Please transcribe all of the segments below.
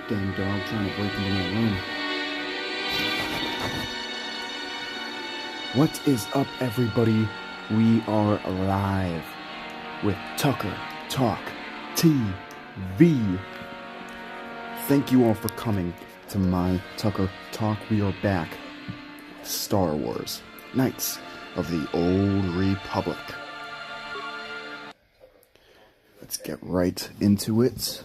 Damn dog trying to break into my room. What is up, everybody? We are live with Tucker Talk TV. Thank you all for coming to my Tucker Talk. We are back. Star Wars, Knights of the Old Republic. Let's get right into it.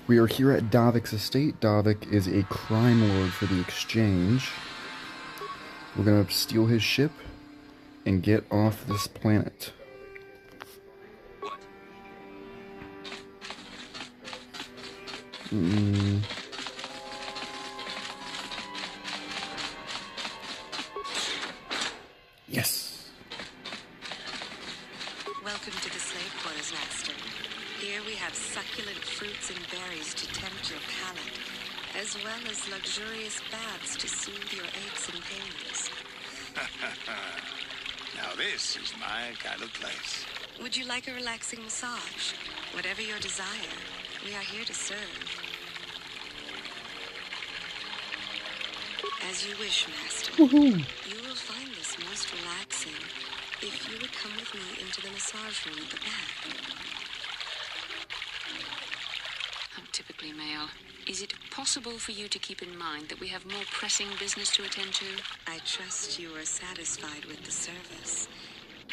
We are here at Davik's estate. Davik is a crime lord for the Exchange. We're gonna steal his ship and get off this planet. What? Yes. Welcome to the slave quarters, Master. Here we have succulent fruits and berries to tempt your palate, as well as luxurious baths to soothe your aches and pains. Now this is my kind of place. Would you like a relaxing massage? Whatever your desire, we are here to serve. As you wish, Master. Woohoo! You will find this most relaxing if you would come with me into the massage room at the back. I'm typically male. Is it possible for you to keep in mind that we have more pressing business to attend to? I trust you are satisfied with the service.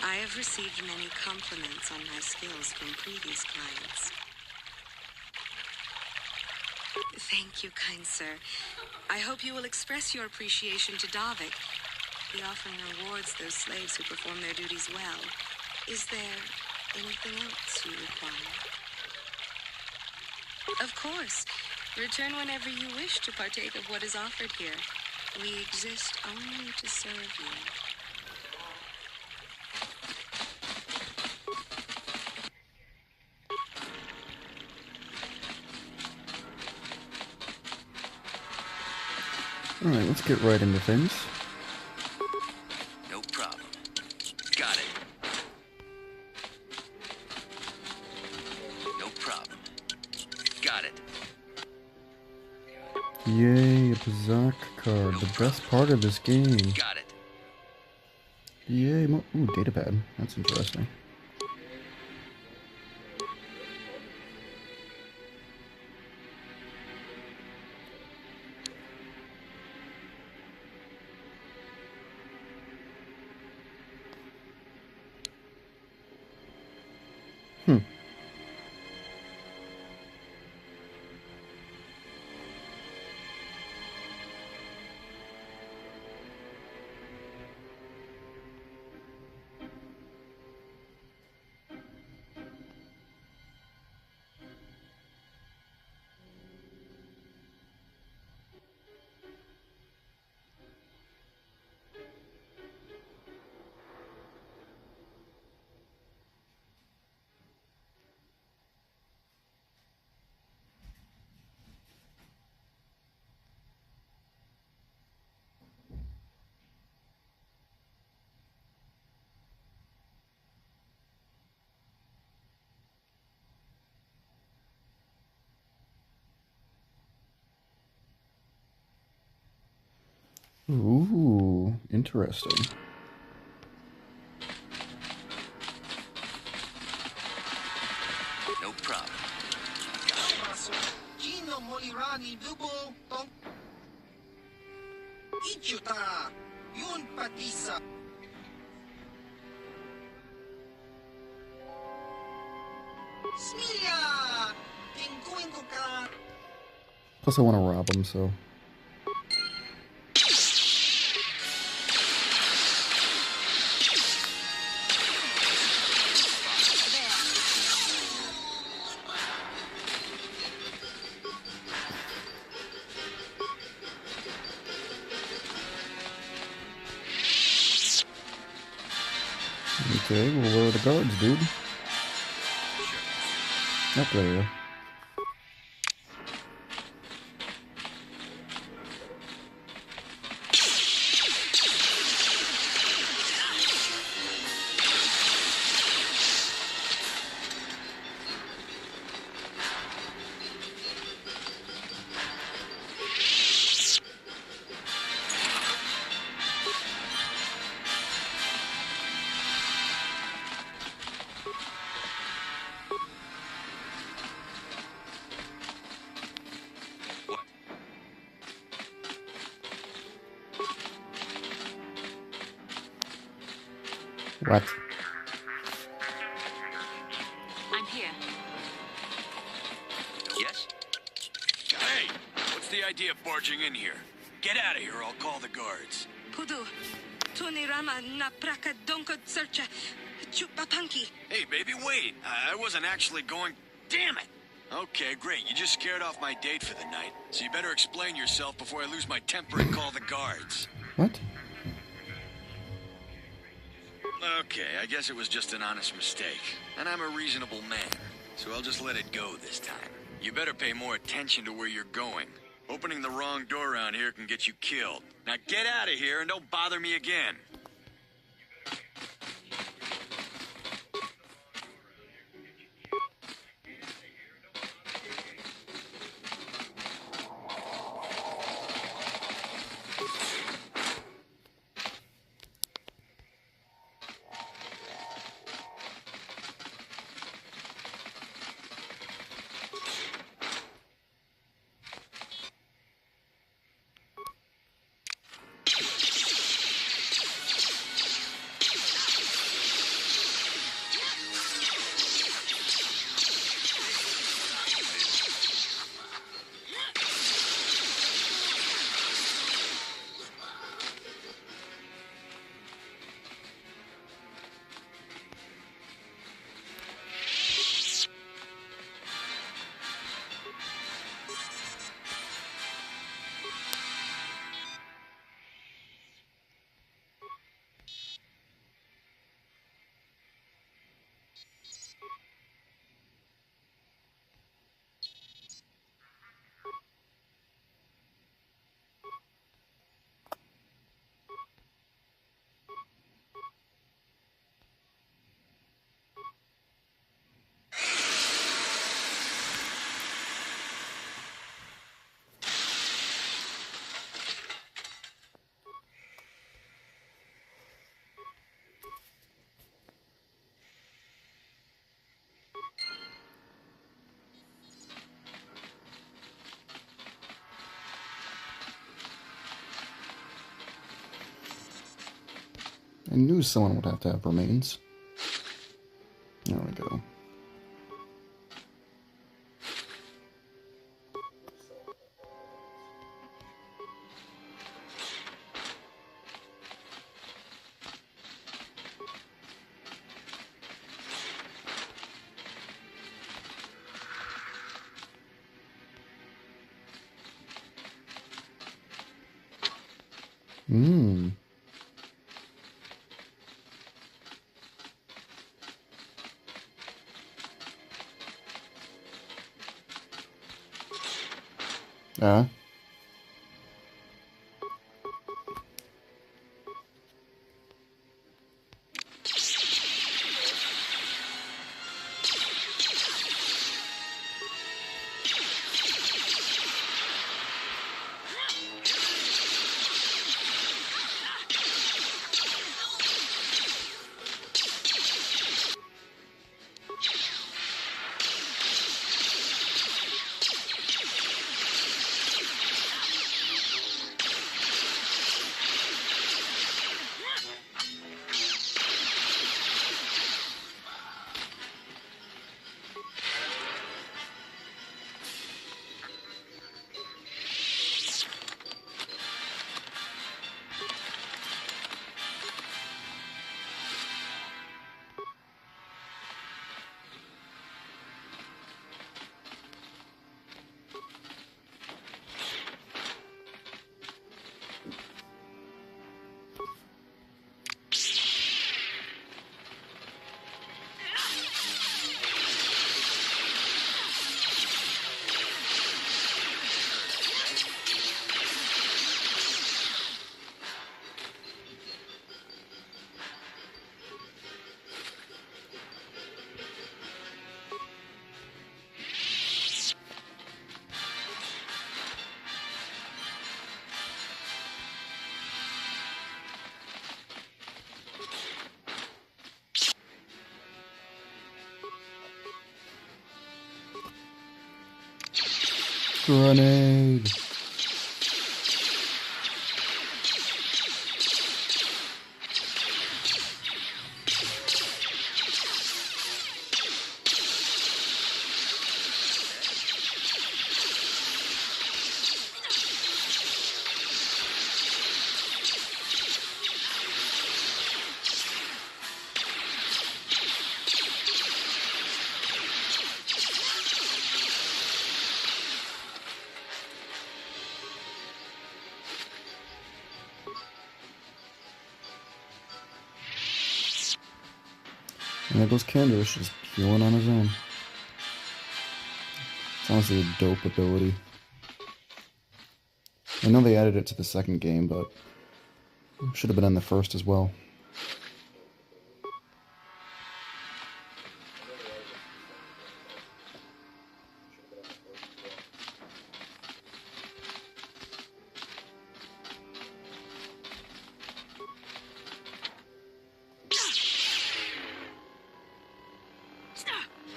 I have received many compliments on my skills from previous clients. Thank you, kind sir. I hope you will express your appreciation to Davik. He often rewards those slaves who perform their duties well. Is there anything else you require? Of course. Return whenever you wish to partake of what is offered here. We exist only to serve you. Alright, let's get right into things. No problem. Got it. No problem. Got it. Yay, a Bazak card. The best part of this game. Got it. Yay, ooh, datapad. That's interesting. Ooh, interesting. No problem. Plus I want to rob him, so... Okay, well, where are the guards, dude? Up there. What? I'm here. Yes? Hey, what's the idea of barging in here? Get out of here, or I'll call the guards. Pudu, tunirama na praka donko searcha chupapanki. Hey, baby, wait. I wasn't actually going... Damn it! Okay, great. You just scared off my date for the night. So you better explain yourself before I lose my temper and call the guards. What? Okay, I guess it was just an honest mistake. And I'm a reasonable man, so I'll just let it go this time. You better pay more attention to where you're going. Opening the wrong door around here can get you killed. Now get out of here and don't bother me again. I knew someone would have to have remains. There we go. Mmm. Yeah. Grenade. And there goes Candace, just healing on his own. It's honestly a dope ability. I know they added it to the second game, but it should have been in the first as well.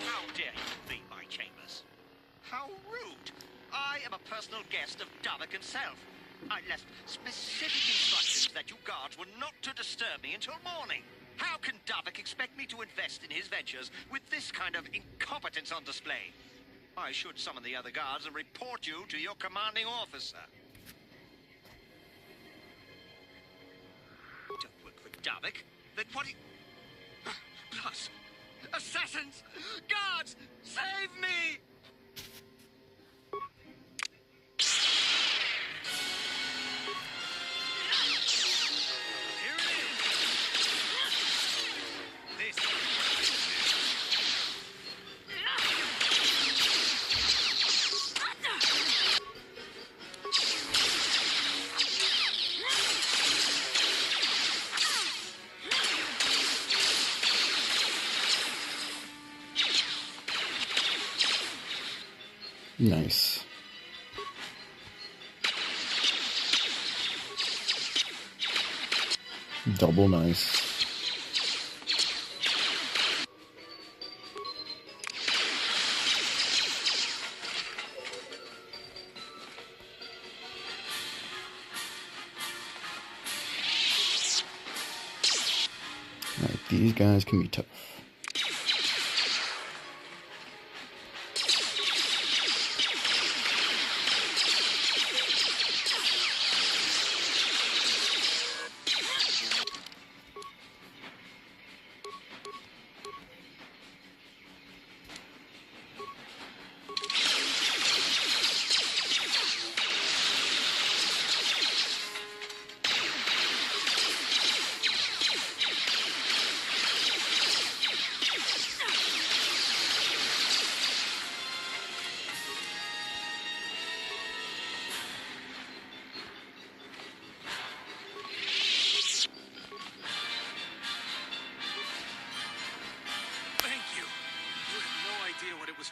How dare you invade my chambers? How rude! I am a personal guest of Davik himself. I left specific instructions that you guards were not to disturb me until morning. How can Davik expect me to invest in his ventures with this kind of incompetence on display? I should summon the other guards and report you to your commanding officer. Don't work for Davik? Then what do you... Plus, assassins! Guards! Save me! Here it is! This Nice. Double nice. Alright, these guys can be tough.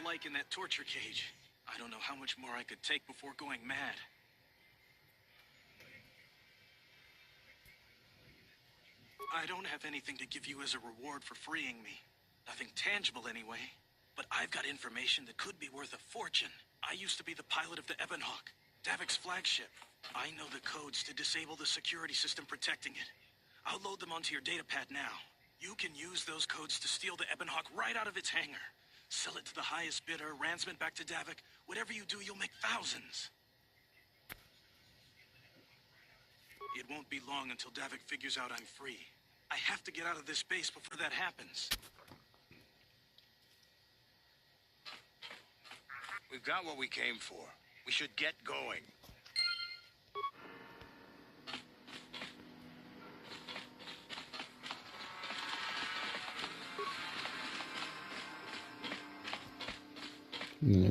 like in that torture cage. I don't know how much more I could take before going mad. I don't have anything to give you as a reward for freeing me. Nothing tangible anyway. But I've got information that could be worth a fortune. I used to be the pilot of the Ebonhawk, Davik's flagship. I know the codes to disable the security system protecting it. I'll load them onto your datapad now. You can use those codes to steal the Ebonhawk right out of its hangar. Sell it to the highest bidder, ransom it back to Davik. Whatever you do, you'll make thousands. It won't be long until Davik figures out I'm free. I have to get out of this base before that happens. We've got what we came for. We should get going. Yeah.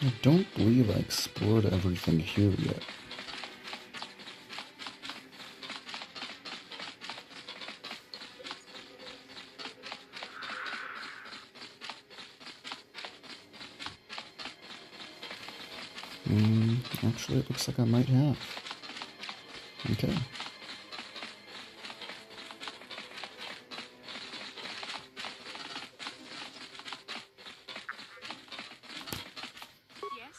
I don't believe I explored everything here yet. Actually, it looks like I might have. Okay. Yes?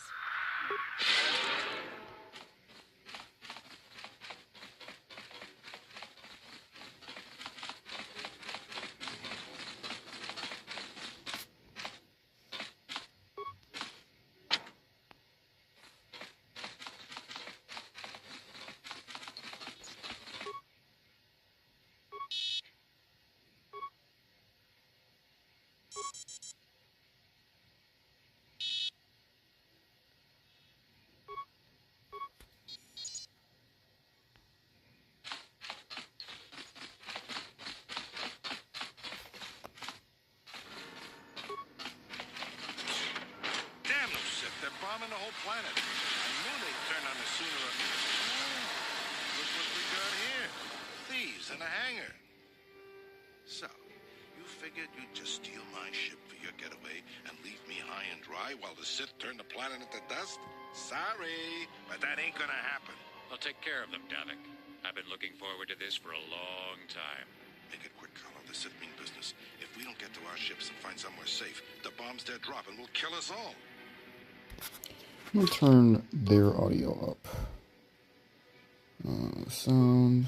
planet. I knew they'd turn on us sooner or later. Look what we got here. Thieves in a hangar. So, you figured you'd just steal my ship for your getaway and leave me high and dry while the Sith turn the planet into dust? Sorry, but that ain't gonna happen. I'll take care of them, Davik. I've been looking forward to this for a long time. Make it quick, Carlo. The Sith mean business. If we don't get to our ships and find somewhere safe, the bombs they're dropping will kill us all. I'm gonna turn their audio up. Sound.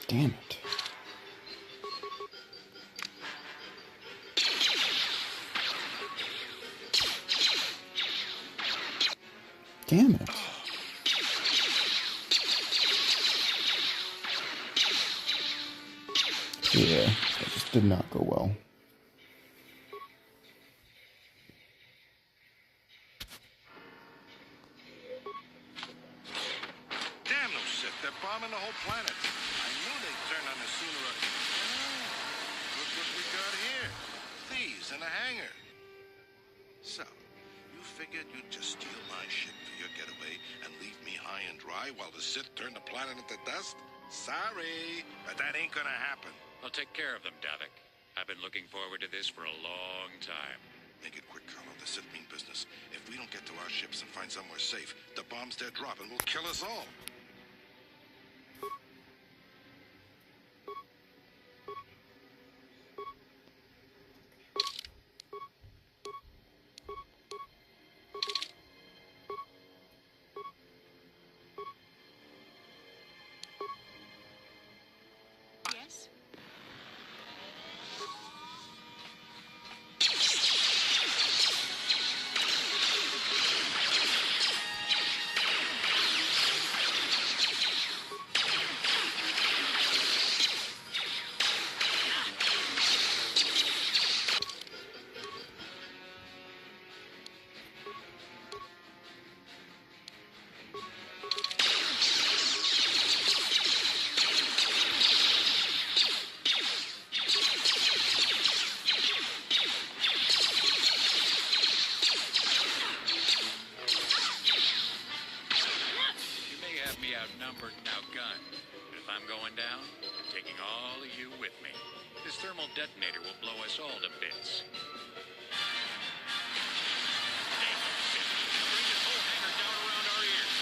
Damn it. Damn it. Yeah, that just did not go well. Damn those Sith. They're bombing the whole planet. I knew they'd turn on us sooner or later. Look what we got here. Thieves in a hangar. So, you figured you'd just steal my ship for your getaway and leave me high and dry while the Sith turn the planet into dust? Sorry, but that ain't gonna happen. I'll take care of them, Davik. I've been looking forward to this for a long time. Make it quick, Carlo. The Sith mean business. If we don't get to our ships and find somewhere safe, the bombs they're dropping will kill us all. Yes? You may have me outnumbered and outgunned, but if I'm going down, I'm taking all of you with me. This thermal detonator will blow us all to bits. Damn, Sith. Bring this whole hangar down around our ears.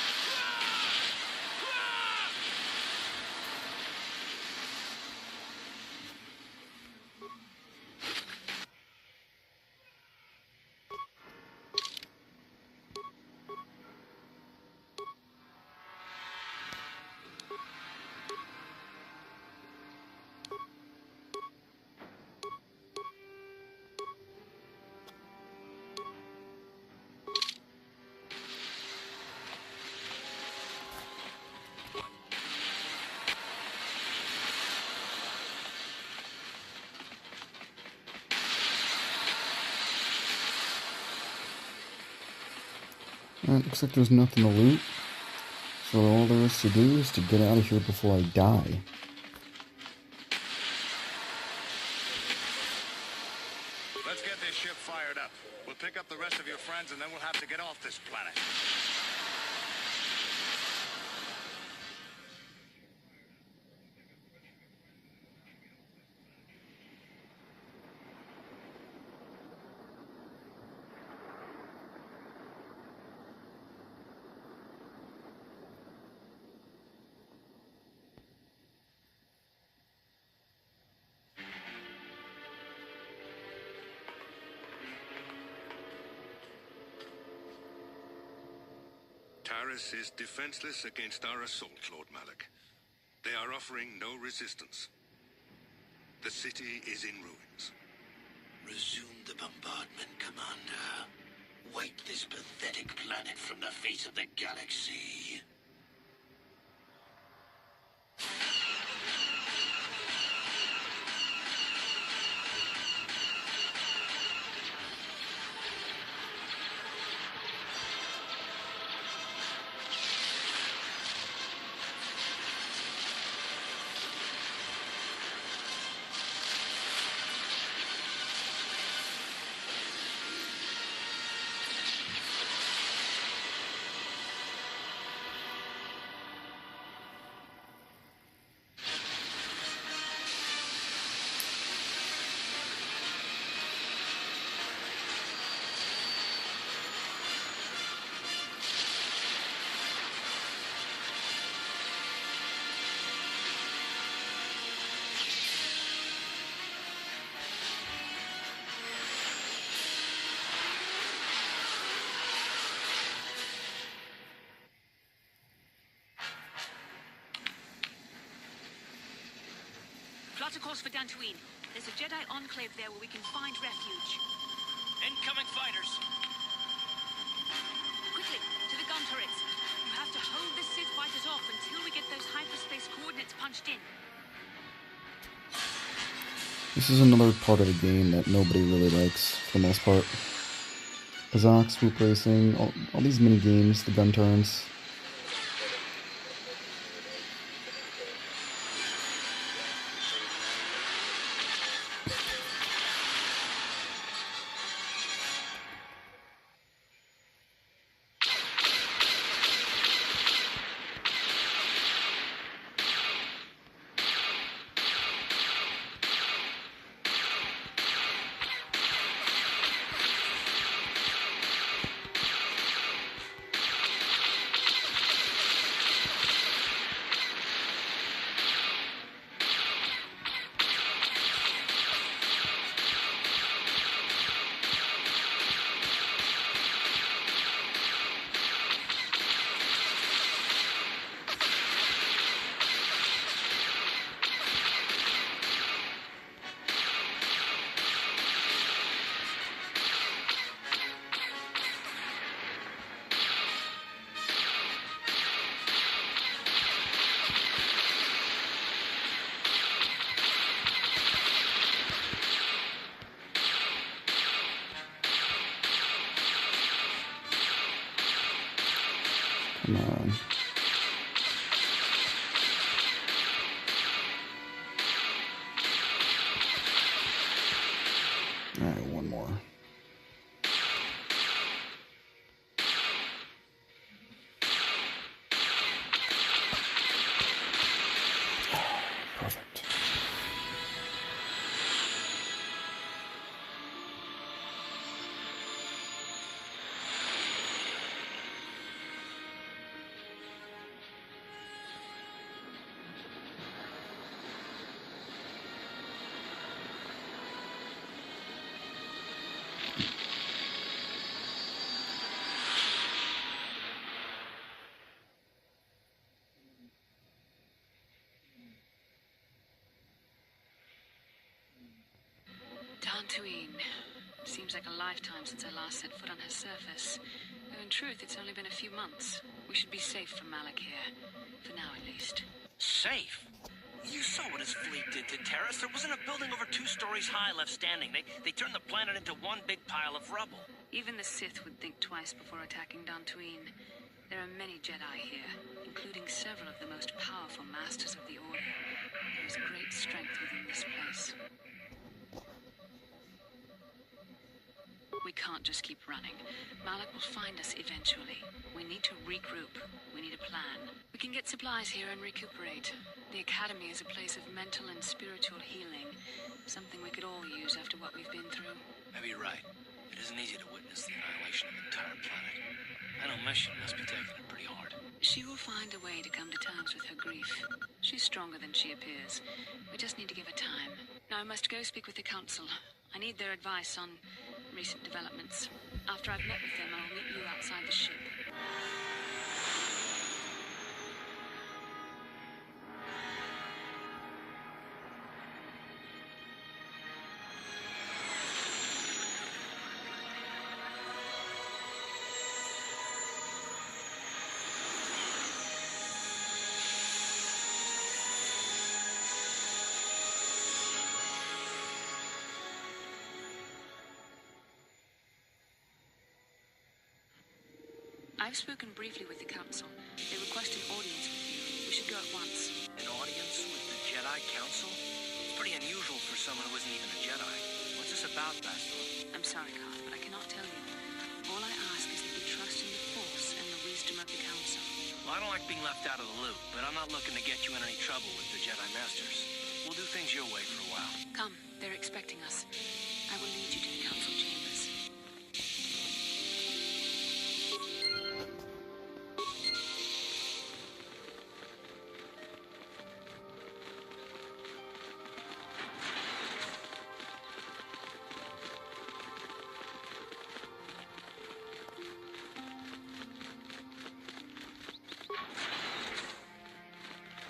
Alright, looks like there's nothing to loot. So all there is to do is to get out of here before I die. Let's get this ship fired up. We'll pick up the rest of your friends and then we'll have to get off this planet. Taris is defenseless against our assault, Lord Malak. They are offering no resistance. The city is in ruins. Resume the bombardment, Commander. Wipe this pathetic planet from the face of the galaxy. Plot a course for Dantooine. There's a Jedi enclave there where we can find refuge. Incoming fighters. Quickly, to the gun turrets. You have to hold the Sith fighters off until we get those hyperspace coordinates punched in. This is another part of the game that nobody really likes, for the most part. Azok, swoop racing, all these mini games, the gun turns. Come on. Alright, one more. Perfect. Dantooine. Seems like a lifetime since I last set foot on her surface. Though in truth, it's only been a few months. We should be safe from Malak here. For now, at least. Safe? You saw what his fleet did to Terrace. There wasn't a building over 2 stories high left standing. They turned the planet into one big pile of rubble. Even the Sith would think twice before attacking Dantooine. There are many Jedi here, including several of the most powerful masters of the Order. There is great strength within this place. We can't just keep running. Malak will find us eventually. We need to regroup. We need a plan. We can get supplies here and recuperate. The Academy is a place of mental and spiritual healing. Something we could all use after what we've been through. Maybe you're right. It isn't easy to witness the annihilation of an entire planet. I know Mission must be taking it pretty hard. She will find a way to come to terms with her grief. She's stronger than she appears. We just need to give her time. Now I must go speak with the Council. I need their advice on recent developments. After I've met with them, I'll meet you outside the ship. I've spoken briefly with the Council. They request an audience with you. We should go at once. An audience with the Jedi Council? It's pretty unusual for someone who isn't even a Jedi. What's this about, Bastila? I'm sorry, Carl, but I cannot tell you. All I ask is that you trust in the Force and the wisdom of the Council. Well, I don't like being left out of the loop, but I'm not looking to get you in any trouble with the Jedi Masters. We'll do things your way for a while. Come, they're expecting us. I will lead you to the Council chambers.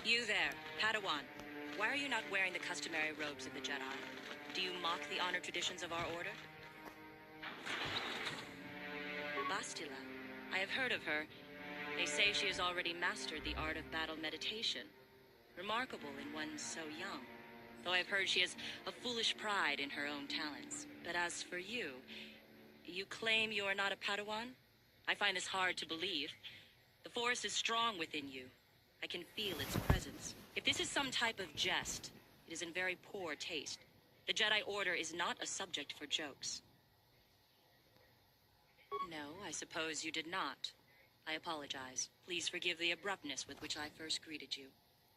You there, Padawan. Why are you not wearing the customary robes of the Jedi? Do you mock the honor traditions of our order? Bastila. I have heard of her. They say she has already mastered the art of battle meditation. Remarkable in one so young. Though I've heard she has a foolish pride in her own talents. But as for you, you claim you are not a Padawan? I find this hard to believe. The Force is strong within you. I can feel its presence. If this is some type of jest, it is in very poor taste. The Jedi Order is not a subject for jokes. No, I suppose you did not. I apologize. Please forgive the abruptness with which I first greeted you.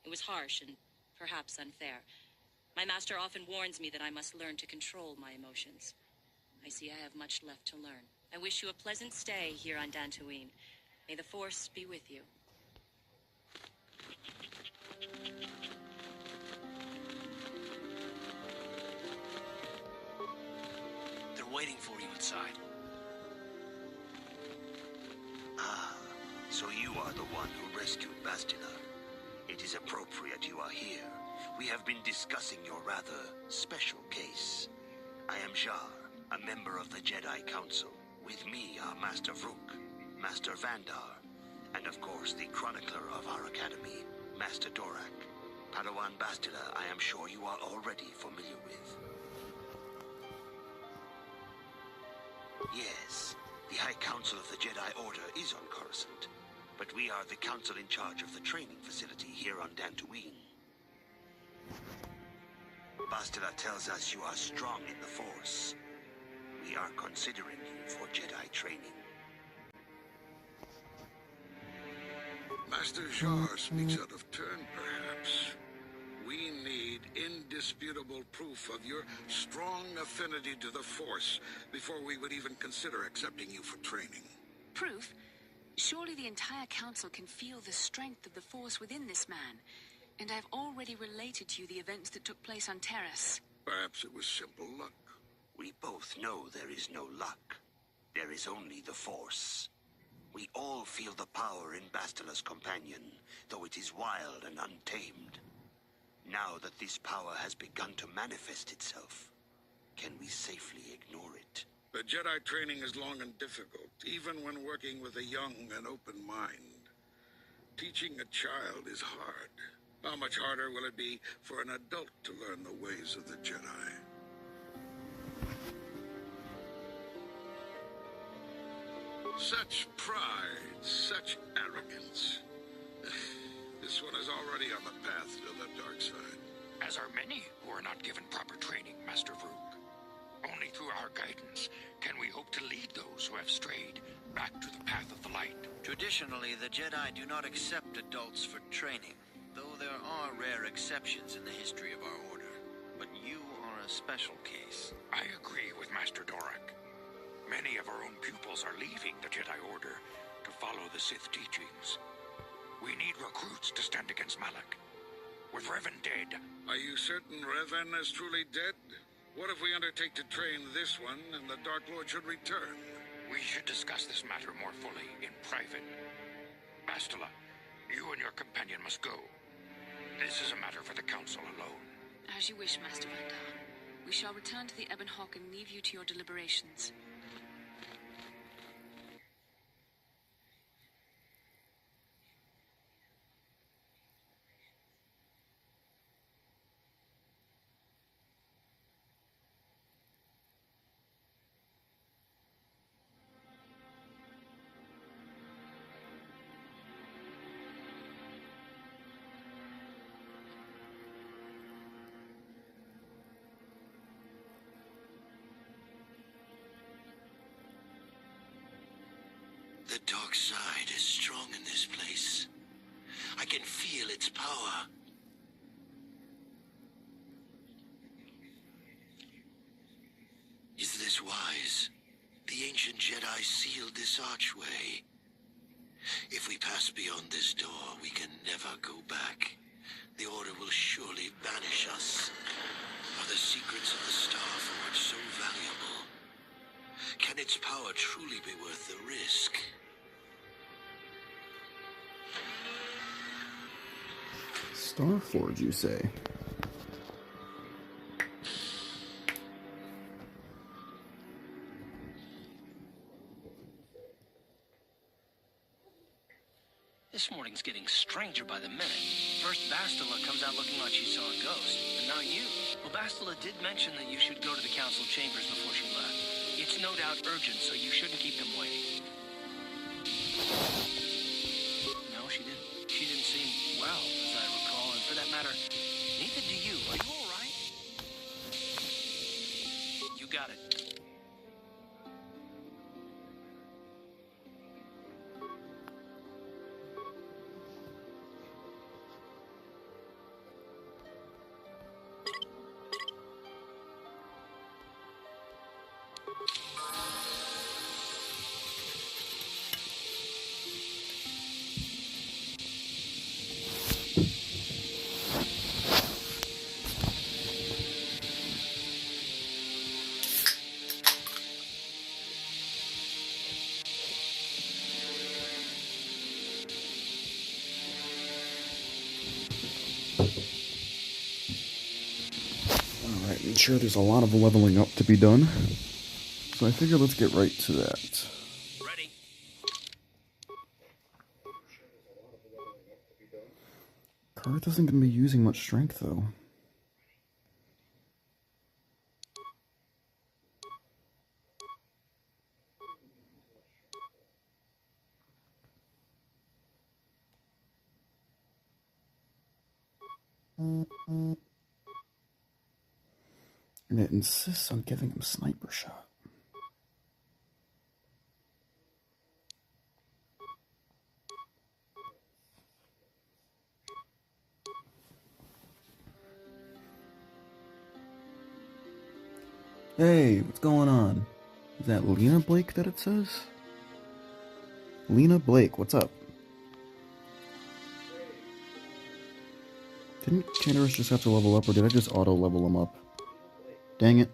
It was harsh and perhaps unfair. My master often warns me that I must learn to control my emotions. I see I have much left to learn. I wish you a pleasant stay here on Dantooine. May the Force be with you. They're waiting for you inside. Ah, so you are the one who rescued Bastila. It is appropriate you are here. We have been discussing your rather special case. I am Jar, a member of the Jedi Council. With me are Master Vrook, Master Vandar, and of course the chronicler of our academy, Master Dorak. Padawan Bastila, I am sure you are already familiar with. Yes, the High Council of the Jedi Order is on Coruscant, but we are the council in charge of the training facility here on Dantooine. Bastila tells us you are strong in the Force. We are considering you for Jedi training. Master Jar speaks out of turn, perhaps. We need indisputable proof of your strong affinity to the Force before we would even consider accepting you for training. Proof? Surely the entire Council can feel the strength of the Force within this man. And I've already related to you the events that took place on Terrace. Perhaps it was simple luck. We both know there is no luck. There is only the Force. We all feel the power in Bastila's companion, though it is wild and untamed. Now that this power has begun to manifest itself, can we safely ignore it? The Jedi training is long and difficult, even when working with a young and open mind. Teaching a child is hard. How much harder will it be for an adult to learn the ways of the Jedi? Such pride, such arrogance. This one is already on the path to the dark side. As are many who are not given proper training, Master Vrook. Only through our guidance can we hope to lead those who have strayed back to the path of the light. Traditionally, the Jedi do not accept adults for training, though there are rare exceptions in the history of our order. But you are a special case. I agree with Master Dorak. Many of our own pupils are leaving the Jedi Order to follow the Sith teachings. We need recruits to stand against Malak. With Revan dead... Are you certain Revan is truly dead? What if we undertake to train this one and the Dark Lord should return? We should discuss this matter more fully in private. Bastila, you and your companion must go. This is a matter for the Council alone. As you wish, Master Vandar. We shall return to the Ebon Hawk and leave you to your deliberations. dark side is strong in this place. I can feel its power. Is this wise? The ancient Jedi sealed this archway. If we pass beyond this door, we can never go back. The Order will surely banish us. Are the secrets of the Star Forge so valuable? Can its power truly be worth the risk? Star Forge, you say? This morning's getting stranger by the minute. First, Bastila comes out looking like she saw a ghost, and now you. Well, Bastila did mention that you should go to the council chambers before she left. It's no doubt urgent, so you shouldn't keep them waiting. No, she didn't. She didn't seem well, as I recall, and for that matter, neither do you. Are you all right? You got it. Alright, I'm sure there's a lot of leveling up to be done, so I figure let's get right to that. Ready. Karth isn't going to be using much strength, though. And it insists on giving him sniper shot. Hey, what's going on? Is that Lena Blake that it says? Lena Blake, what's up? Didn't Tantarus just have to level up, or did I just auto-level him up? Dang it.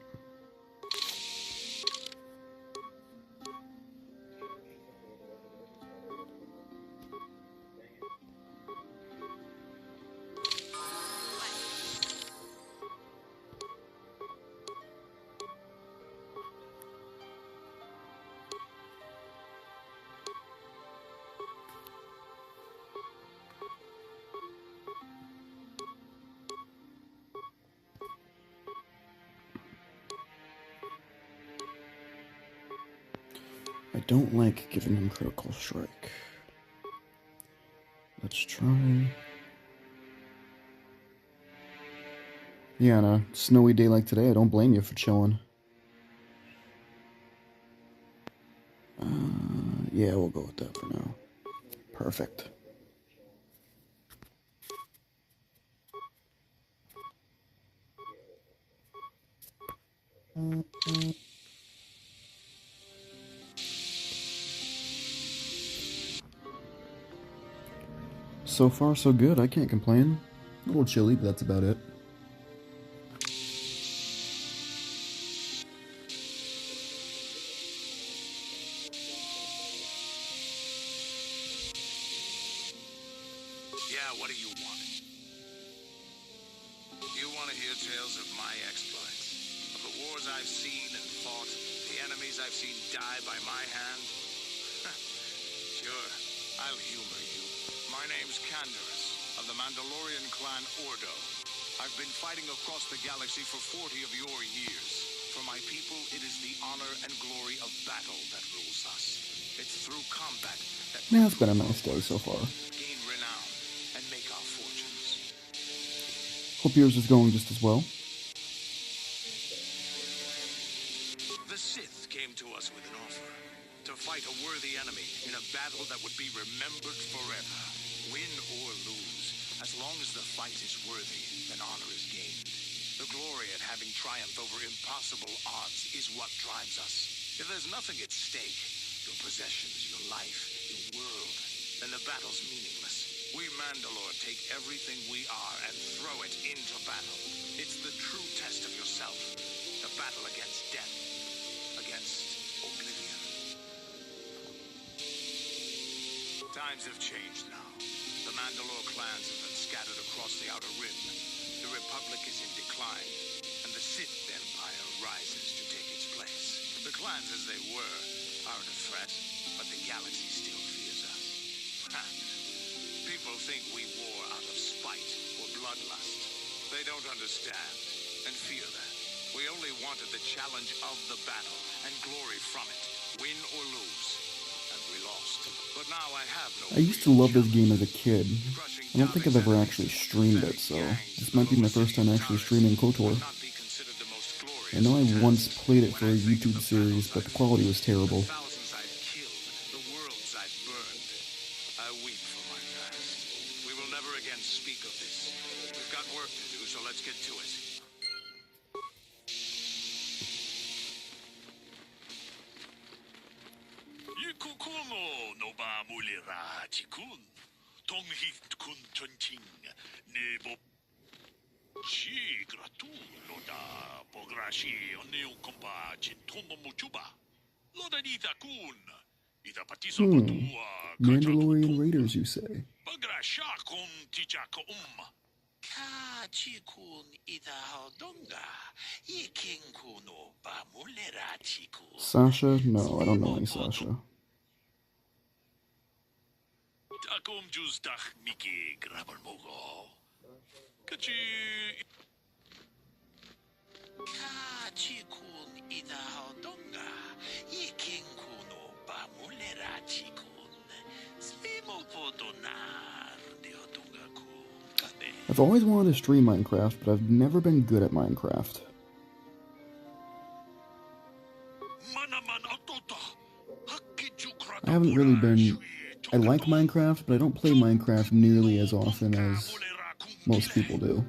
I don't like giving him critical strike. Let's try... Yeah, on a snowy day like today, I don't blame you for chilling. Yeah, we'll go with that for now. Perfect. So far, so good. I can't complain. A little chilly, but that's about it. Yeah, what do you want? You want to hear tales of my exploits? Of the wars I've seen and fought? The enemies I've seen die by my hand? Sure, I'll humor you. My name's Canderous, of the Mandalorian clan Ordo. I've been fighting across the galaxy for 40 of your years. For my people, it is the honor and glory of battle that rules us. It's through combat that Yeah, it's been a nice day so far. gain renown and make our fortunes. Hope yours is going just as well. The Sith came to us with an offer to fight a worthy enemy in a battle that would be remembered forever. Win or lose, as long as the fight is worthy, then honor is gained. The glory at having triumphed over impossible odds is what drives us. If there's nothing at stake, your possessions, your life, your world, then the battle's meaningless. We Mandalore take everything we are and throw it into battle. It's the true test of yourself. The battle against death. Against oblivion. Times have changed now. The Mandalore clans have been scattered across the Outer Rim. The Republic is in decline, and the Sith Empire rises to take its place. The clans as they were aren't a threat, but the galaxy still fears us. People think we war out of spite or bloodlust. They don't understand and feel that. We only wanted the challenge of the battle and glory from it, win or lose. And we lost. But now I have no. I used to love this game as a kid. I don't think I've ever actually streamed it, so this might be my first time actually streaming KOTOR. I know I once played it for a YouTube series, but the quality was terrible. Mandalorian Raiders, you say? Sasha? No, I don't know any Sasha. I've always wanted to stream Minecraft, but I've never been good at Minecraft. I haven't really been... I like Minecraft, but I don't play Minecraft nearly as often as most people do.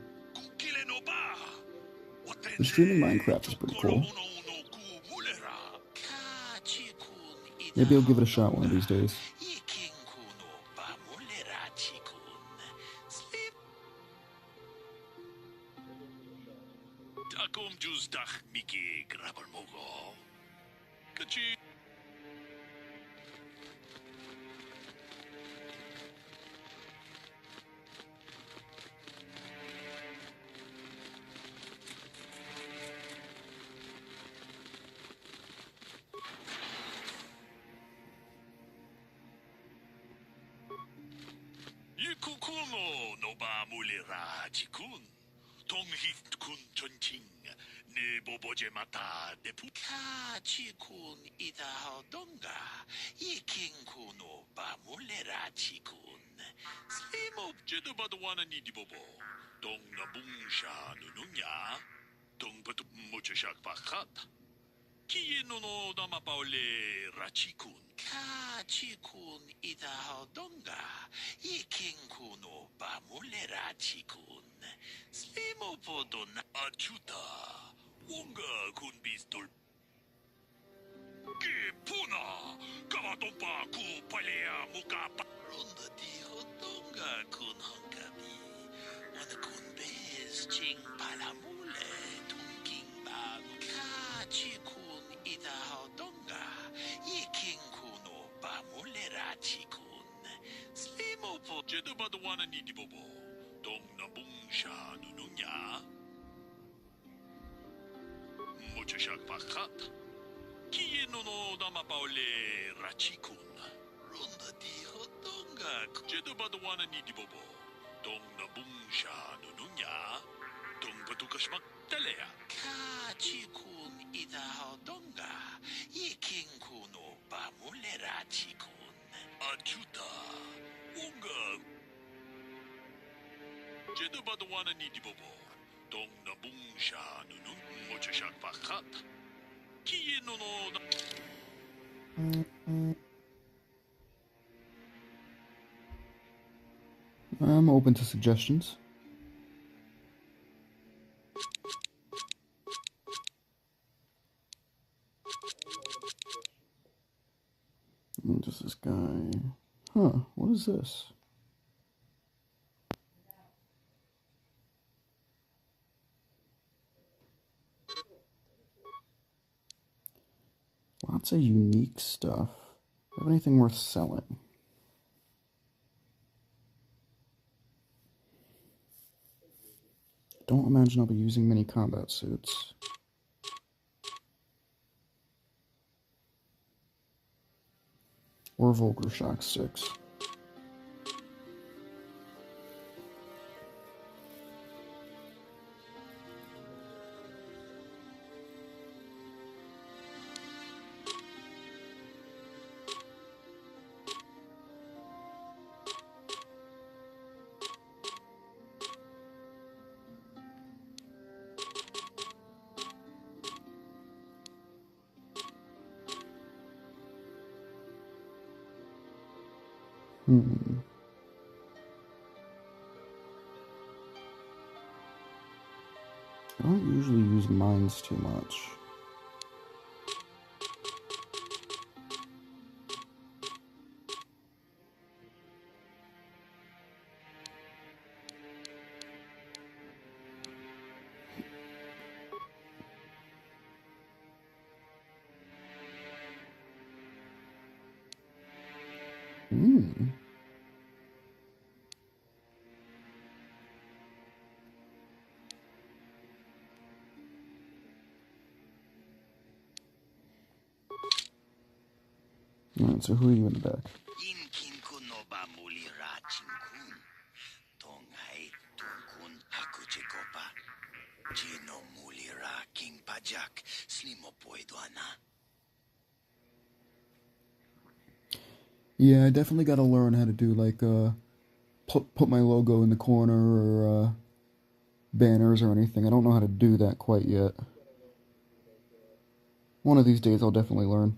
But streaming Minecraft is pretty cool. Maybe I'll give it a shot one of these days. I'm open to suggestions. And does this guy... Huh, what is this? Lots of unique stuff. Have anything worth selling? Don't imagine I'll be using many combat suits. Or Vulgar Shock 6. I don't usually use mines too much. Alright, so who are you in the back? Yeah, I definitely got to learn how to do like put my logo in the corner or banners or anything. I don't know how to do that quite yet. One of these days I'll definitely learn.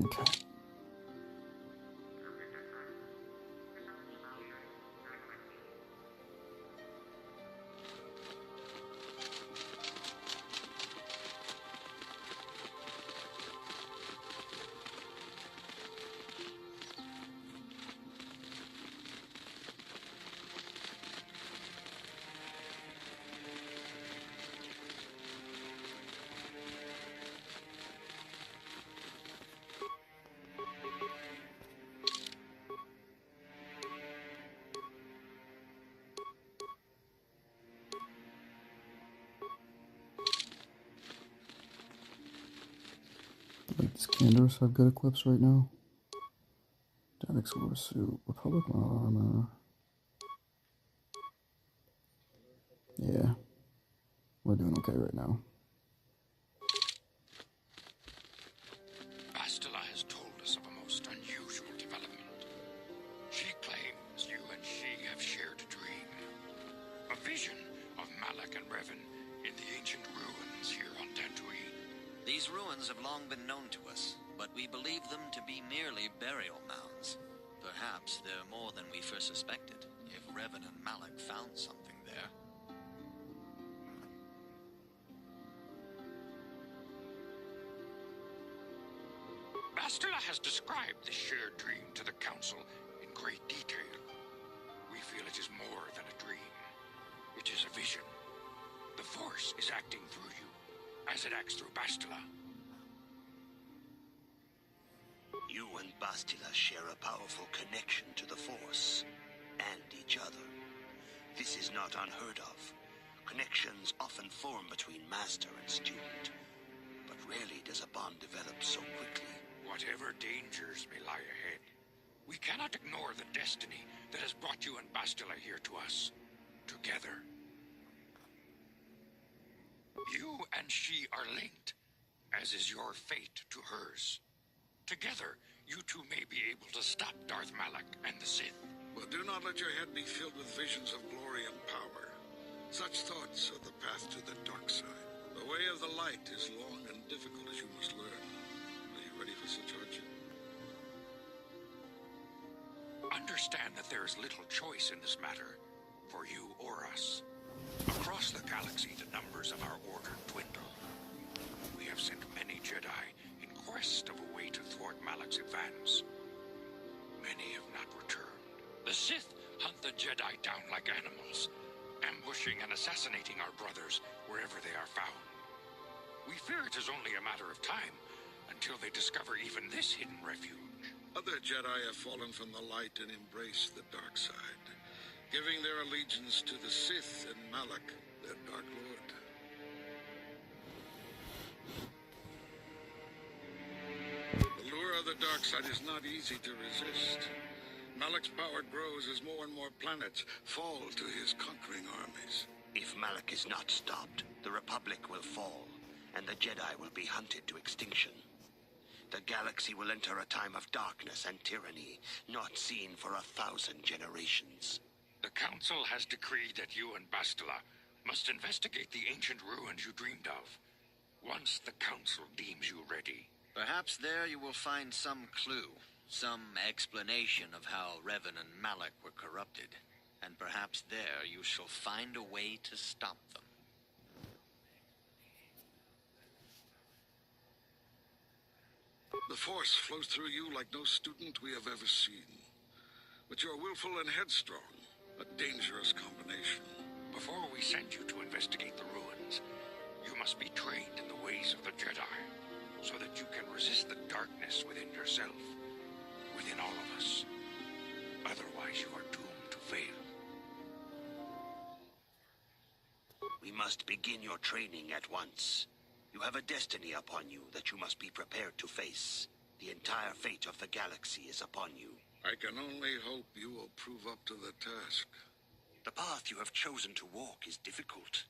Okay. Like this Candace have good equips right now. Davik's War Suit, Republic Armor. Yeah, we're doing okay right now. Bastila has told us of a most unusual development. She claims you and she have shared a dream. A vision of Malak and Revan in the ancient ruins here on Tatooine. These ruins have long been known to us, but we believe them to be merely burial mounds. Perhaps they're more than we first suspected, if Revan and Malak found something there. Bastila has described the shared dream to the Council in great detail. We feel it is more than a dream. It is a vision. The Force is acting through you, as it acts through Bastila. You and Bastila share a powerful connection to the Force and each other. This is not unheard of. Connections often form between master and student, but rarely does a bond develop so quickly. Whatever dangers may lie ahead, we cannot not ignore the destiny that has brought you and Bastila here to us. Together. You and she are linked, as is your fate to hers. Together, you two may be able to stop Darth Malak and the Sith. But do not let your head be filled with visions of glory and power. Such thoughts are the path to the dark side. The way of the light is long and difficult, as you must learn. Are you ready for such hardship? Understand that there is little choice in this matter, for you or us. Across the galaxy, the numbers of our order dwindle. We have sent many Jedi in quest of a way to thwart Malak's advance. Many have not returned. The Sith hunt the Jedi down like animals, ambushing and assassinating our brothers wherever they are found. We fear it is only a matter of time until they discover even this hidden refuge. Other Jedi have fallen from the light and embraced the dark side, giving their allegiance to the Sith and Malak, their Dark Lord. The lure of the dark side is not easy to resist. Malak's power grows as more and more planets fall to his conquering armies. If Malak is not stopped, the Republic will fall, and the Jedi will be hunted to extinction. The galaxy will enter a time of darkness and tyranny, not seen for 1,000 generations. The Council has decreed that you and Bastila must investigate the ancient ruins you dreamed of, once the Council deems you ready. Perhaps there you will find some clue, some explanation of how Revan and Malak were corrupted. And perhaps there you shall find a way to stop them. The Force flows through you like no student we have ever seen. But you're willful and headstrong, a dangerous combination. Before we send you to investigate the ruins, you must be trained in the ways of the Jedi, so that you can resist the darkness within yourself, within all of us. Otherwise, you are doomed to fail. We must begin your training at once. You have a destiny upon you that you must be prepared to face. The entire fate of the galaxy is upon you. I can only hope you will prove up to the task. The path you have chosen to walk is difficult.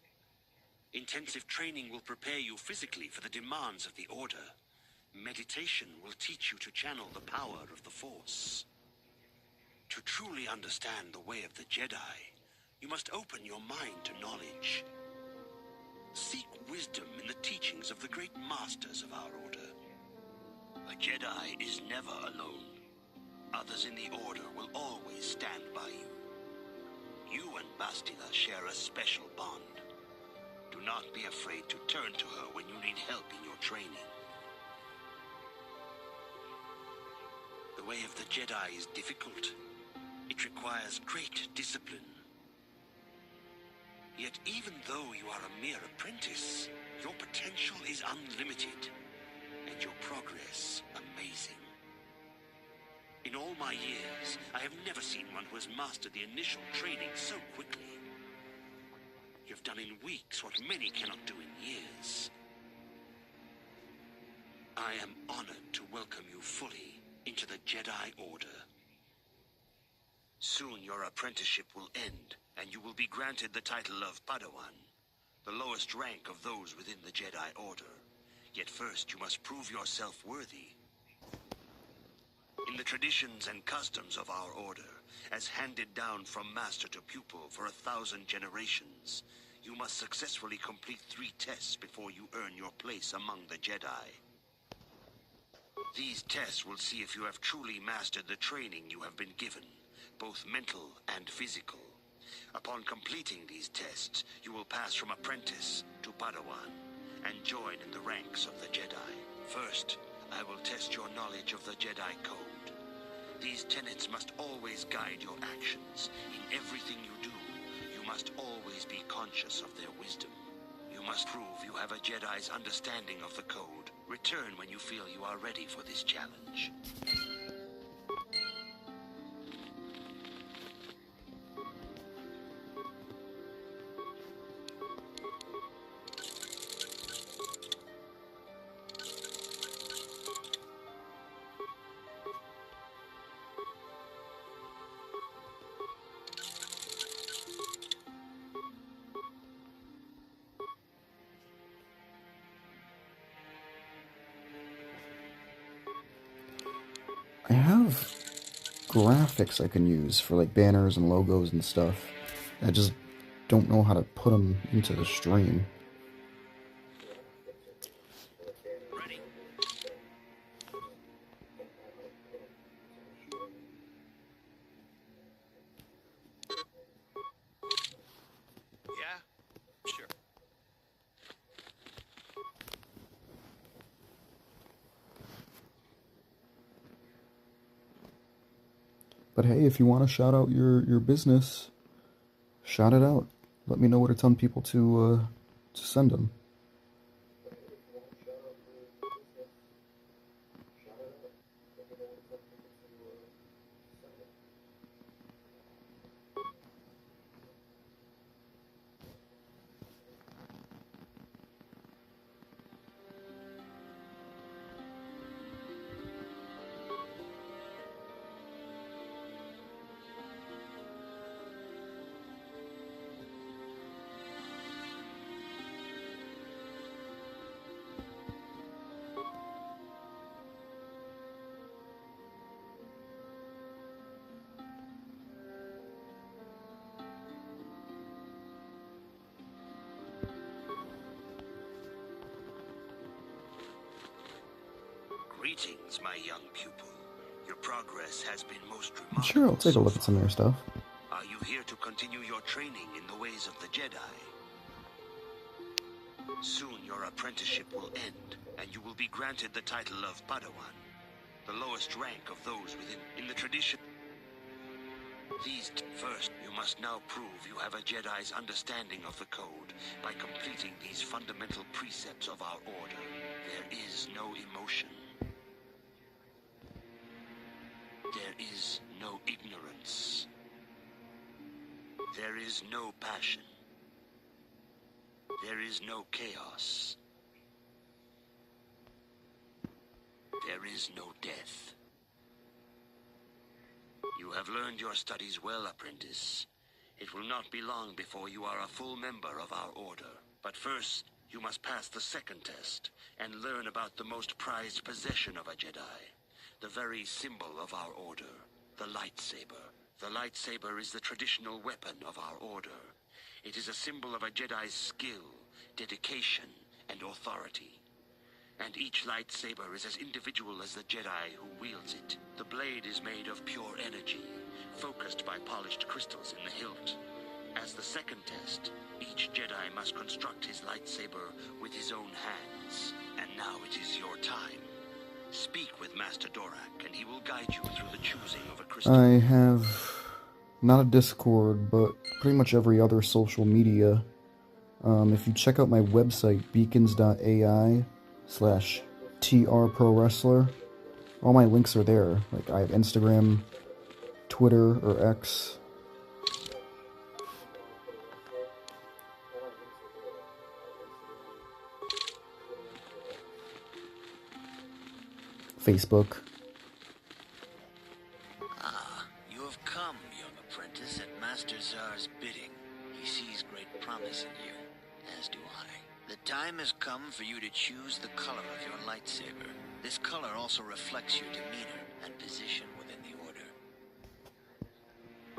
Intensive training will prepare you physically for the demands of the Order. Meditation will teach you to channel the power of the Force. To truly understand the way of the Jedi, you must open your mind to knowledge. Seek wisdom in the teachings of the great masters of our Order. A Jedi is never alone. Others in the Order will always stand by you. You and Bastila share a special bond. Do not be afraid to turn to her when you need help in your training. The way of the Jedi is difficult. It requires great discipline. Yet even though you are a mere apprentice, your potential is unlimited, and your progress amazing. In all my years, I have never seen one who has mastered the initial training so quickly. You've done in weeks what many cannot do in years. I am honored to welcome you fully into the Jedi Order. Soon your apprenticeship will end, and you will be granted the title of Padawan, the lowest rank of those within the Jedi Order. Yet first you must prove yourself worthy. In the traditions and customs of our Order, as handed down from master to pupil for 1,000 generations, you must successfully complete 3 tests before you earn your place among the Jedi. These tests will see if you have truly mastered the training you have been given, both mental and physical. Upon completing these tests, you will pass from apprentice to Padawan and join in the ranks of the Jedi. First, I will test your knowledge of the Jedi Code. These tenets must always guide your actions. In everything you do, you must always be conscious of their wisdom. You must prove you have a Jedi's understanding of the Code. Return when you feel you are ready for this challenge. of graphics I can use for like banners and logos and stuff. I just don't know how to put them into the stream. Ready? Yeah, sure. But hey, if you want to shout out your business, shout it out. Let me know where to tell people to send them. Greetings, my young pupil. Your progress has been most remarkable. Sure, I'll take a look at some of your stuff. Are you here to continue your training in the ways of the Jedi? Soon your apprenticeship will end, and you will be granted the title of Padawan, the lowest rank of those within in the tradition. First, you must now prove you have a Jedi's understanding of the code by completing these fundamental precepts of our order. There is no emotion. There is no ignorance. There is no passion. There is no chaos. There is no death. You have learned your studies well, apprentice. It will not be long before you are a full member of our order. But first, you must pass the second test and learn about the most prized possession of a Jedi, the very symbol of our order, the lightsaber. The lightsaber is the traditional weapon of our order. It is a symbol of a Jedi's skill, dedication, and authority. And each lightsaber is as individual as the Jedi who wields it. The blade is made of pure energy, focused by polished crystals in the hilt. As the second test, each Jedi must construct his lightsaber with his own hands. And now it is your time. Speak with Master Dorak, and he will guide you through the choosing of a crystal. I have not a Discord, but pretty much every other social media. If you check out my website, Beacons.AI/TRProWrestler, all my links are there. Like, I have Instagram, Twitter, or X. Facebook. You have come, young apprentice, at Master Zar's bidding. He sees great promise in you, as do I. The time has come for you to choose the color of your lightsaber. This color also reflects your demeanor and position within the Order.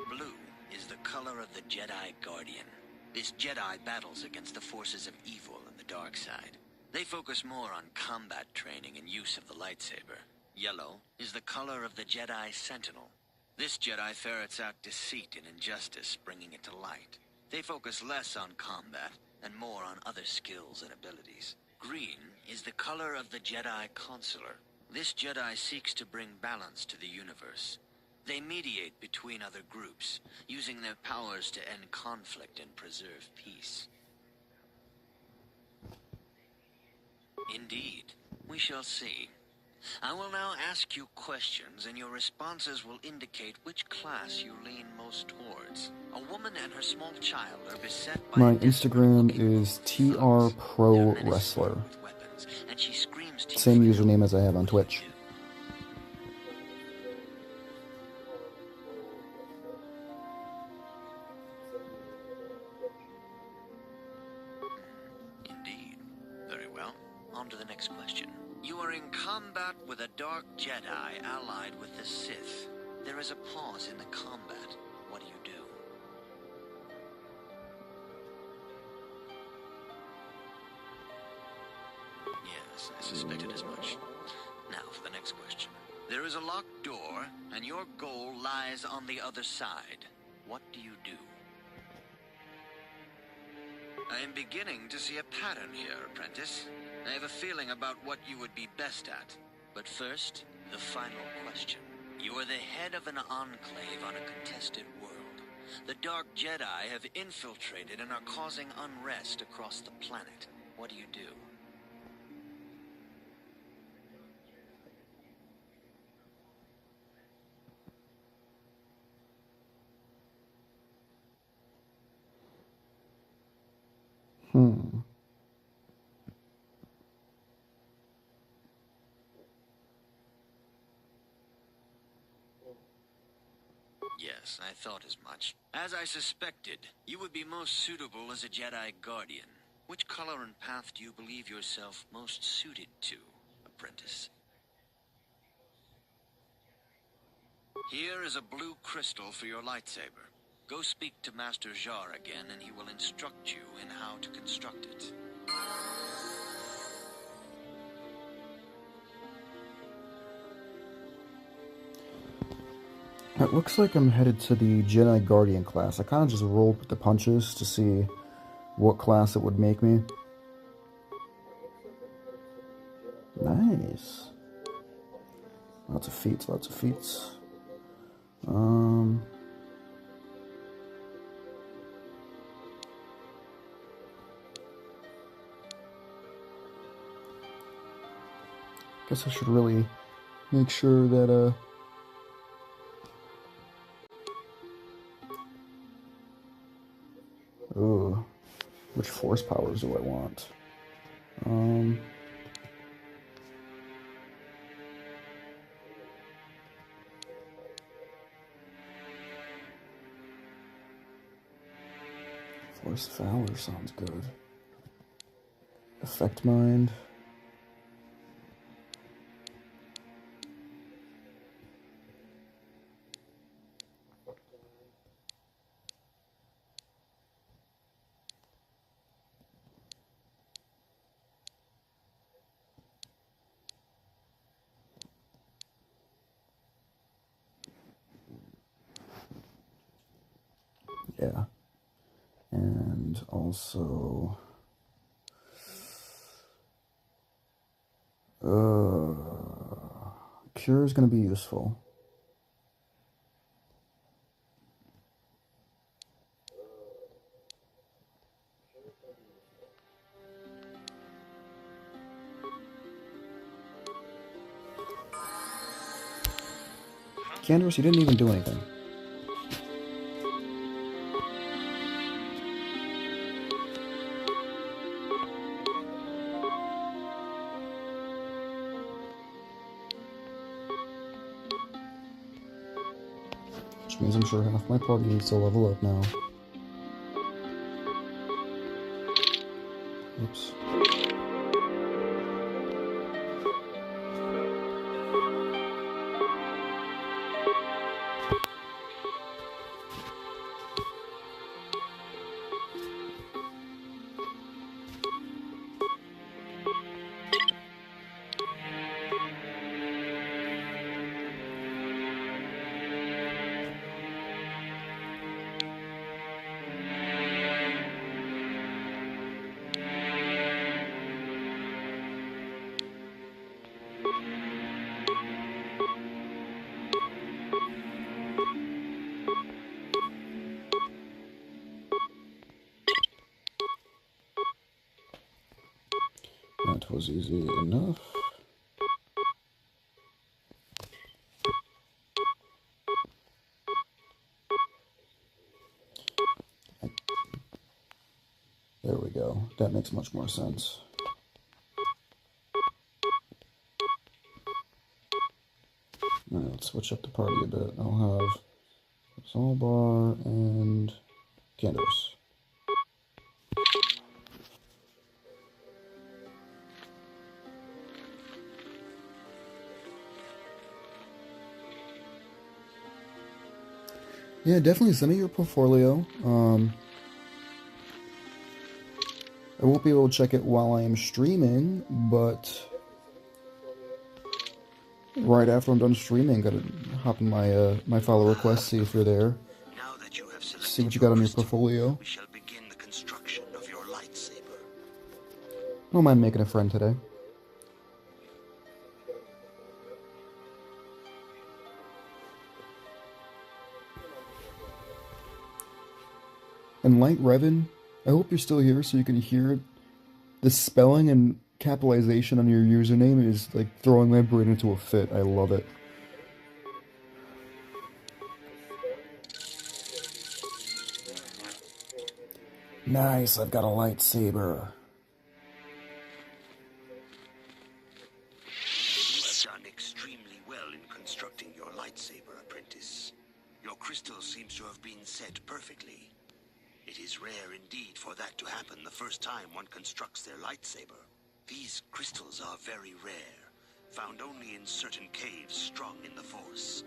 Blue is the color of the Jedi Guardian. This Jedi battles against the forces of evil and the dark side. They focus more on combat training and use of the lightsaber. Yellow is the color of the Jedi Sentinel. This Jedi ferrets out deceit and injustice, bringing it to light. They focus less on combat and more on other skills and abilities. Green is the color of the Jedi Consular. This Jedi seeks to bring balance to the universe. They mediate between other groups, using their powers to end conflict and preserve peace. Indeed, we shall see. I will now ask you questions, and your responses will indicate which class you lean most towards. A woman and her small child are beset by My Instagram is TRProWrestler. and she screams to Same username as I have on Twitch. Indeed. Very well. On to the next question. You are in combat with a dark Jedi allied with the Sith. There is a pause in the combat. What do you do? Yes, I suspected as much. Now for the next question. There is a locked door, and your goal lies on the other side. What do you do? I am beginning to see a pattern here, apprentice. I have a feeling about what you would be best at. But first, the final question. You are the head of an enclave on a contested world. The Dark Jedi have infiltrated and are causing unrest across the planet. What do you do? Yes, I thought as much. As I suspected, you would be most suitable as a Jedi Guardian. Which color and path do you believe yourself most suited to, apprentice? Here is a blue crystal for your lightsaber. Go speak to Master Jar again, and he will instruct you in how to construct it. It looks like I'm headed to the Jedi Guardian class. I kind of just rolled with the punches to see what class it would make me. Nice. Lots of feats, lots of feats. Guess I should really make sure that, ooh, which force powers do I want? Force Valor sounds good. Effect Mind. Yeah. And also... Cure is going to be useful. Candace, you didn't even do anything. Which means I'm sure half my party needs to level up now. Oops. That was easy enough. There we go. That makes much more sense. Alright, let's switch up the party a bit. I'll have Zalbar and Candace. Yeah, definitely send me your portfolio. I won't be able to check it while I am streaming, but right after I'm done streaming, gotta hop in my my follow request, see if you're there. Now that you have See what you got on your portfolio. we shall begin the construction of your lightsaber. Don't mind making a friend today. And Light Revan, I hope you're still here so you can hear the spelling and capitalization on your username is like throwing my brain into a fit. I love it. Nice, I've got a lightsaber. You have done extremely well in constructing your lightsaber, apprentice. Your crystal seems to have been set perfectly. It is rare indeed for that to happen the first time one constructs their lightsaber. These crystals are very rare, found only in certain caves strong in the Force.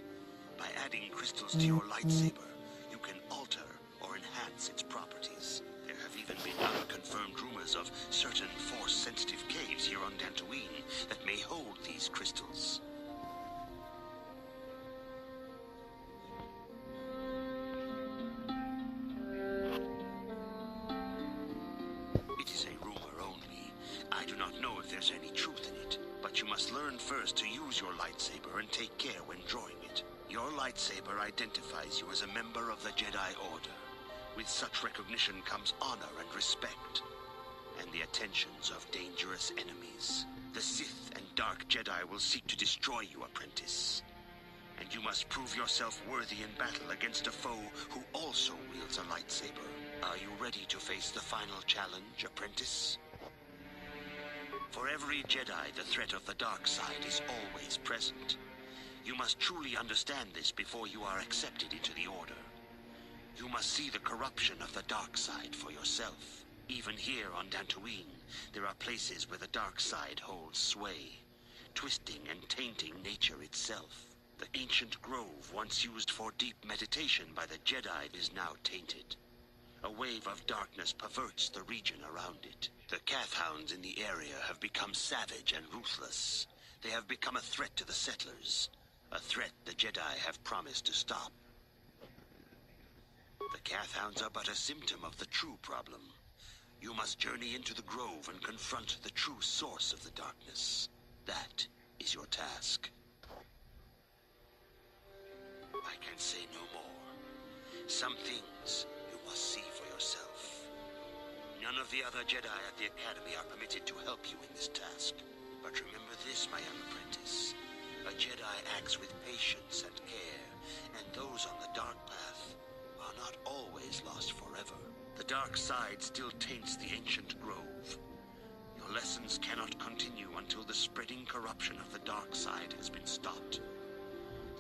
By adding crystals to your lightsaber, you can alter or enhance its properties. There have even been unconfirmed rumors of certain Force-sensitive caves here on Dantooine that may hold these crystals. It is a rumor only. I do not know if there's any truth in it, but you must learn first to use your lightsaber and take care when drawing it. Your lightsaber identifies you as a member of the Jedi Order. With such recognition comes honor and respect, and the attentions of dangerous enemies. The Sith and Dark Jedi will seek to destroy you, apprentice. And you must prove yourself worthy in battle against a foe who also wields a lightsaber. Are you ready to face the final challenge, apprentice? For every Jedi, the threat of the dark side is always present. You must truly understand this before you are accepted into the Order. You must see the corruption of the dark side for yourself. Even here on Dantooine, there are places where the dark side holds sway, twisting and tainting nature itself. The ancient grove once used for deep meditation by the Jedi is now tainted. A wave of darkness perverts the region around it. The Kathhounds in the area have become savage and ruthless. They have become a threat to the settlers, a threat the Jedi have promised to stop. The Kathhounds are but a symptom of the true problem. You must journey into the grove and confront the true source of the darkness. That is your task. I can say no more. Some things you must see for yourself. None of the other Jedi at the Academy are permitted to help you in this task. But remember this, my young apprentice. A Jedi acts with patience and care, and those on the dark path are not always lost forever. The dark side still taints the ancient grove. Your lessons cannot continue until the spreading corruption of the dark side has been stopped.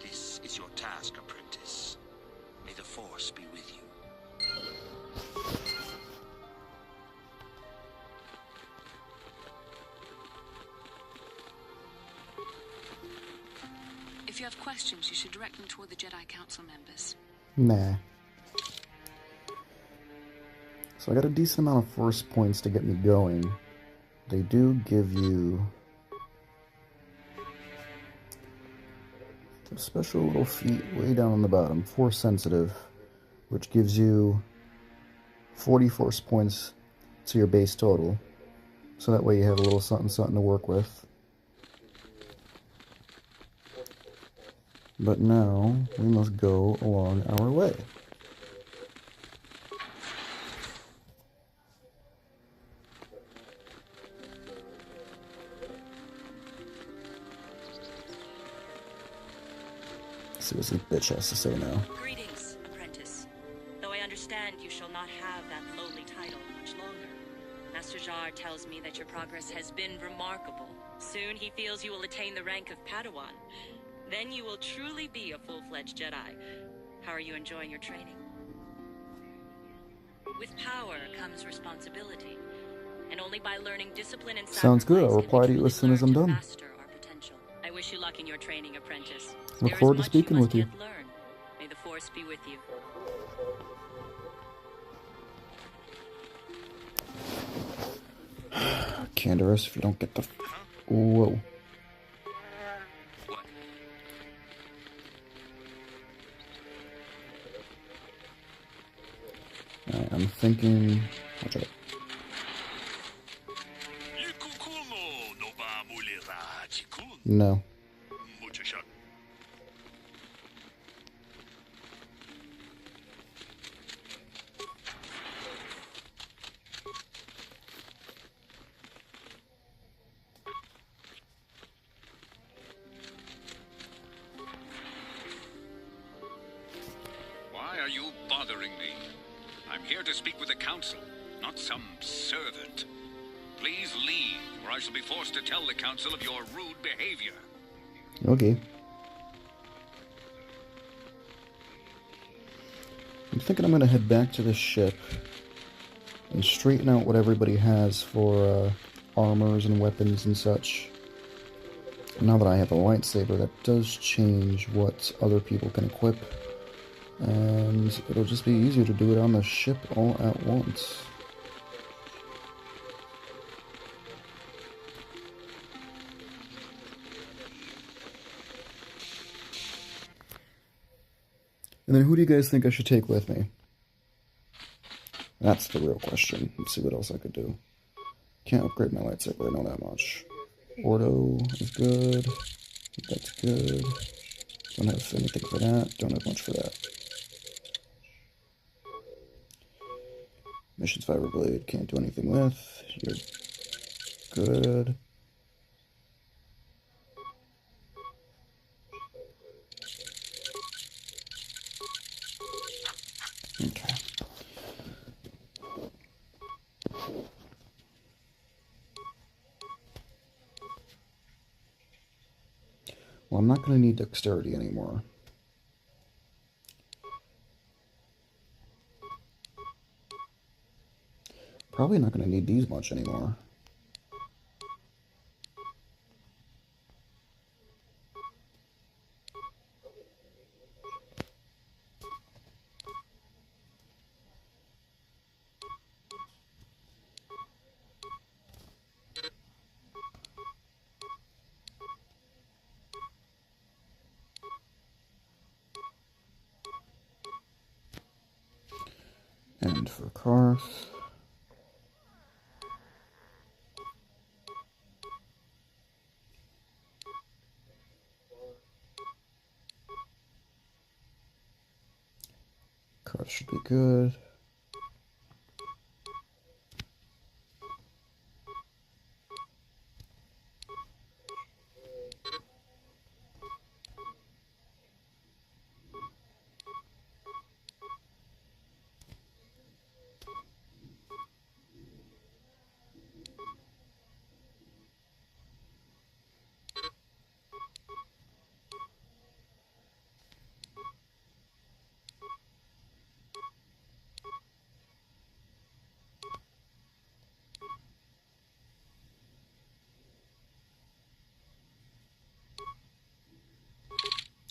This is your task, apprentice. May the Force be with you. If you have questions, you should direct them toward the Jedi Council members. Nah. So I got a decent amount of Force points to get me going. They do give you a special little feat way down on the bottom, Force sensitive, which gives you 40 Force points to your base total. So that way you have a little something to work with. But now we must go along our way. Let's see what this bitch has to say now. Greetings, apprentice. Though I understand you shall not have that lowly title much longer. Master Jar tells me that your progress has been remarkable. Soon he feels you will attain the rank of Padawan. Then you will truly be a full-fledged Jedi. How are you enjoying your training? With power comes responsibility. And only by learning discipline and Sounds good. I'll reply to you as soon as I'm done. master our potential. I wish you luck in your training, apprentice. Look forward to speaking with you. May the Force Force be with you. Canderous, if you don't get the... Whoa. Alright, I'm thinking... Watch out. No. Why are you bothering me? I'm here to speak with the council, not some servant. Please leave, or I shall be forced to tell the council of your rude behavior. Okay. I'm thinking I'm gonna head back to the ship and straighten out what everybody has for armors and weapons and such. Now that I have a lightsaber, that does change what other people can equip, and it'll just be easier to do it on the ship all at once. And then who do you guys think I should take with me? That's the real question. Let's see what else I could do. Can't upgrade my lightsaber, I know that much. Ordo is good. That's good. Don't have anything for that. Don't have much for that. Missions Fiber Blade, can't do anything with. You're good. Okay. Well, I'm not going to need dexterity anymore. Probably not going to need these much anymore. And for Karth. Karth should be good.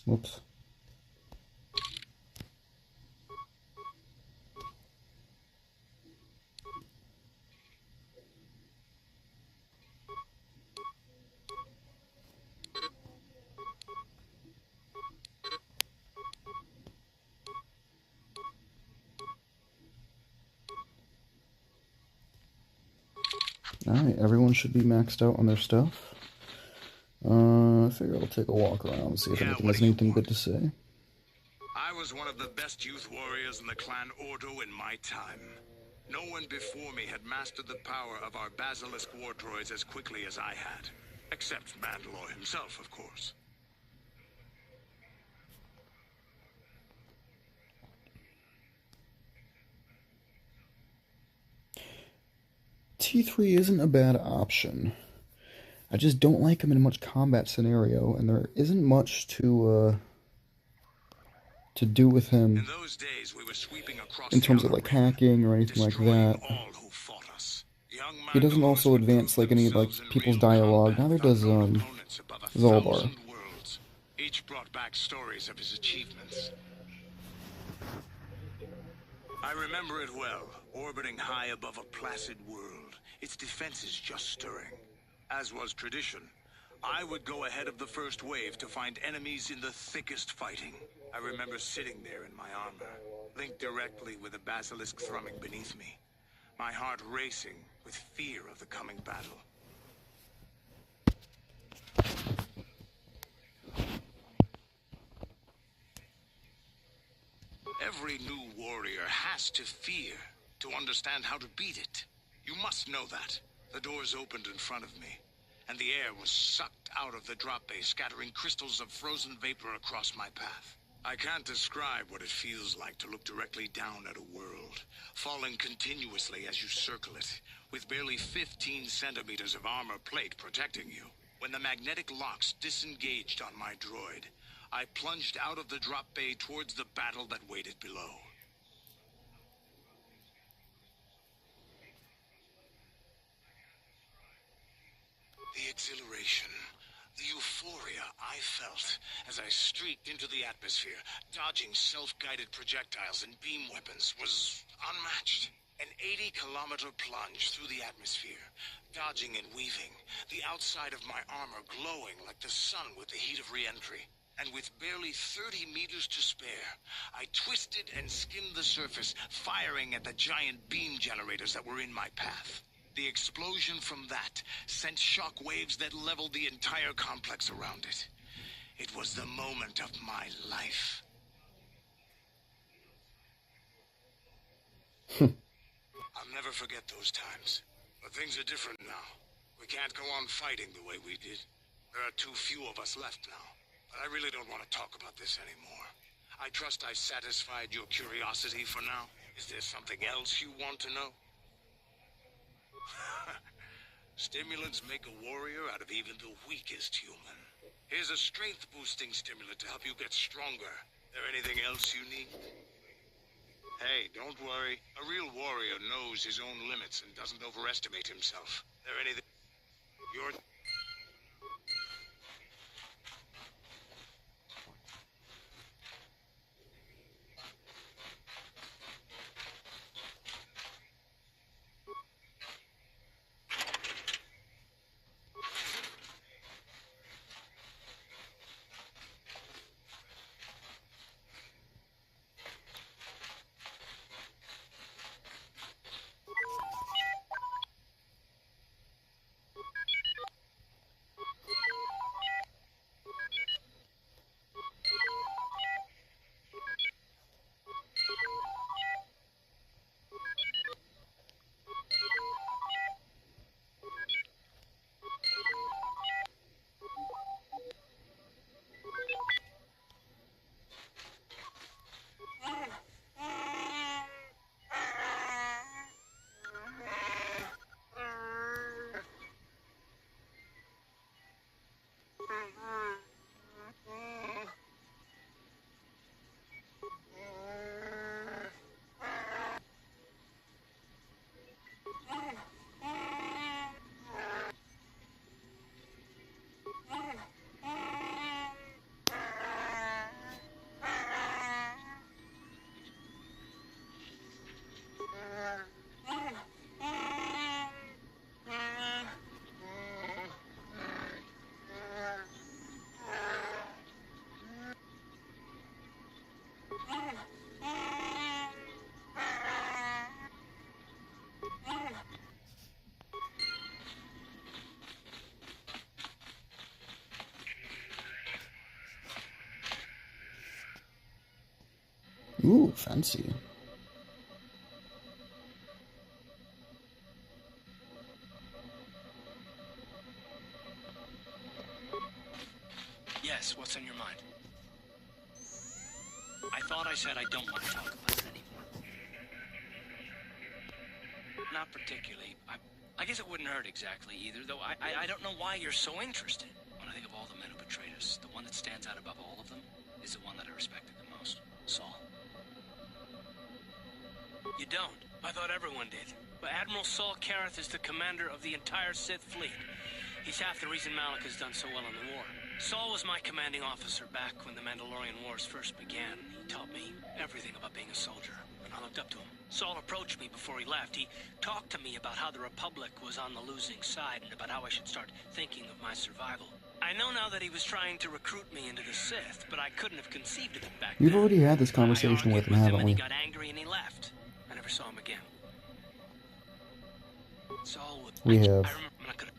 Whoops. Alright, everyone should be maxed out on their stuff. I figure I'll take a walk around and see if anything has anything good to say. I was one of the best youth warriors in the clan Ordo in my time. No one before me had mastered the power of our basilisk war droids as quickly as I had. Except Mandalore himself, of course. T3 isn't a bad option. I just don't like him in much combat scenario, and there isn't much to do with him In those days, we were sweeping across in terms of like hacking or anything like that. He doesn't also advance like any like people's dialogue. Neither does Zolbar. Each brought back stories of his achievements. I remember it well, orbiting high above a placid world, its defenses just stirring. As was tradition, I would go ahead of the first wave to find enemies in the thickest fighting. I remember sitting there in my armor, linked directly with a basilisk thrumming beneath me, my heart racing with fear of the coming battle. Every new warrior has to fear to understand how to beat it. You must know that. The doors opened in front of me, and the air was sucked out of the drop bay, scattering crystals of frozen vapor across my path. I can't describe what it feels like to look directly down at a world, falling continuously as you circle it, with barely 15 centimeters of armor plate protecting you. When the magnetic locks disengaged on my droid, I plunged out of the drop bay towards the battle that waited below. The exhilaration, the euphoria I felt as I streaked into the atmosphere, dodging self-guided projectiles and beam weapons, was unmatched. An 80-kilometer plunge through the atmosphere, dodging and weaving, the outside of my armor glowing like the sun with the heat of re-entry. And with barely 30 meters to spare, I twisted and skimmed the surface, firing at the giant beam generators that were in my path. The explosion from that sent shock waves that leveled the entire complex around it. It was the moment of my life. I'll never forget those times. But things are different now. We can't go on fighting the way we did. There are too few of us left now. But I really don't want to talk about this anymore. I trust I've satisfied your curiosity for now. Is there something else you want to know? Stimulants make a warrior out of even the weakest human. Here's a strength-boosting stimulant to help you get stronger. There anything else you need? Hey, don't worry. A real warrior knows his own limits and doesn't overestimate himself. There anything... You're... Ooh, fancy. Yes, what's on your mind? I thought I said I don't want to talk about it anymore. Not particularly. I guess it wouldn't hurt exactly either, though I don't know why you're so interested. When I think of all the men who betrayed us, the one that stands out above all of them is the one that I respected the most, Saul. You don't? I thought everyone did. But Admiral Saul Karath is the commander of the entire Sith fleet. He's half the reason Malak has done so well in the war. Saul was my commanding officer back when the Mandalorian Wars first began. He taught me everything about being a soldier, an I looked up to him. Saul approached me before he left. He talked to me about how the Republic was on the losing side and about how I should start thinking of my survival. I know now that he was trying to recruit me into the Sith, but I couldn't have conceived of it back then. We've already had this conversation with him, haven't we? He got angry and he left. I never saw him again. Saul would... We have. I remember I'm not gonna...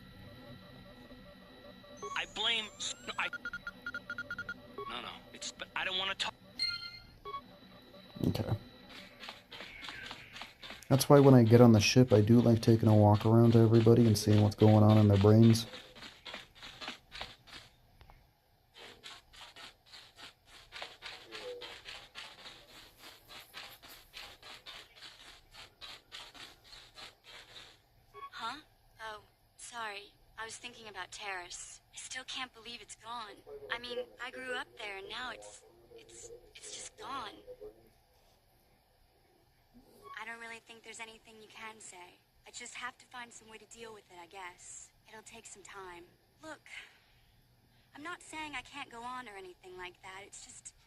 I blame... No, it's... But I don't want to talk... Okay. That's why when I get on the ship, I do like taking a walk around to everybody and seeing what's going on in their brains. Huh? Oh, sorry. I was thinking about Terrace. I still can't believe it's gone. I mean, I grew up there and now it's just gone. I don't really think there's anything you can say. I just have to find some way to deal with it, I guess. It'll take some time. Look, I'm not saying I can't go on or anything like that. It's just,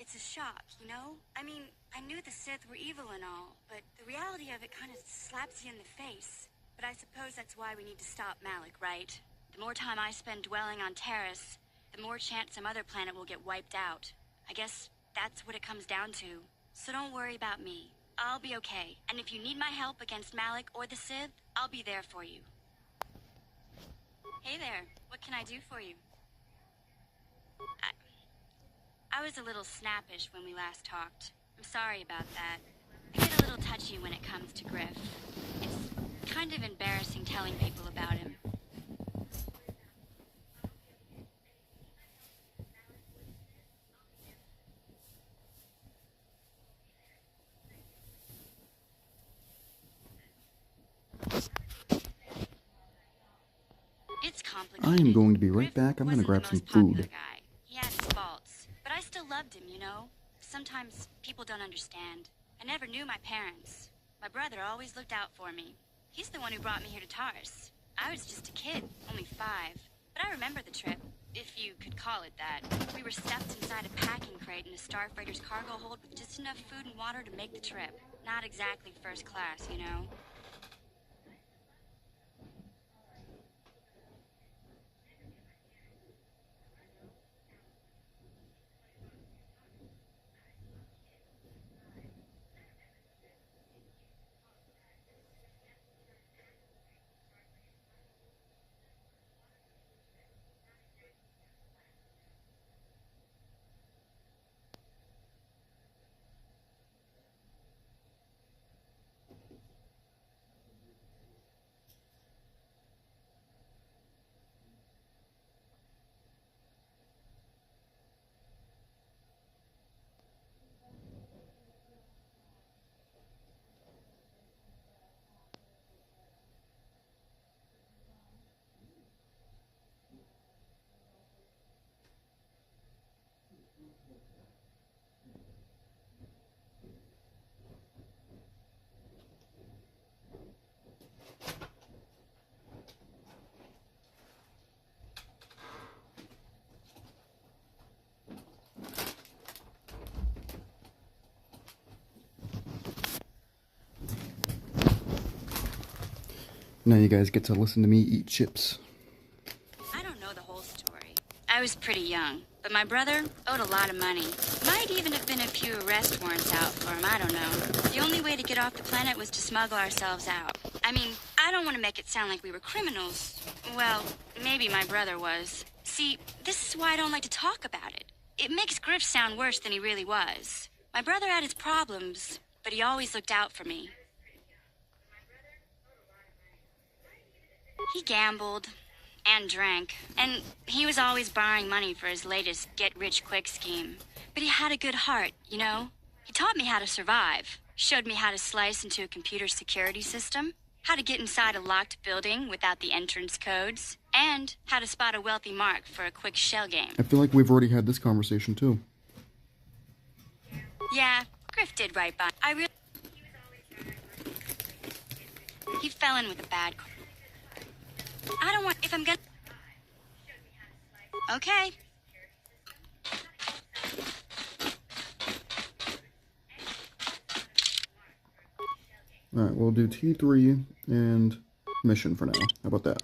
it's a shock, you know? I mean, I knew the Sith were evil and all, but the reality of it kind of slaps you in the face. But I suppose that's why we need to stop Malik, right? The more time I spend dwelling on Terrace, the more chance some other planet will get wiped out. I guess that's what it comes down to. So don't worry about me. I'll be okay. And if you need my help against Malik or the Sith, I'll be there for you. Hey there. What can I do for you? I was a little snappish when we last talked. I'm sorry about that. I get a little touchy when it comes to Griff. It's kind of embarrassing telling people about him. It's complicated. I am going to be right back. I'm going to grab some food. He had his faults, but I still loved him, you know? Sometimes people don't understand. I never knew my parents. My brother always looked out for me. He's the one who brought me here to Taurus. I was just a kid, only 5. But I remember the trip, if you could call it that. We were stuffed inside a packing crate in a starfighter's cargo hold with just enough food and water to make the trip. Not exactly first class, you know? Now you guys get to listen to me eat chips. I don't know the whole story. I was pretty young, but my brother owed a lot of money. Might even have been a few arrest warrants out for him, I don't know. The only way to get off the planet was to smuggle ourselves out. I mean, I don't want to make it sound like we were criminals. Well, maybe my brother was. See, this is why I don't like to talk about it. It makes Griff sound worse than he really was. My brother had his problems, but he always looked out for me. He gambled and drank, and he was always borrowing money for his latest get-rich-quick scheme. But he had a good heart, you know? He taught me how to survive, showed me how to slice into a computer security system, how to get inside a locked building without the entrance codes, and how to spot a wealthy mark for a quick shell game. I feel like we've already had this conversation too. Yeah, Griff did right by. He fell in with a bad... I don't want... If I'm gonna... Okay. Alright, we'll do T3 and mission for now. How about that?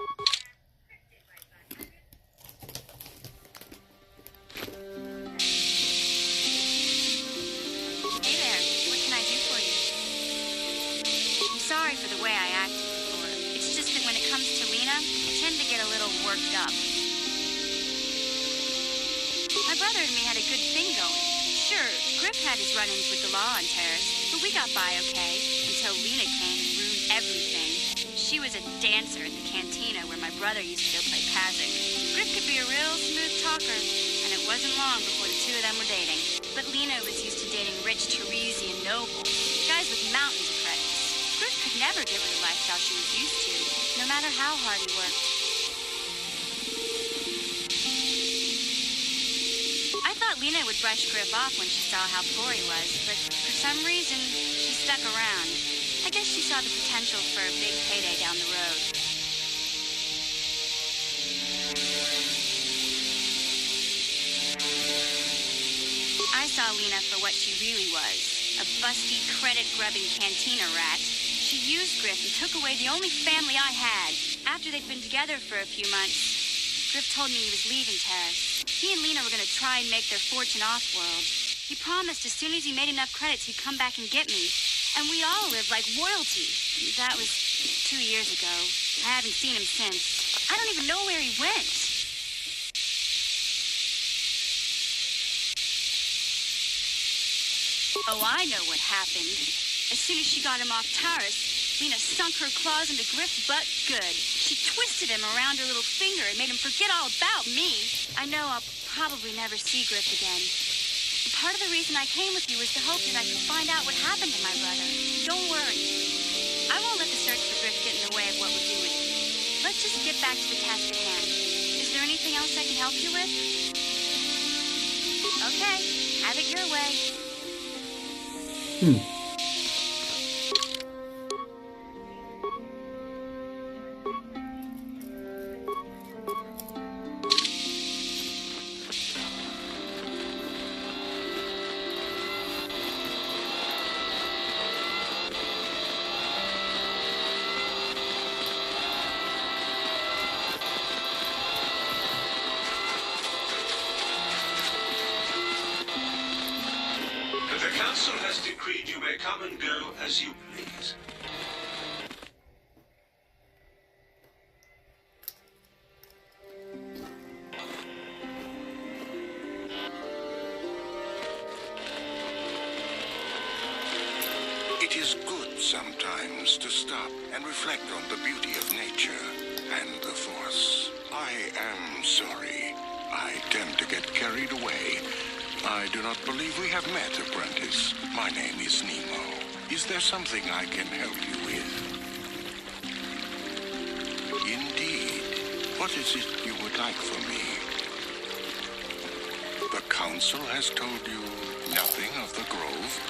Hey there, what can I do for you? I'm sorry for the way I acted before. It's just that when it comes to Lena, I tend to get a little worked up. My brother and me had a good thing going. Sure, Griff had his run-ins with the law on Terrace, but we got by okay until Lena came and ruined everything. She was a dancer at the cantina where my brother used to go play Pazic. Griff could be a real smooth talker, and it wasn't long before the two of them were dating. But Lena was used to dating rich Teresian nobles, guys with mountains of credits. Griff could never give her the lifestyle she was used to, no matter how hard he worked. I thought Lena would brush Griff off when she saw how poor he was, but for some reason, she stuck around. I guess she saw the potential for a big payday down the road. I saw Lena for what she really was, a busty, credit-grubbing cantina rat. She used Griff and took away the only family I had. After they'd been together for a few months, Griff told me he was leaving Terrace. He and Lena were going to try and make their fortune off-world. He promised as soon as he made enough credits, he'd come back and get me. And we'd all live like royalty. That was 2 years ago. I haven't seen him since. I don't even know where he went. Oh, I know what happened. As soon as she got him off Terrace, Lena sunk her claws into Griff's butt good. She twisted him around her little finger and made him forget all about me. I know I'll probably never see Griff again. But part of the reason I came with you was to hope that I could find out what happened to my brother. Don't worry. I won't let the search for Griff get in the way of what we're doing. Let's just get back to the task at hand. Is there anything else I can help you with? Okay, have it your way. The council has decreed you may come and go as you please. It is good sometimes to stop and reflect on the beauty of nature and the Force. I am sorry. I tend to get carried away. I do not believe we have met, apprentice. My name is Nemo. Is there something I can help you with? Indeed. What is it you would like from me? The council has told you nothing of the Grove?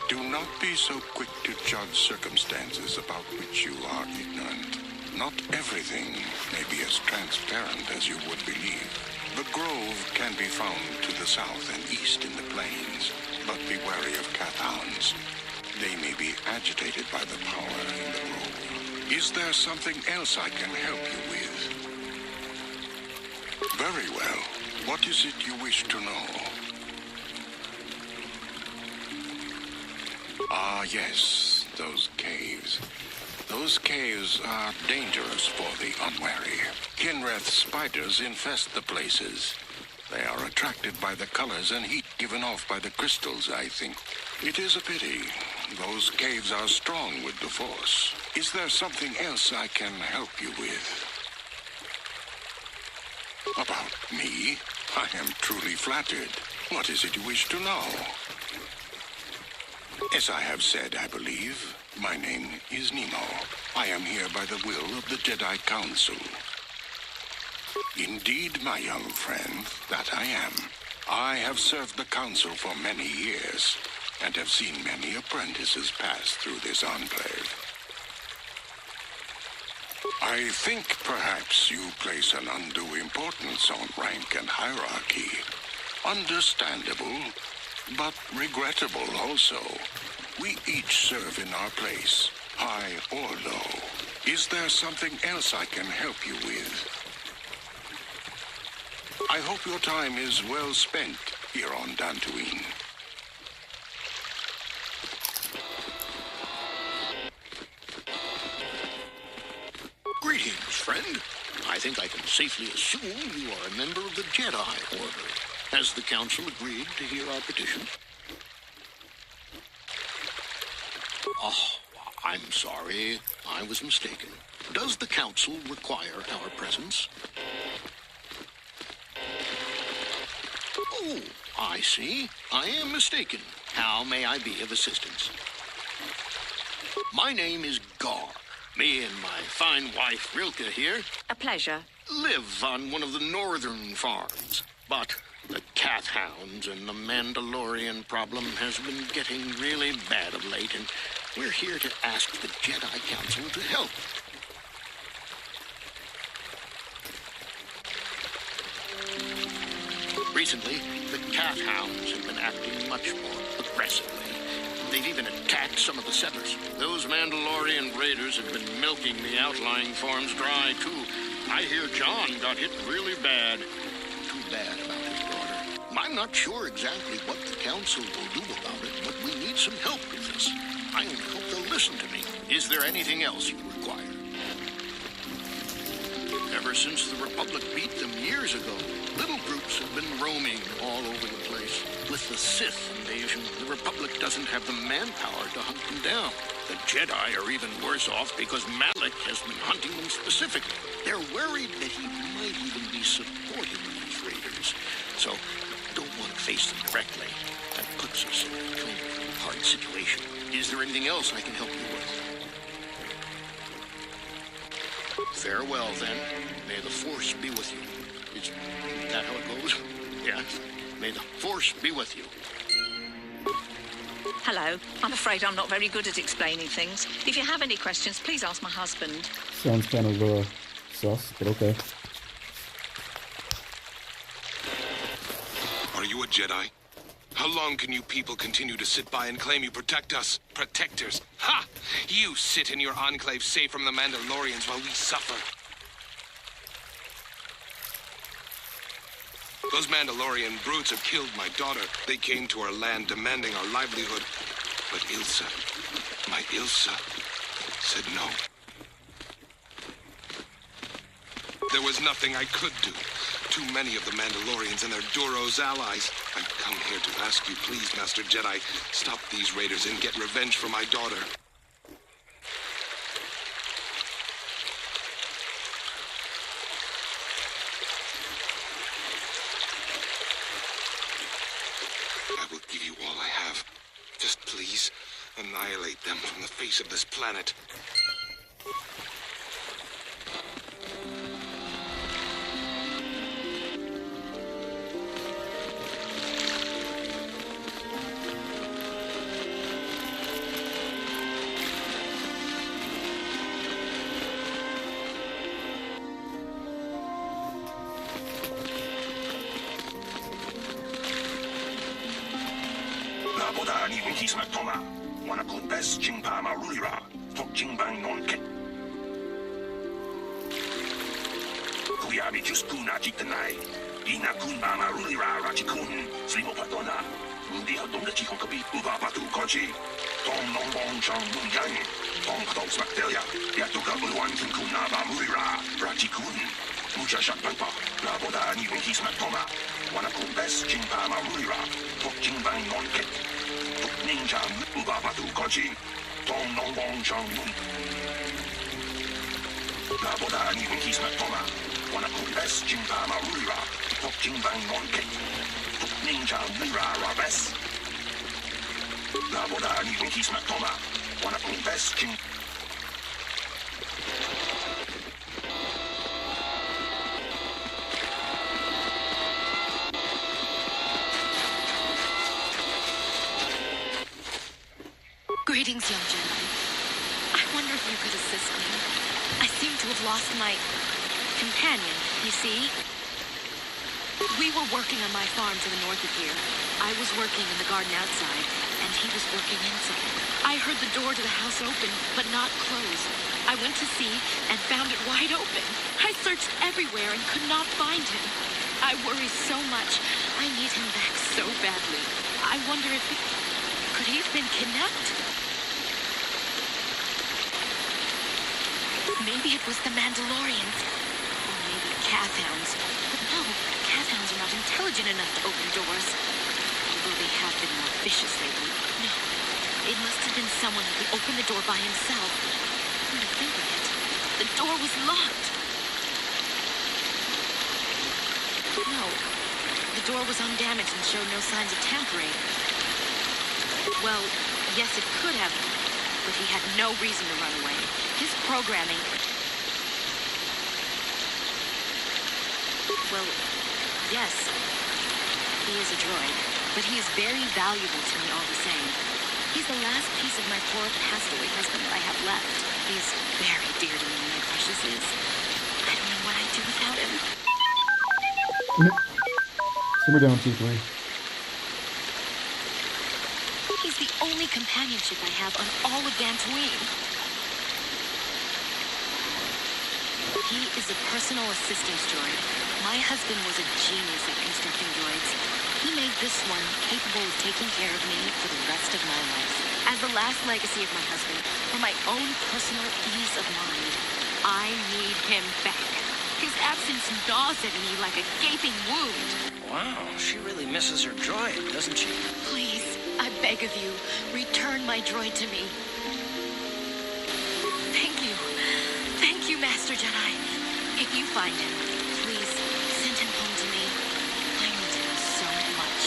Do not be so quick to judge circumstances about which you are ignorant. Not everything may be as transparent as you would believe. The Grove can be found to the south and east in the plains, but be wary of cat-hounds. They may be agitated by the power in the Grove. Is there something else I can help you with? Very well. What is it you wish to know? Ah, yes, those caves. Those caves are dangerous for the unwary. Kinreth spiders infest the places. They are attracted by the colors and heat given off by the crystals, I think. It is a pity. Those caves are strong with the Force. Is there something else I can help you with? About me? I am truly flattered. What is it you wish to know? As I have said, I believe, my name is Nemo. I am here by the will of the Jedi Council. Indeed, my young friend, that I am. I have served the Council for many years, and have seen many apprentices pass through this enclave. I think perhaps you place an undue importance on rank and hierarchy. Understandable, but regrettable also. We each serve in our place, high or low. Is there something else I can help you with? I hope your time is well spent here on Dantooine. Greetings, friend. I think I can safely assume you are a member of the Jedi Order. Has the Council agreed to hear our petition? Oh, I'm sorry. I was mistaken. Does the Council require our presence? Oh, I see. I am mistaken. How may I be of assistance? My name is Gar. Me and my fine wife, Rilke, here, A pleasure. live on one of the northern farms. But the Kath Hounds and the Mandalorian problem has been getting really bad of late, and we're here to ask the Jedi Council to help. Recently, the Kath Hounds have been acting much more aggressively. They've even attacked some of the settlers. Those Mandalorian raiders have been milking the outlying farms dry, too. I hear John got hit really bad. Too bad about his daughter. I'm not sure exactly what the council will do about it, but we need some help with this. I only hope they'll listen to me. Is there anything else you require? Ever since the Republic beat them years ago, little groups have been roaming all over the place. With the Sith invasion, the Republic doesn't have the manpower to hunt them down. The Jedi are even worse off because Malik has been hunting them specifically. They're worried that he might even be supporting these raiders. So, don't want to face them directly. That puts us in a kind of hard situation. Is there anything else I can help you with? Farewell, then. May the Force be with you. Is that how it goes? Yeah. May the Force be with you. Hello. I'm afraid I'm not very good at explaining things. If you have any questions, please ask my husband. Sounds kind of sus, but okay. Are you a Jedi? How long can you people continue to sit by and claim you protect us? Protectors. Ha! You sit in your enclave safe from the Mandalorians while we suffer. Those Mandalorian brutes have killed my daughter. They came to our land demanding our livelihood. But Ilsa, my Ilsa, said no. There was nothing I could do. Too many of the Mandalorians and their Duros allies. I've come here to ask you, please, Master Jedi, stop these raiders and get revenge for my daughter. I will give you all I have. Just please, annihilate them from the face of this planet. 나보다 니 윈키스마 토마 와나쿠 베스 징파마 루리라 톡징방 논켓 구야미 주스쿠나 지트나이 이나쿤 마마 루리라 라치쿤 슬리모파토나 우디 활동의 지콩급이 우바바두 건치 동농봉청 문양 동크동스 박테리아 야투가 물완튼 쿠나바 무리라 라치쿤 무자샷 반파 나보다 니 윈키스마 토마 와나쿠 베스 징파마 루리라 톡징방 논켓 닌자 우바바두 거지 동농봉청 나보다 니은 기스마 토마 와나쿠 베스 징파마 루리라 톡징방 논켓 닌자 미라라 베스 나보다 니은 기스마 토마 와나쿠 베스 징 Greetings, young Jedi. I wonder if you could assist me. I seem to have lost my companion, you see? We were working on my farm to the north of here. I was working in the garden outside, and he was working inside. I heard the door to the house open, but not close. I went to see and found it wide open. I searched everywhere and could not find him. I worry so much. I need him back so badly. I wonder if he... Could he have been kidnapped? Maybe it was the Mandalorians. Or maybe Cathhounds. But no, Cathhounds are not intelligent enough to open doors. Although they have been more vicious lately. No, it must have been someone who could open the door by himself. Come to think of it, the door was locked. No, the door was undamaged and showed no signs of tampering. Well, yes, it could have, but he had no reason to run away. His programming... Well, yes, he is a droid, but he is very valuable to me all the same. He's the last piece of my poor passed-away husband that I have left. He is very dear to me, my precious is. I don't know what I'd do without him. Simmer down, T3. He's the only companionship I have on all of Dantooine. He is a personal assistance droid. My husband was a genius at constructing droids. He made this one capable of taking care of me for the rest of my life. As the last legacy of my husband, for my own personal ease of mind, I need him back. His absence gnaws at me like a gaping wound. Wow, she really misses her droid, doesn't she? Please, I beg of you, return my droid to me. Thank you. Thank you, Master Jedi. If you find him, please send him home to me. I need him so much.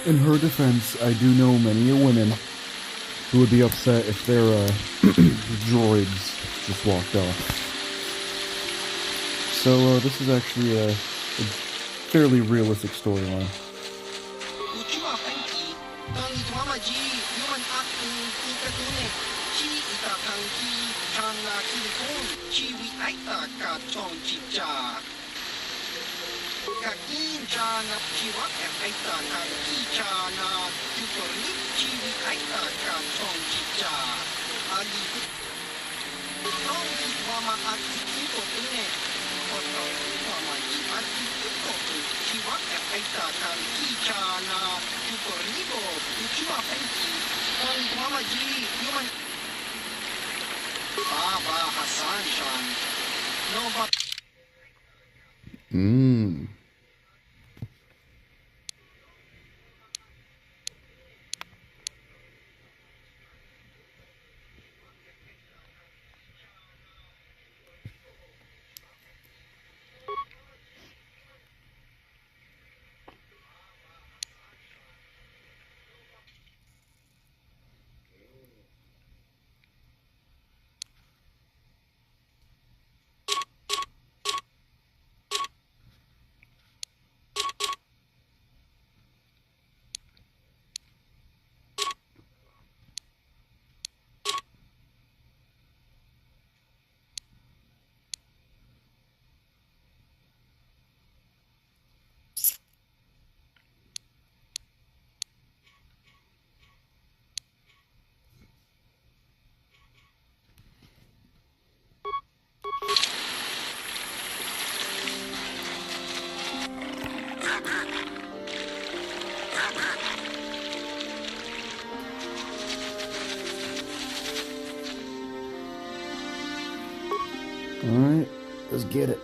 In her defense, I do know many women who would be upset if their droids just walked off. So this is actually a fairly realistic storyline. Alright, let's get it.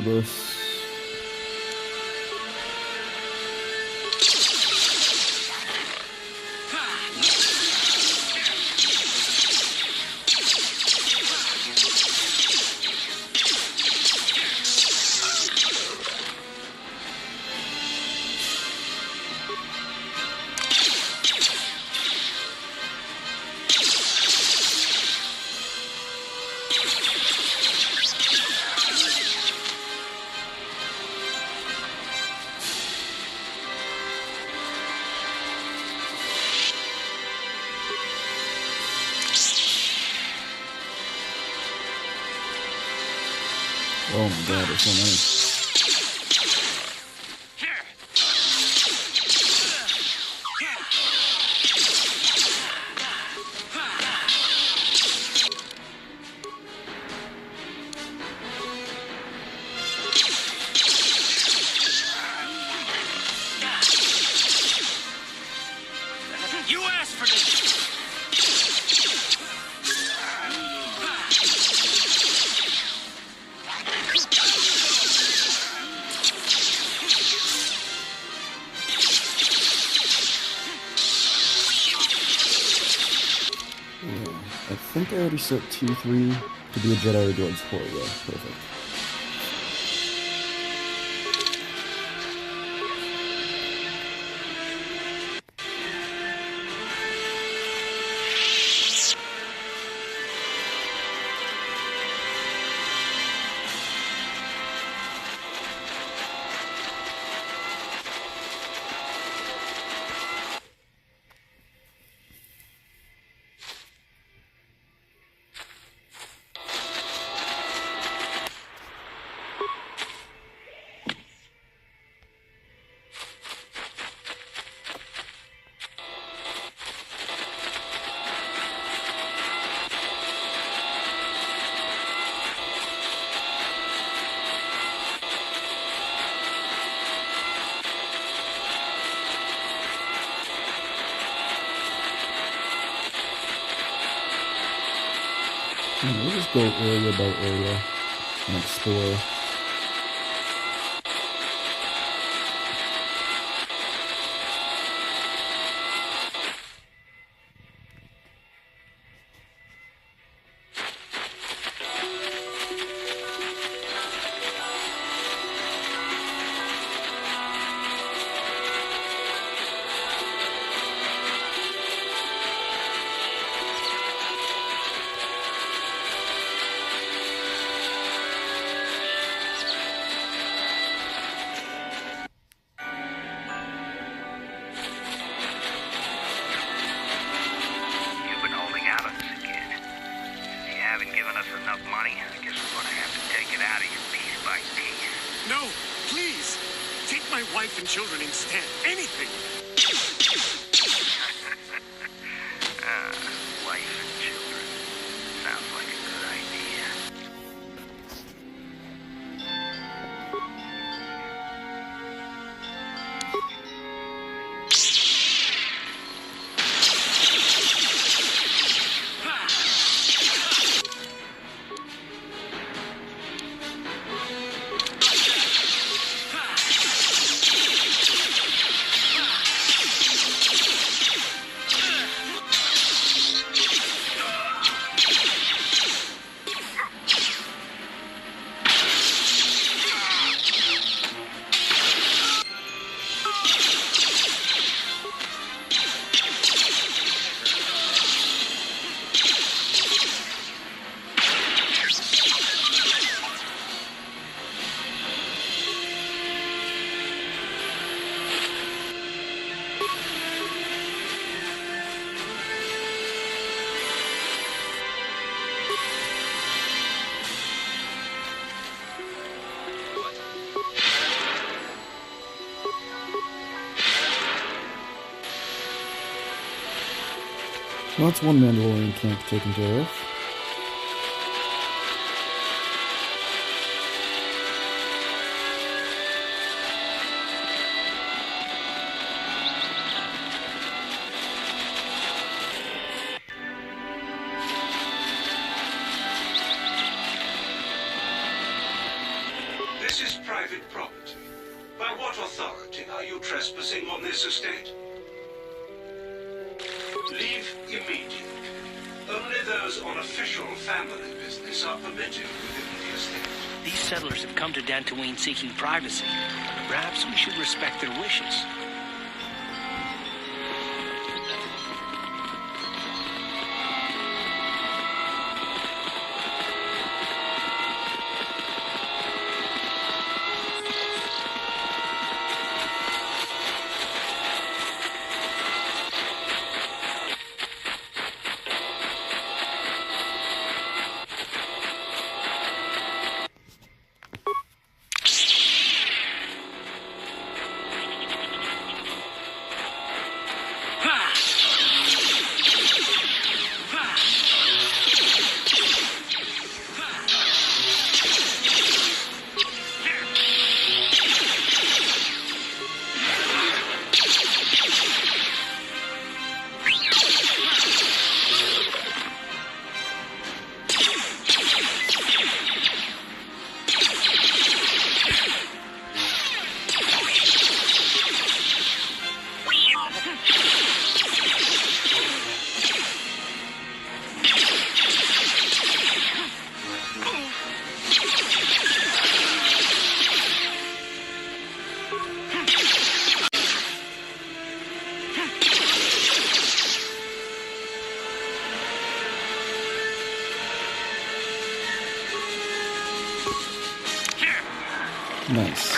this. Oh my god, there's so many. You asked for this! I think I already set T3 to be a Jedi Rewards 4, yeah, perfect. We'll just go area by area and explore. No, please! Take my wife and children instead. Anything! Wife and children. Sounds like a good idea. Well, that's one Mandalorian camp taken care of. This are you trespassing on this estate? Leave immediately. Only those on official family business are permitted within the estate. These settlers have come to Dantooine seeking privacy. Perhaps we should respect their wishes. Nice.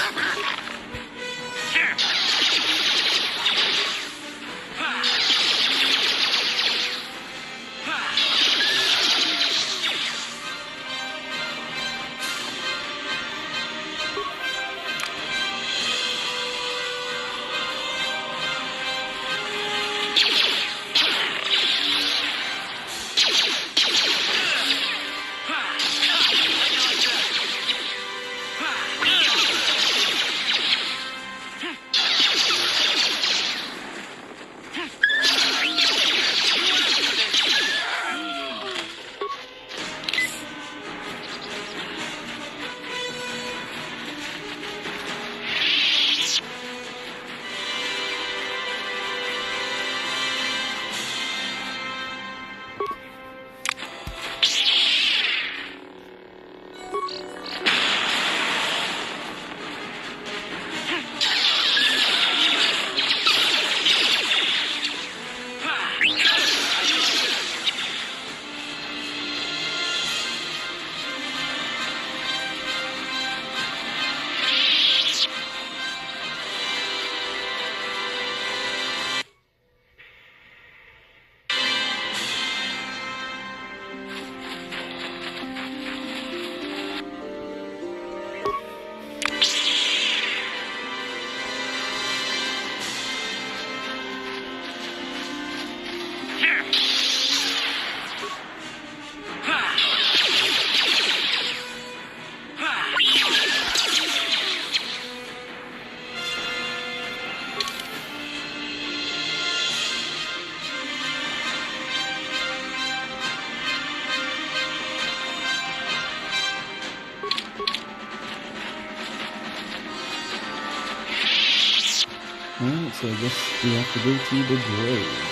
Alright, so I guess we have to go to the grove.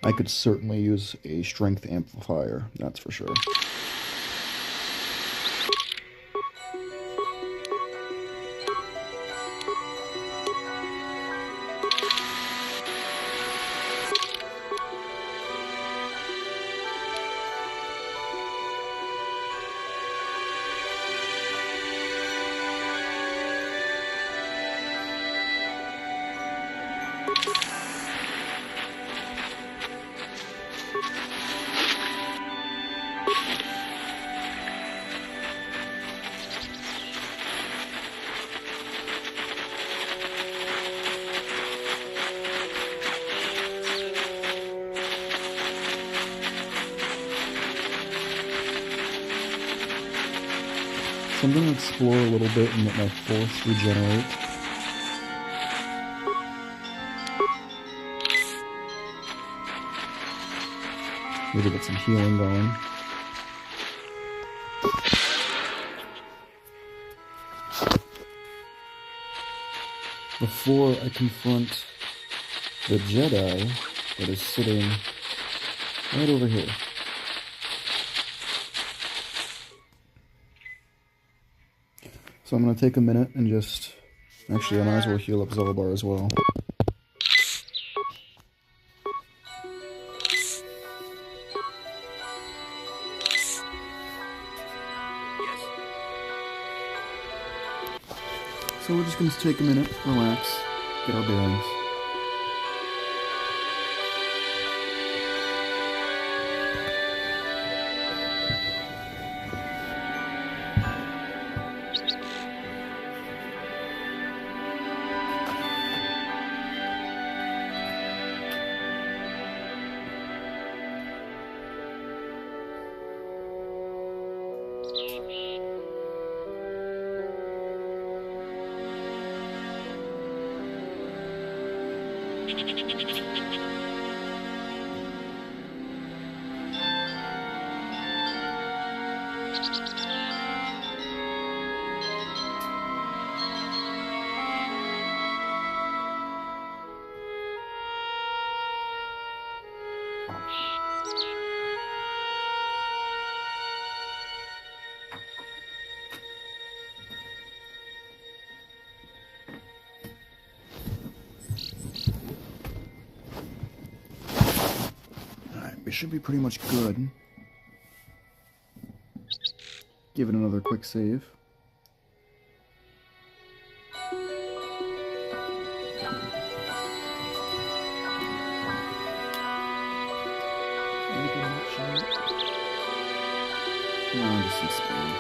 I could certainly use a strength amplifier, that's for sure. So I'm going to explore a little bit and let my force regenerate. Maybe get some healing going. Before I confront the Jedi that is sitting right over here. So I'm going to take a minute and just... Actually, I might as well heal up Zolbar as well. So we're just going to take a minute, relax, get our bearings. We should be pretty much good. Give it another quick save. No, just some spam.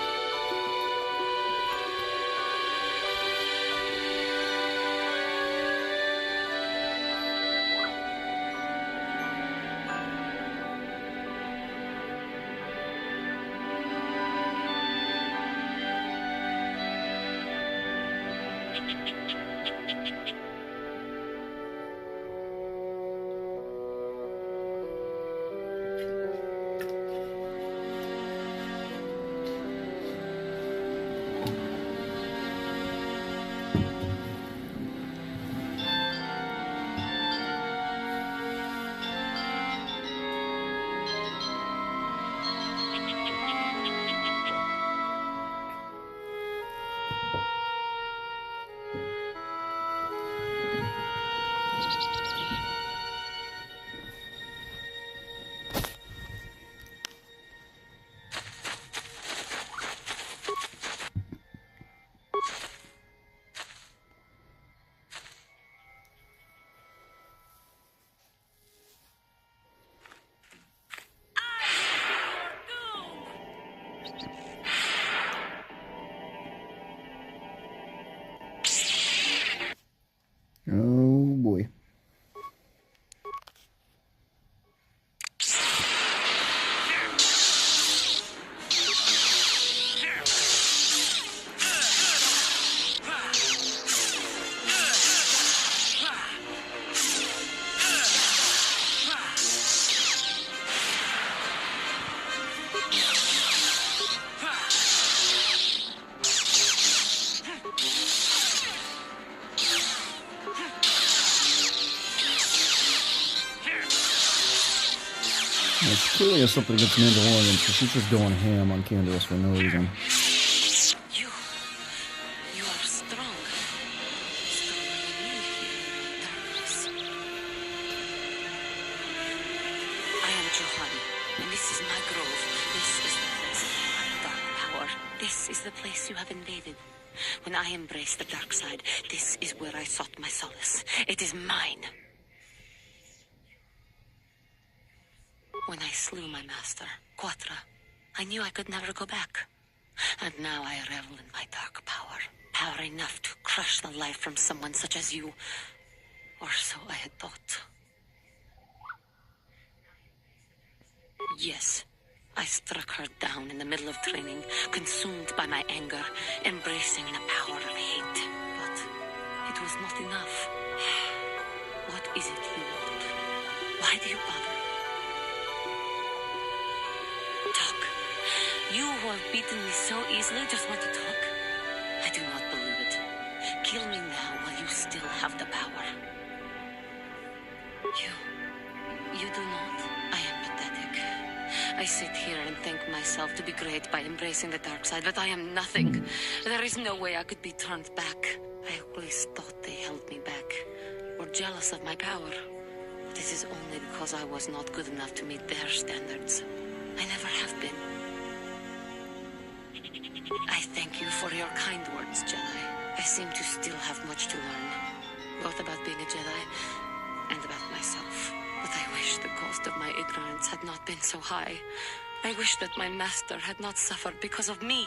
It's clearly has something against Mandalorians, because she's just going ham on Candace for no reason. You are strong. Stronger than me here in darkness. I am Johanny, and this is my grove. This is the place of my dark power. This is the place you have invaded. When I embraced the dark side, this is where I sought my solace. It is mine. When I slew my master, Quatra, I knew I could never go back. And now I revel in my dark power. Power enough to crush the life from someone such as you. Or so I had thought. Yes, I struck her down in the middle of training, consumed by my anger, embracing the power of hate. But it was not enough. What is it you want? Why do you bother? Talk. You who have beaten me so easily just want to talk? I do not believe it. Kill me now while you still have the power. You do not? I am pathetic. I sit here and think myself to be great by embracing the dark side, but I am nothing. There is no way I could be turned back. I always thought they held me back, or jealous of my power. But it is only because I was not good enough to meet their standards. I never have been. I thank you for your kind words, Jedi. I seem to still have much to learn, both about being a Jedi and about myself. But I wish the cost of my ignorance had not been so high. I wish that my master had not suffered because of me.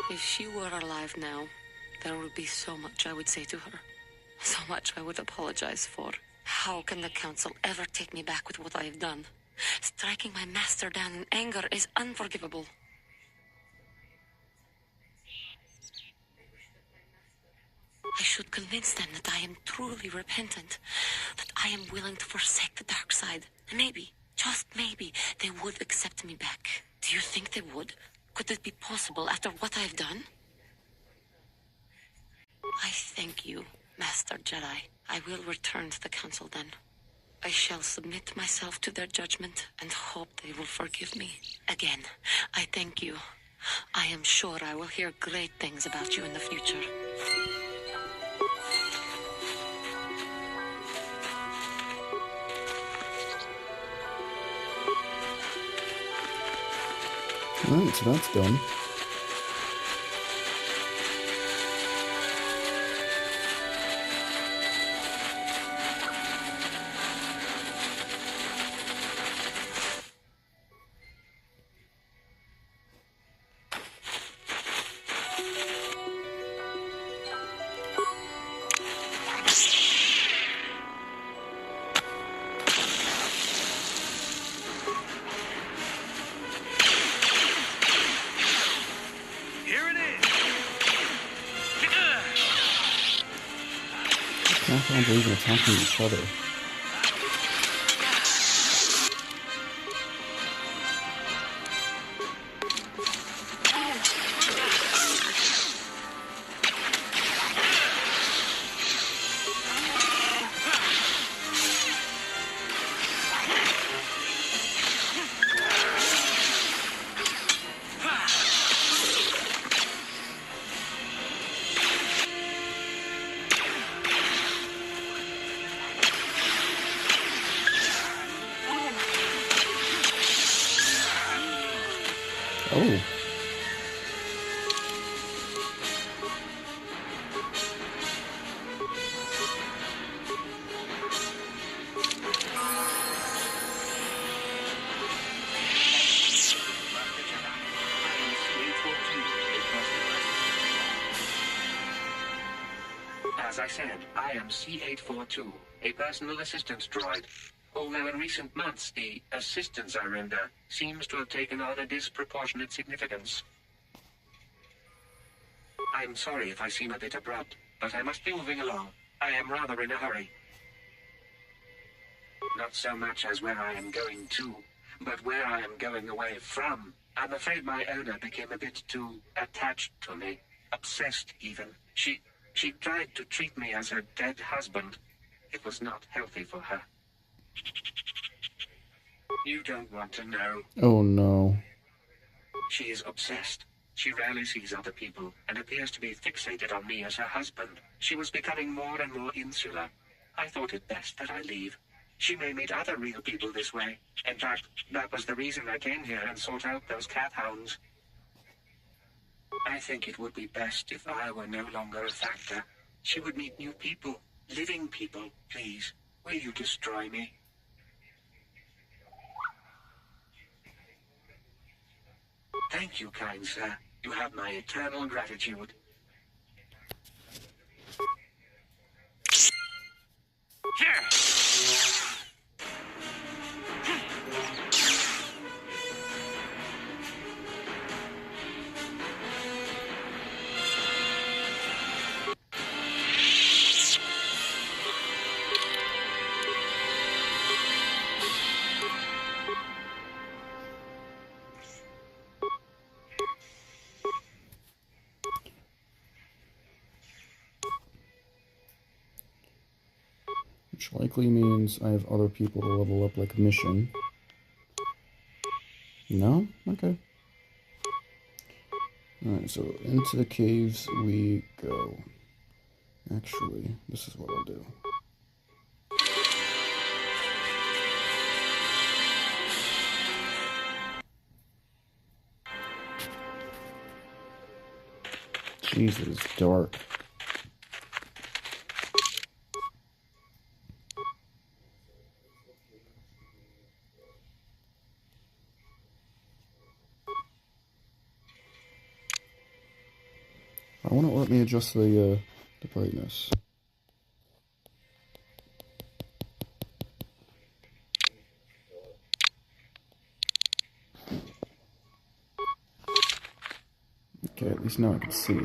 If she were alive now, there would be so much I would say to her. So much I would apologize for. How can the Council ever take me back with what I have done? Striking my master down in anger is unforgivable. I should convince them that I am truly repentant, that I am willing to forsake the dark side. Maybe, just maybe, they would accept me back. Do you think they would? Could it be possible after what I have done? I thank you, Master Jedi. I will return to the Council then. I shall submit myself to their judgment and hope they will forgive me. Again, I thank you. I am sure I will hear great things about you in the future. Alright, so that's done. I can't believe they're attacking each other. Oh. As I said, I am C842, a personal assistance droid. Although in recent months the assistance I render seems to have taken on a disproportionate significance. I'm sorry if I seem a bit abrupt, but I must be moving along. I am rather in a hurry. Not so much as where I am going to, but where I am going away from. I'm afraid my owner became a bit too attached to me. Obsessed, even. She tried to treat me as her dead husband. It was not healthy for her. You don't want to know. Oh no. She is obsessed. She rarely sees other people and appears to be fixated on me as her husband. She was becoming more and more insular. I thought it best that I leave. She may meet other real people this way. In fact, that was the reason I came here and sought out those cat hounds. I think it would be best if I were no longer a factor. She would meet new people, living people. Please, will you destroy me? Thank you, kind sir. You have my eternal gratitude. Which likely means I have other people to level up like mission. No? Okay. Alright, so into the caves we go. Actually, this is what I'll do. Jeez, it is dark. I want to let me adjust the brightness. Okay, at least now I can see.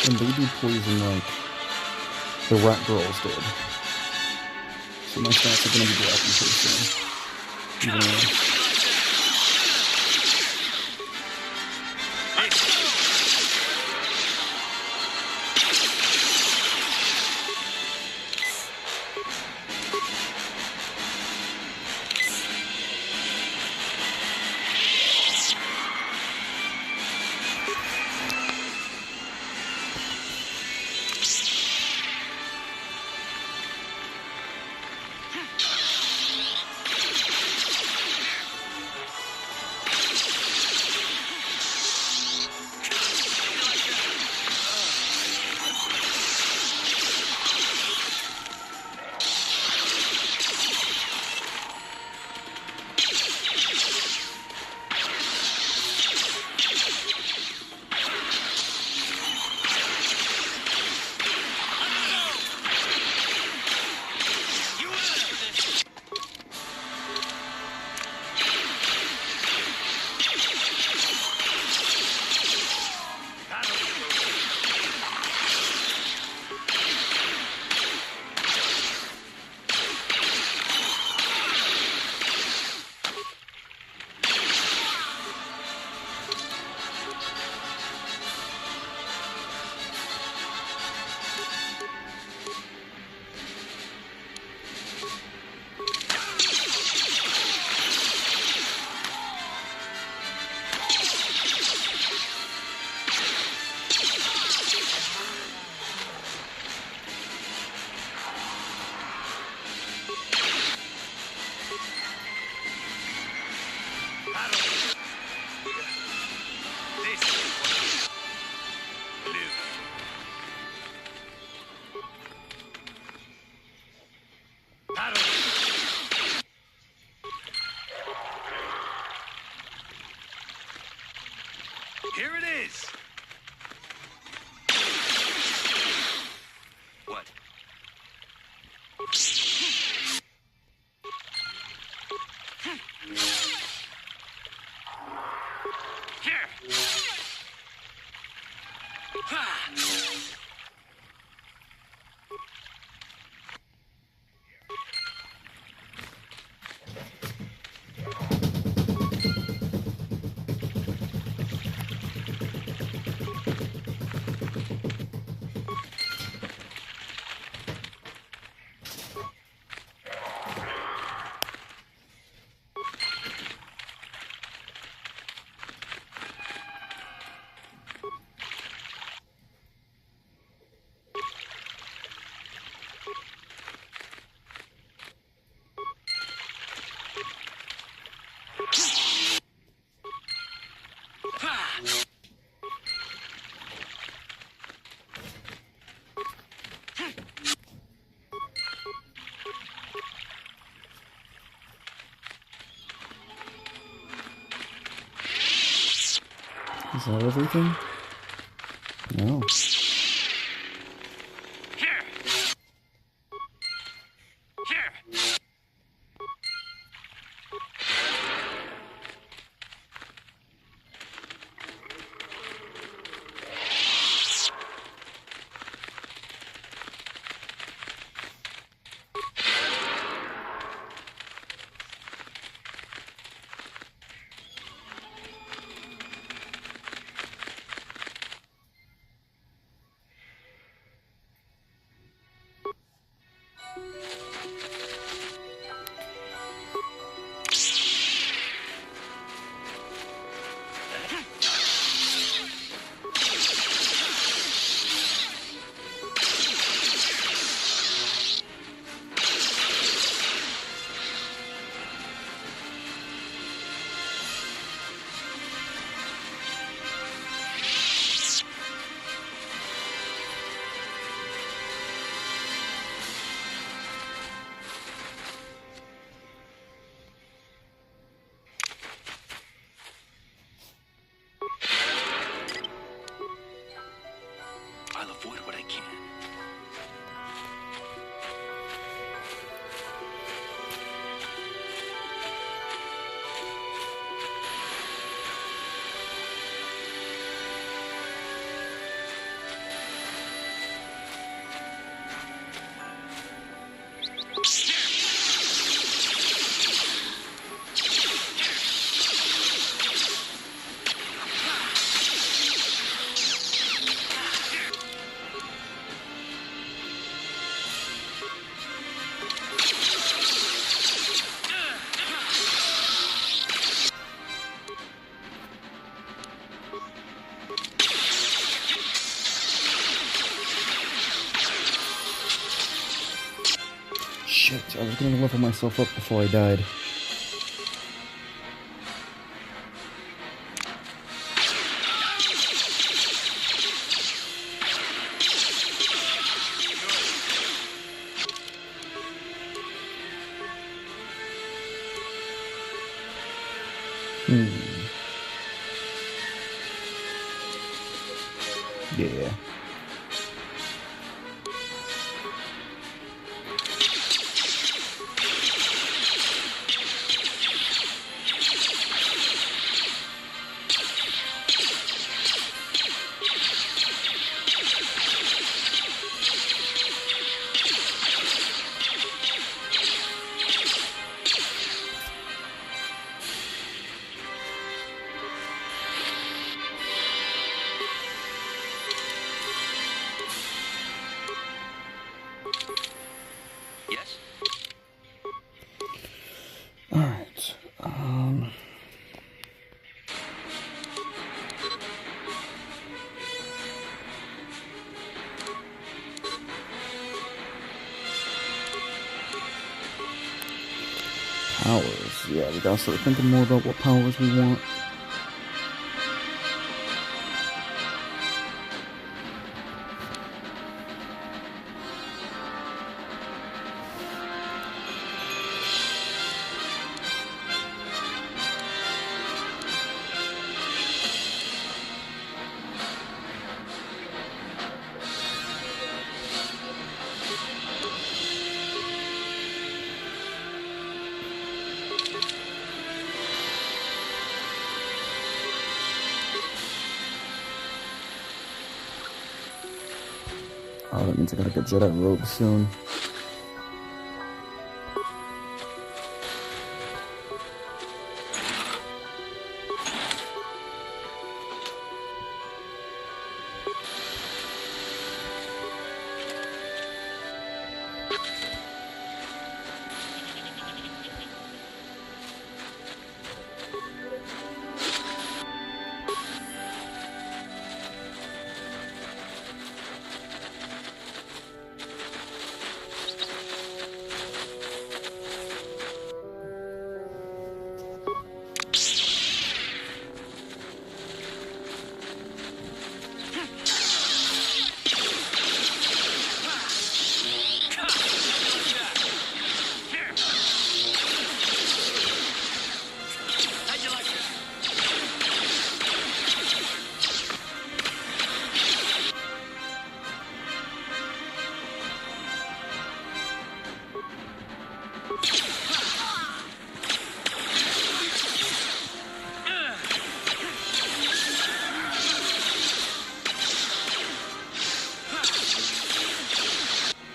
And they do poison like the rat girls did. So my stats are going to be dropping pretty soon. Even worse. Is that everything? No. I'll avoid what I can. Shit, I was gonna level myself up before I died. Yeah. Yes? Alright, powers. Yeah, we gotta start thinking more about what powers we want. Oh, that means I gotta get Jedi robes soon.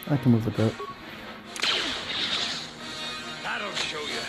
I can move with that. That'll show you.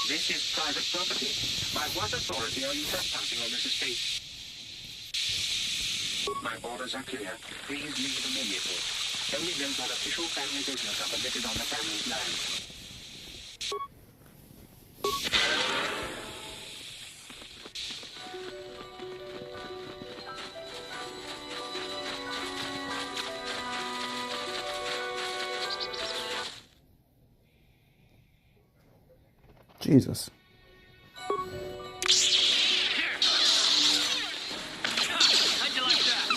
This is private property. By what authority are you trespassing on this estate? My orders are clear. Please leave immediately. Only those on official family business are permitted on the family's land. Jesus. How'd you like that?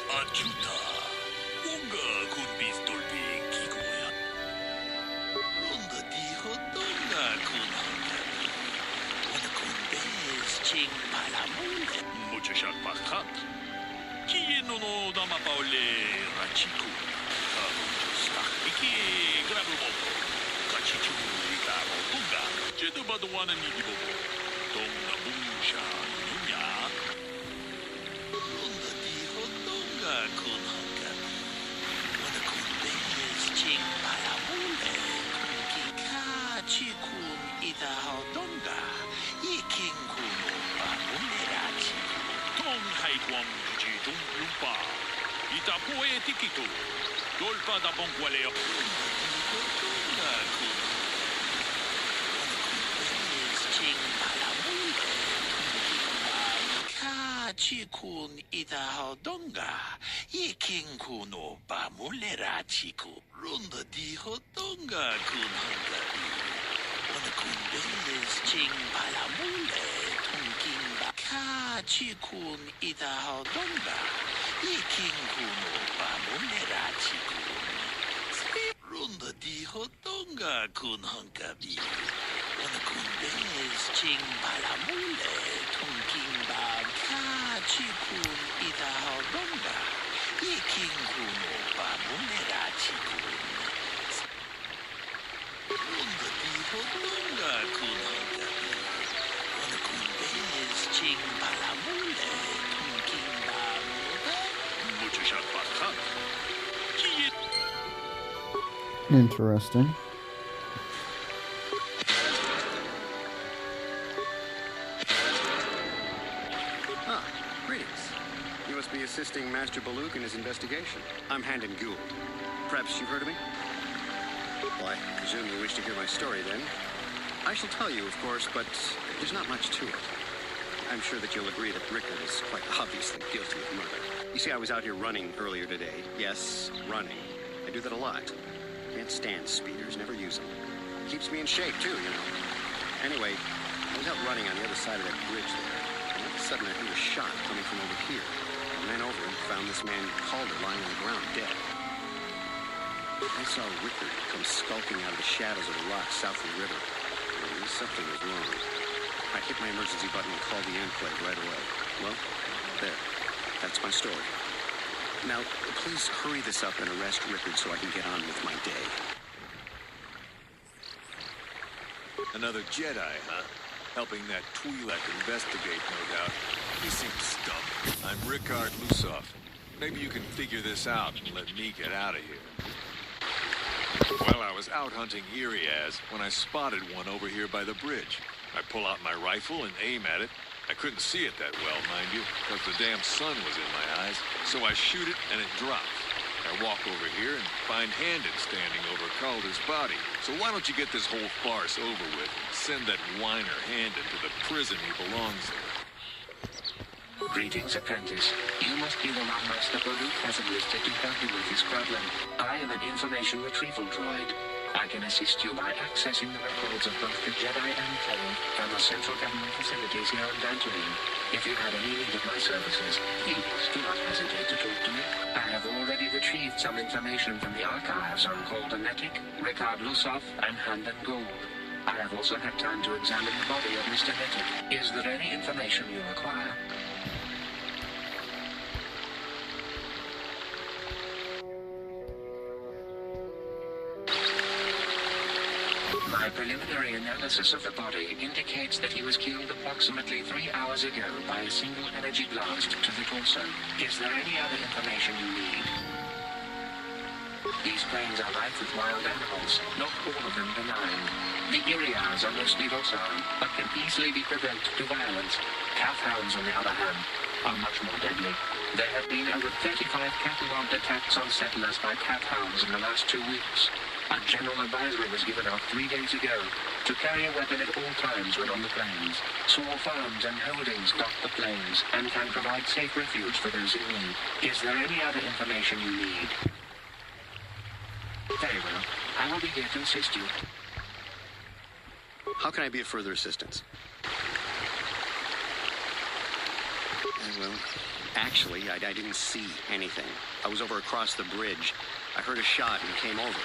아주다. 뭔가 굿비스톨비 기고야. 런다 디호돈가 군한다니. Una kundes ching palamule. Mucho shak pakat. Kieno no dama paole rachiku. Stachiki grabumoto. Kachichu ligaro tunga. Jedu baduana nidibobo. Donga bunsha nunya. Ronda dihotonga kunhankani. Una kundes ching palamule. Kachikun idahodonga. Ikinkuno pamulerachi. Tong haikwam jidum lumpa. Itapoe tikitu. Dolpa da bonqualeo. Dihotonga kun. Ching palamule. Kachikun idahodonga. Ikinkuno pamulerachiku. Ronda dihotonga kunhankani. Una kundes ching palamule. Tongkimba. chikun itahodonga. Iking kuno pamulera chikun. Runda dihodonga kun hunkabi. Wanakun bez ching palamule. Tunking bab ka chikun itahodonga. Iking kuno pamulera chikun. Runda dihodonga kun hunkabi. Wanakun bez ching palamule. Tunking bab. Muchashat bakhat. Interesting. Ah, greetings. You must be assisting Master Baluk in his investigation. I'm Handon Gould. Perhaps you've heard of me? Well, I presume you wish to hear my story, then. I shall tell you, of course, but there's not much to it. I'm sure that you'll agree that Rickard is quite obviously guilty of murder. You see, I was out here running earlier today. Yes, running. I do that a lot. Can't stand speeders, never use them. Keeps me in shape, too, you know. Anyway, I was out running on the other side of that bridge there, and all of a sudden I heard a shot coming from over here. I ran over and found this man Calder lying on the ground, dead. I saw Rickard come skulking out of the shadows of the rocks south of the river. I knew something was wrong. I hit my emergency button and called the Enclave right away. Well, there. That's my story. Now, please hurry this up and arrest Rickard so I can get on with my day. Another Jedi, huh? Helping that Twi'lek investigate, no doubt. He seems stumped. I'm Rickard Lusov. Maybe you can figure this out and let me get out of here. Well, I was out hunting Iriaz when I spotted one over here by the bridge. I pull out my rifle and aim at it. I couldn't see it that well, mind you, because the damn sun was in my eyes. So I shoot it and it drops. I walk over here and find Handon standing over Calder's body. So why don't you get this whole farce over with and send that whiner Handon to the prison he belongs in? Greetings, apprentice. You must be the one Master Baluk has enlisted to help you with his problem. I am an information retrieval droid. I can assist you by accessing the records of both the Jedi Enclave and the central government facilities here on Dantooine. If you have any need of my services, please do not hesitate to talk to me. I have already retrieved some information from the archives on Calder Netic, Rickard Lusov, and Handon Gould. I have also had time to examine the body of Mr. Netic. Is there any information you require? My preliminary analysis of the body indicates that he was killed approximately 3 hours ago by a single energy blast to the torso. Is there any other information you need? These plains are rife with wild animals, not all of them benign. The Iriars are mostly docile, but can easily be provoked to violence. Calf hounds, on the other hand, are much more deadly. There have been over 35 catalogued attacks on settlers by cat hounds in the last 2 weeks. A general advisory was given out 3 days ago to carry a weapon at all times when on the plains. Small farms and holdings dot the plains and can provide safe refuge for those in need. Is there any other information you need? Very well. I will be here to assist you. How can I be of further assistance? Well, actually, I didn't see anything. I was over across the bridge. I heard a shot and came over.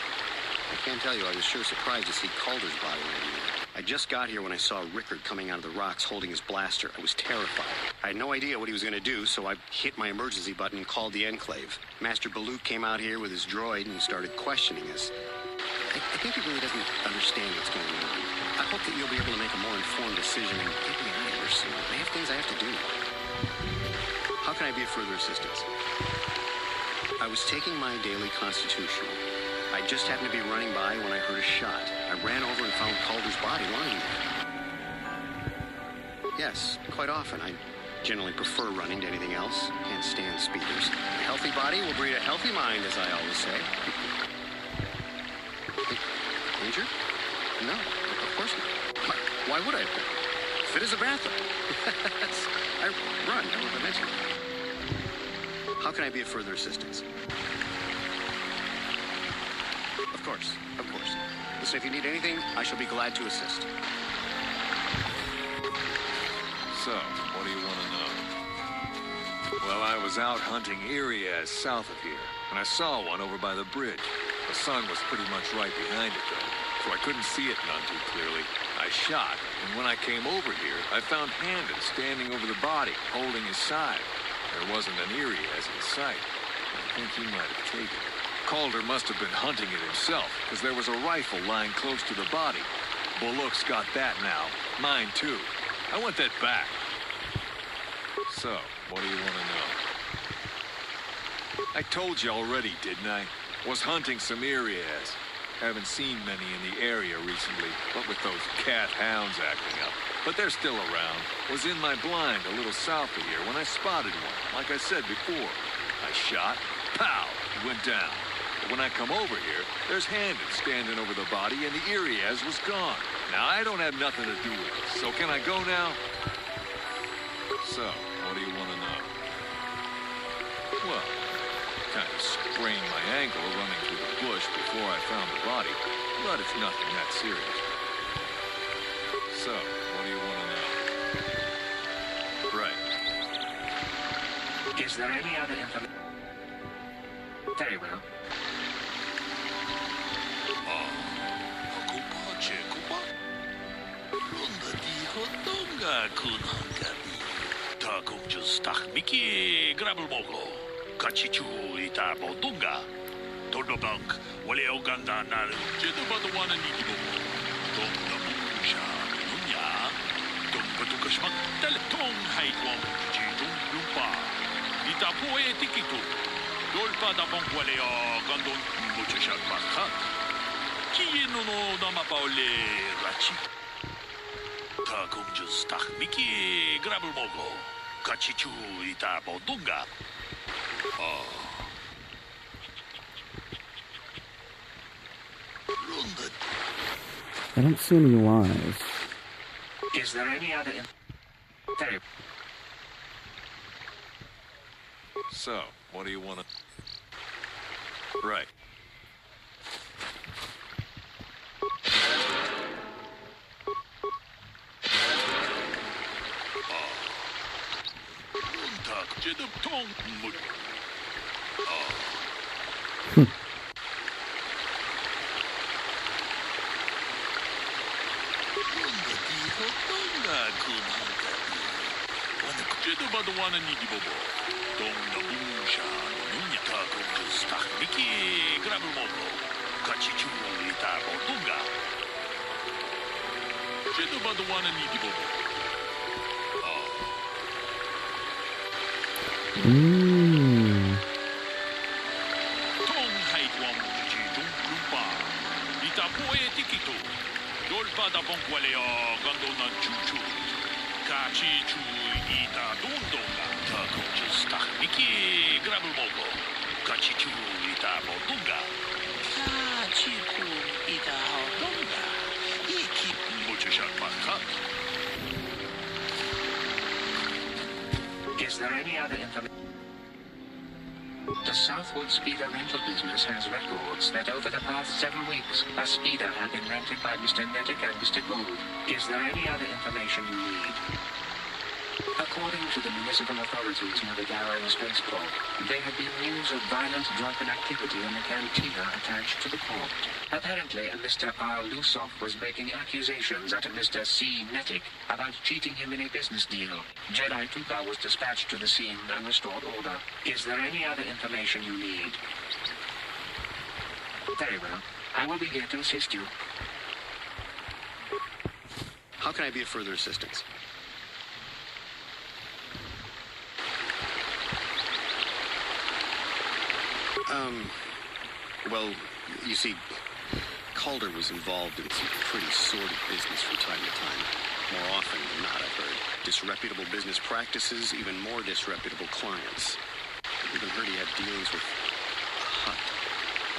I can't tell you, I was sure surprised to see Calder's body laying there. I just got here when I saw Rickard coming out of the rocks holding his blaster. I was terrified. I had no idea what he was going to do, so I hit my emergency button and called the Enclave. Master Baluk came out here with his droid and started questioning us. I think he really doesn't understand what's going on. I hope that you'll be able to make a more informed decision and get me out of here soon. I have things I have to do. How can I be of further assistance? I was taking my daily constitutional. I just happened to be running by when I heard a shot. I ran over and found Calder's body lying there. Yes, quite often. I generally prefer running to anything else. Can't stand speeders. A healthy body will breed a healthy mind, as I always say. Injured? No, of course not. Why would I have been? Fit as a bathroom. I run, I mentioned. How can I be of further assistance? Of course, of course. Listen, if you need anything, I shall be glad to assist. So, what do you want to know? Well, I was out hunting Irias south of here, and I saw one over by the bridge. The sun was pretty much right behind it, though, so I couldn't see it none too clearly. I shot, and when I came over here, I found Handon standing over the body, holding his side. There wasn't an Irias in sight. I think he might have taken it. Calder must have been hunting it himself, because there was a rifle lying close to the body. Bullock's got that now. Mine, too. I want that back. So, what do you want to know? I told you already, didn't I? Was hunting some Irias. Haven't seen many in the area recently, what with those cat hounds acting up. But they're still around. Was in my blind a little south of here when I spotted one, like I said before. I shot, pow, he went down. But when I come over here, there's Handon standing over the body and the Irias was gone. Now, I don't have nothing to do with it, so can I go now? So, what do you want to know? Well, kind of sprained my ankle running through the bush before I found the body, but it's nothing that serious. So, what do you want to know? Right. Is there any other information? Very well. Mickey Grabbelmogo, Kachichu ita Bodunga, Toldobank, Waleo Ganda Nal, Jedabadwana Nikibo, Tom Namusha, Nunya, Tom Patukashmak, Teletong Haitwam, Jidum Lumpa, Ita Poe Tikitu, Dolpa da Bonkwaleo, Gandon, Muchashat Bakat, Kieno Namapaole Rachi, Takumjus Tach Mickey Grabbelmogo. Kachichu ita Bodunga. I don't see any lies. Is there any other So, what do you want to... Right. Is there any other information? The Southwood Speeder rental business has records that over the past several weeks, a speeder had been rented by Mr. Nettick and Mr. Gould. Is there any other information you need? According to the municipal authorities near the Garrow spaceport, there had been news of violent drunken activity in the cantina attached to the port. Apparently, Mr. R. Lusoff was making accusations at Mr. C. Nettick about cheating him in a business deal. Jedi Tuka was dispatched to the scene and restored order. Is there any other information you need? Very well. I will be here to assist you. How can I be of further assistance? Well, you see, Calder was involved in some pretty sordid business from time to time. More often than not, I've heard. Disreputable business practices, even more disreputable clients. I've even heard he had dealings with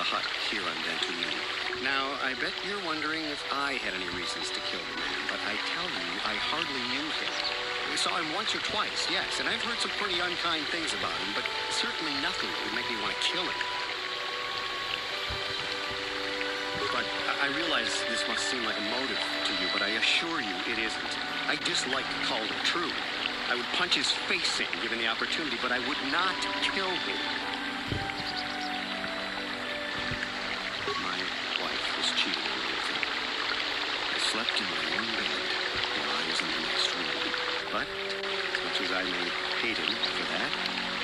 a hut here on Dantooine. Now, I bet you're wondering if I had any reasons to kill the man, but I tell you, I hardly knew him. We saw him once or twice, yes, and I've heard some pretty unkind things about him, but certainly nothing that would make me want to kill him. But I realize this must seem like a motive to you, but I assure you it isn't. I dislike Calder, true. I would punch his face in, given the opportunity, but I would not kill him. My wife was cheating on me with him. I slept in my own bed while I was in the next room. But, as much as I may hate him for that,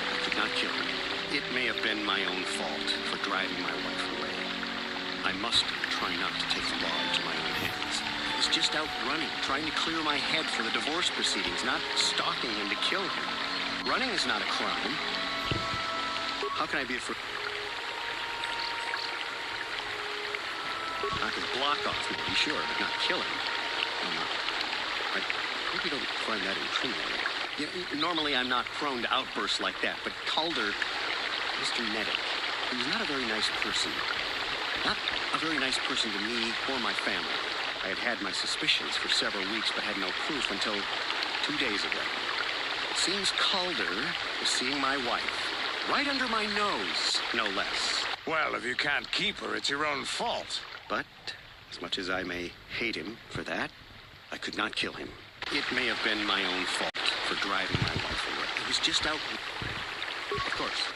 I could not kill him. It may have been my own fault for driving my wife away. I must try not to take the law into my own hands. I was just out running, trying to clear my head for the divorce proceedings, not stalking him to kill him. Running is not a crime. How can I be afraid? I could block off, maybe, sure, but not kill him. Oh, no. I hope you don't find that incriminating. Normally, I'm not prone to outbursts like that, but Calder, Mr. Nedick, he was not a very nice person. Not a very nice person to me or my family. I had had my suspicions for several weeks, but had no proof until 2 days ago. It seems Calder was seeing my wife, right under my nose, no less. Well, if you can't keep her, it's your own fault. But, as much as I may hate him for that, I could not kill him. It may have been my own fault for driving my wife away. It was just out... Of course.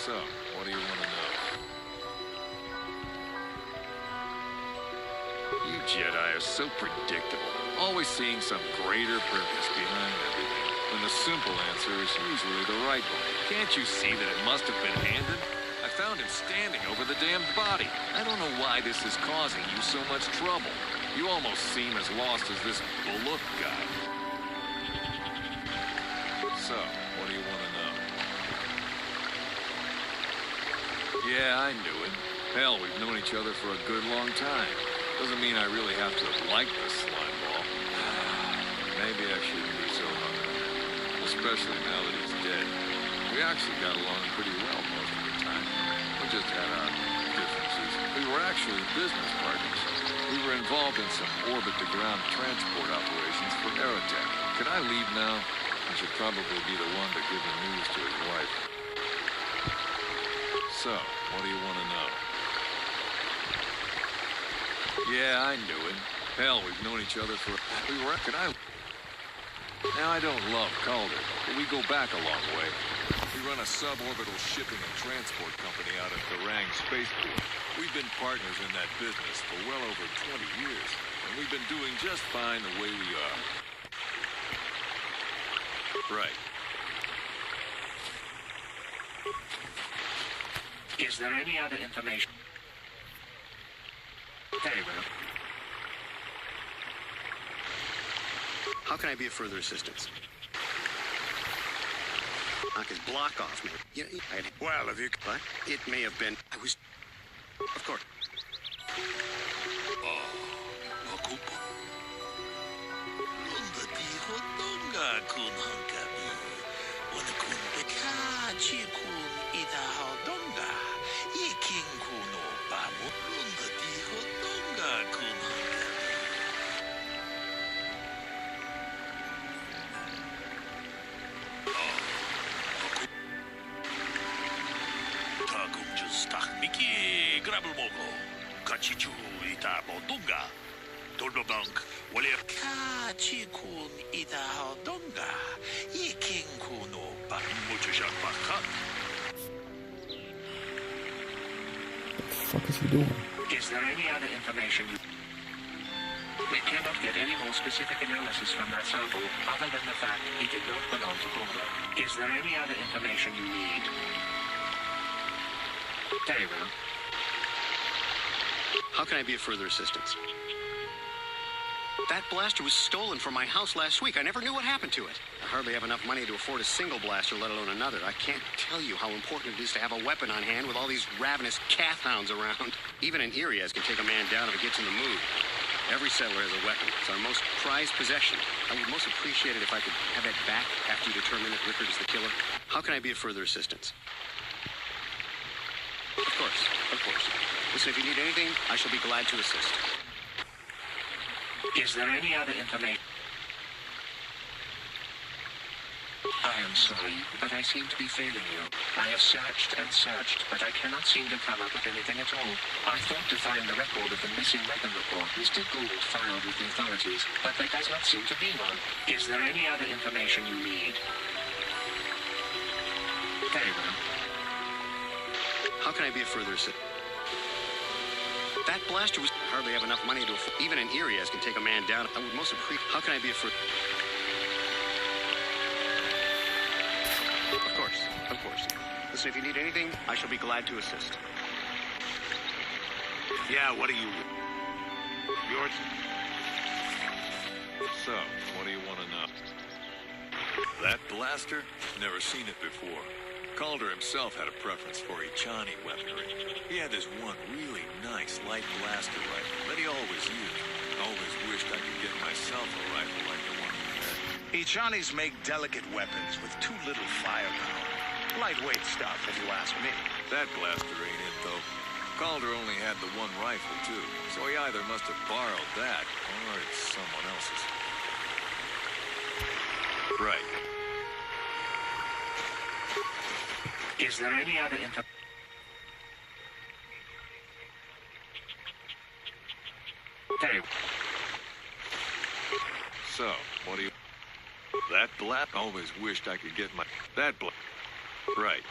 So, what do you want to know? You Jedi are so predictable. Always seeing some greater purpose behind everything. When the simple answer is usually the right one. Can't you see that it must have been handed? I found him standing over the damned body. I don't know why this is causing you so much trouble. You almost seem as lost as this Bullock guy. So, what do you want to know? Yeah, I knew it. Hell, we've known each other for a good long time. Doesn't mean I really have to like the slime ball. Maybe I shouldn't be so hung up, especially now that he's dead. We actually got along pretty well most of the time. We just had our differences. We were actually business partners. We were involved in some orbit-to-ground transport operations for Aerotech. Can I leave now? I should probably be the one to give the news to his wife. So, what do you want to know? Yeah, I knew it. Hell, we've known each other for... Now, I don't love Calder, but we go back a long way. We run a suborbital shipping and transport company out at Garang Spaceport. We've been partners in that business for well over 20 years, and we've been doing just fine the way we are. Right. Is there any other information? Very well. How can I be of further assistance? I could block off, maybe. Well, if you... But it may have been... I was... Of course. What the fuck is he doing? Is there any other information you... We cannot get any more specific analysis from that sample other than the fact he did not belong to Calder. Is there any other information you need? Very well. How can I be of further assistance? That blaster was stolen from my house last week. I never knew what happened to it. I hardly have enough money to afford a single blaster, let alone another. I can't tell you how important it is to have a weapon on hand with all these ravenous calf hounds around. Even an Irias can take a man down if it gets in the mood. Every settler has a weapon. It's our most prized possession. I would most appreciate it if I could have it back after you determine that Rickard is the killer. How can I be of further assistance? Of course, of course. Listen, if you need anything, I shall be glad to assist. Is there any other information? I am sorry, but I seem to be failing you. I have searched and searched, but I cannot seem to come up with anything at all. I thought to find the record of the missing weapon report Mr. Gould filed with the authorities, but there does not seem to be one. Is there any other information you need? Very well. How can I be of further assistance? That blaster was hardly have enough money to afford. Even an Erie can take a man down. I would most appreciate. How can I be of further? Of course, of course. Listen, if you need anything, I shall be glad to assist. Yeah, what do you... Yours? So, what do you want to know? That blaster? Never seen it before. Calder himself had a preference for Ichani weaponry. He had this one really nice light blaster rifle that he always used. Always wished I could get myself a rifle like the one he had. Ichanis make delicate weapons with too little firepower. Lightweight stuff, if you ask me. That blaster ain't it, though. Calder only had the one rifle, too. So he either must have borrowed that, or it's someone else's. Right. Is there any other info? Very well. So, what do you... That blap? Always wished I could get my... That blap. Right.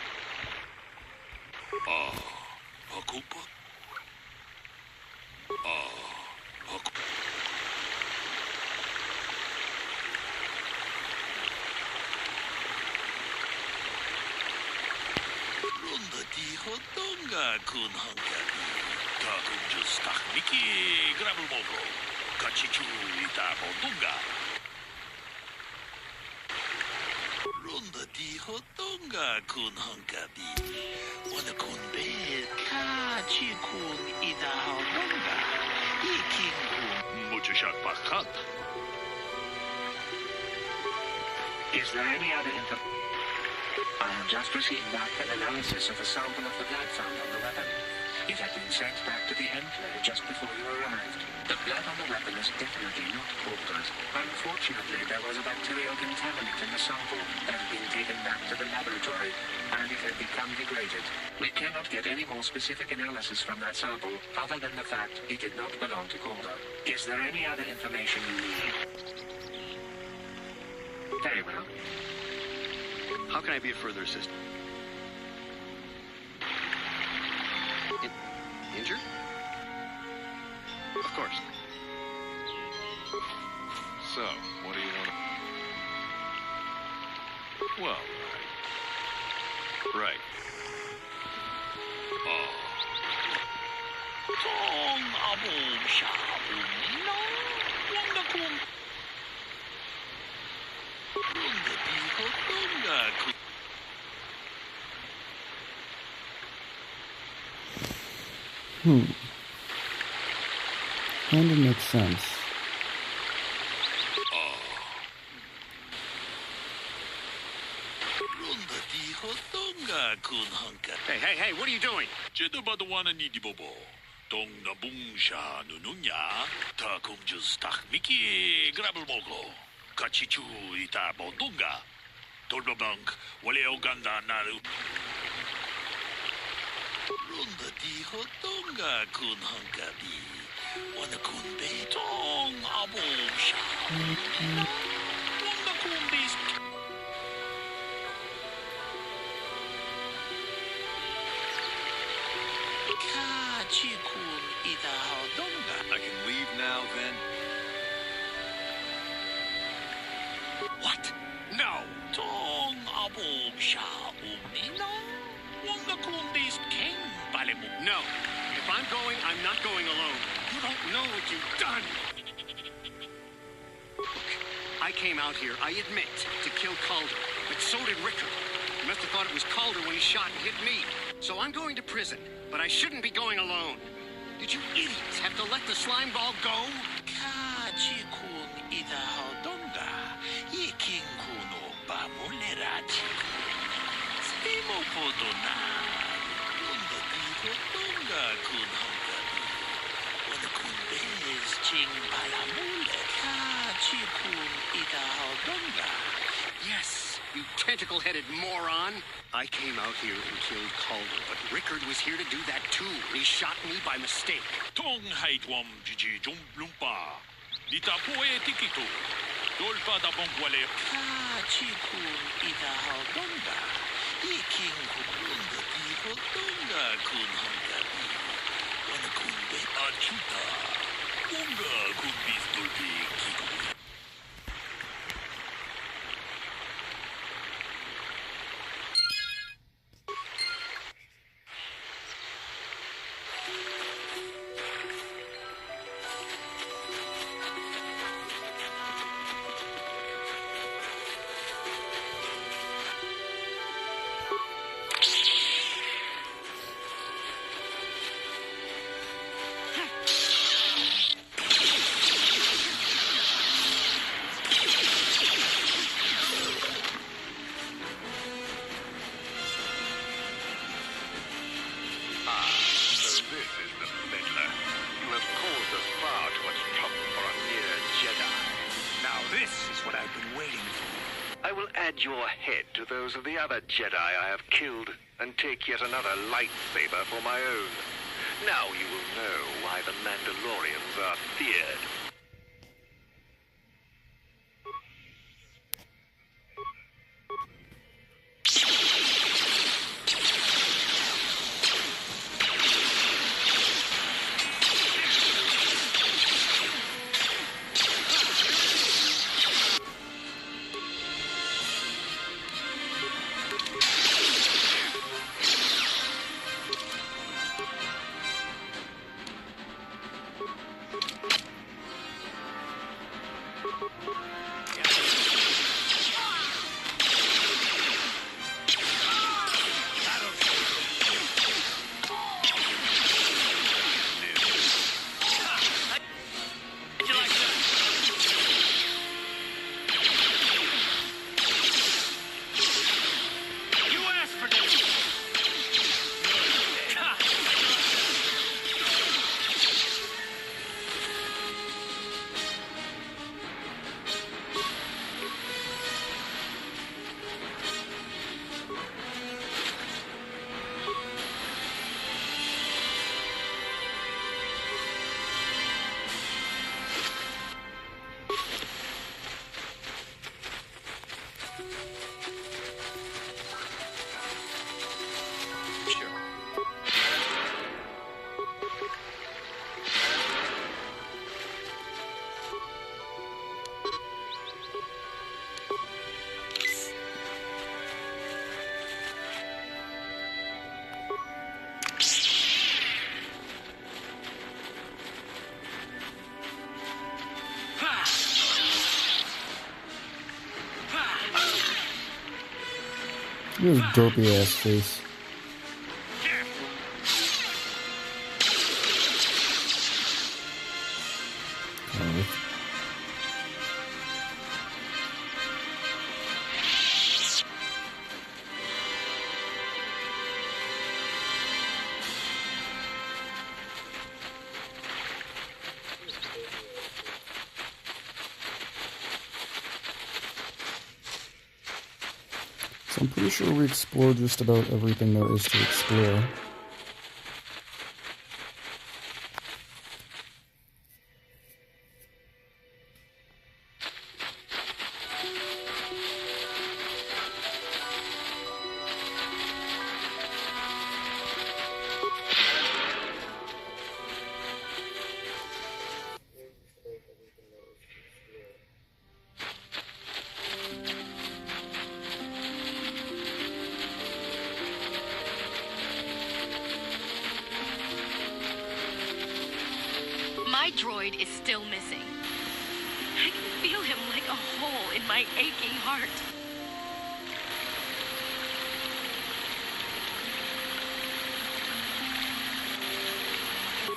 Hakupa? Runda di hodonga kun hankani. Takunju stakmiki gravelmogo. Kachichu ita hodonga. Runda di hodonga kun hankani. Wana kun be kachi kun ita hodonga. Ikin kun mujashak bakat. Is there any other info? I have just received back an analysis of a sample of the blood found on the weapon. It had been sent back to the enclave just before you arrived. The blood on the weapon is definitely not Calder's. Unfortunately, there was a bacterial contaminant in the sample that had been taken back to the laboratory, and it had become degraded. We cannot get any more specific analysis from that sample, other than the fact it did not belong to Calder. Is there any other information you need? Very well. How can I be of further assistance? Injured? Of course. So, what do you want to... Well, right. Tong abong shabong no wonderful. Runda di hodonga kun. Kind of makes sense. Hey, what are you doing? Jedabadawana ni dibobo. Tong nabung sha nununya. Takum just tak miki gravelmogo. Kachichu ita bondunga. Tolbabank wale oganda naru. Runda di hodonga kun hankabi. Wana kun be tong abong sha. Wanda kun bis. I can leave now, then? What? No. Tong abong sha umnino. Wanda kun bis king balemu. No. If I'm going, I'm not going alone. You don't know what you've done. Look, I came out here, I admit, to kill Calder, but so did Rickard. He must have thought it was Calder when he shot and hit me. So I'm going to prison, but I shouldn't be going alone. Did you idiots have to let the slime ball go? Kachikun ida hodonga. Yikin kuno bamulerachi. Simo podona. Runda di hodonga kun hongabi. Wana kun bez ching balamule. Kachikun ida hodonga. Yes, you tentacle-headed moron! I came out here and killed Calder, but Rickard was here to do that too. He shot me by mistake. Tong haitwam jiji jumblumpa. Nita poetikito. Dolpa da bongwale. Chikun ita haldonda. Iking kukunga di haldonda kun hangabi. Wana kunbe achuta. Unga kun bistolpi kiko. Your head to those of the other Jedi I have killed, and take yet another lightsaber for my own. Now you will know why the Mandalorians are feared. Look at his dopey ass face. So I'm pretty sure we explored just about everything there is to explore. My droid is still missing. I can feel him like a hole in my aching heart.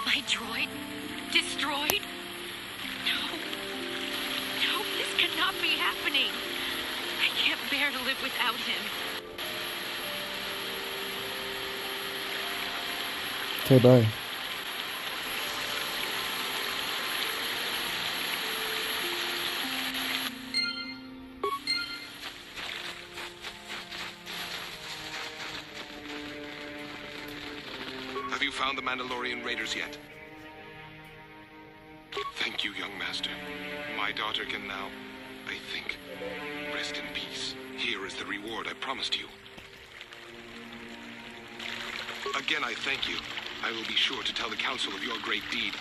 My droid? Destroyed? No. No, this cannot be happening. I can't bear to live without him. Okay, bye. found the Mandalorian raiders yet? Thank you, young master. My daughter can now, I think, rest in peace. Here is the reward I promised you. Again, I thank you. I will be sure to tell the council of your great deed.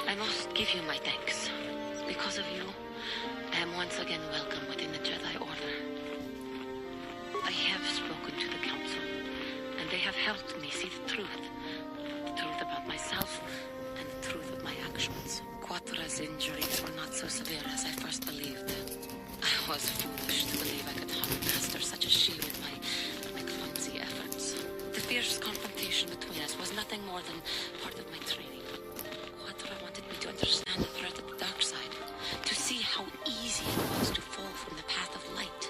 I must give you my thanks. Because of you, I am once again welcome within the Jedi Order. I have spoken to the Council, and they have helped me see the truth. The truth about myself, and the truth of my actions. Quatra's injuries were not so severe as I first believed. I was foolish to believe I could harm a master such as she with my clumsy efforts. The fierce confrontation between us was nothing more than part of my training. Quatra wanted me to understand the threat of the dark side, to see how easy it was to fall from the path of light.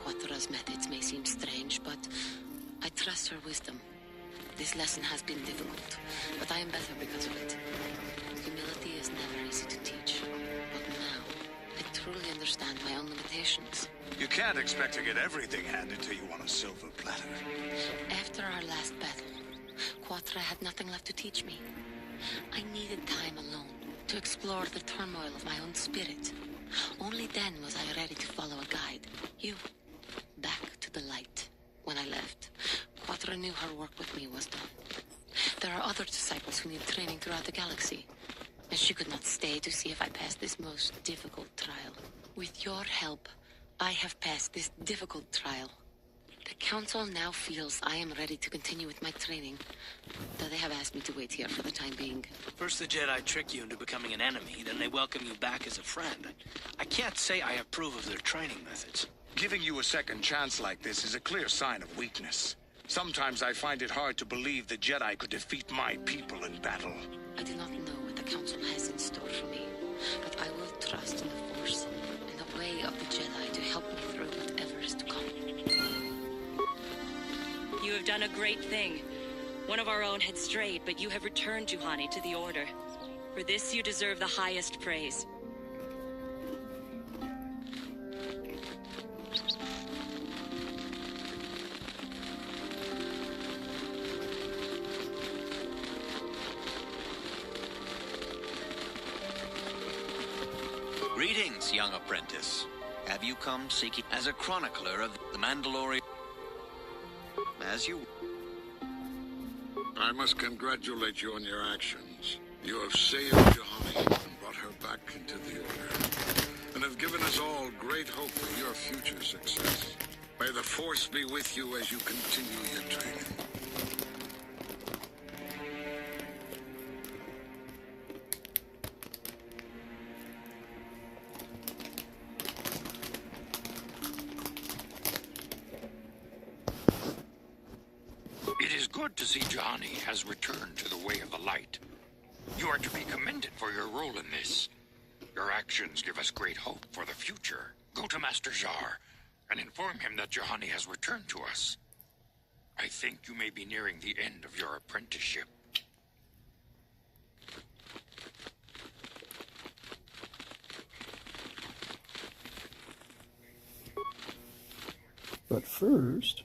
Quatra's methods may seem strange, but I trust her wisdom. This lesson has been difficult, but I am better because of it. Humility is never easy to teach, but now I truly understand my own limitations. You can't expect to get everything handed to you on a silver platter. After our last battle, Quatra had nothing left to teach me. I needed time alone to explore the turmoil of my own spirit. Only then was I ready to follow a guide. You. Back to the light. When I left, Quatra knew her work with me was done. There are other disciples who need training throughout the galaxy, and she could not stay to see if I passed this most difficult trial. With your help, I have passed this difficult trial. The Council now feels I am ready to continue with my training, though they have asked me to wait here for the time being. First the Jedi trick you into becoming an enemy, then they welcome you back as a friend. I can't say I approve of their training methods. Giving you a second chance like this is a clear sign of weakness. Sometimes I find it hard to believe the Jedi could defeat my people in battle. I do not know what the Council has in store for me, but I will trust in the Force and the way of the Jedi to help me through whatever is to come. You have done a great thing. One of our own had strayed, but you have returned Juhani to the Order. For this you deserve the highest praise. Greetings, young apprentice. Have you come seeking as a chronicler of the Mandalorian? As you... I must congratulate you on your actions. You have saved Juhani and brought her back into the Order, and have given us all great hope for your future success. May the Force be with you as you continue your training. It is good to see Juhani has returned to the way of the light. You are to be commended for your role in this. Your actions give us great hope for the future. Go to Master Jar and inform him that Juhani has returned to us. I think you may be nearing the end of your apprenticeship. But first...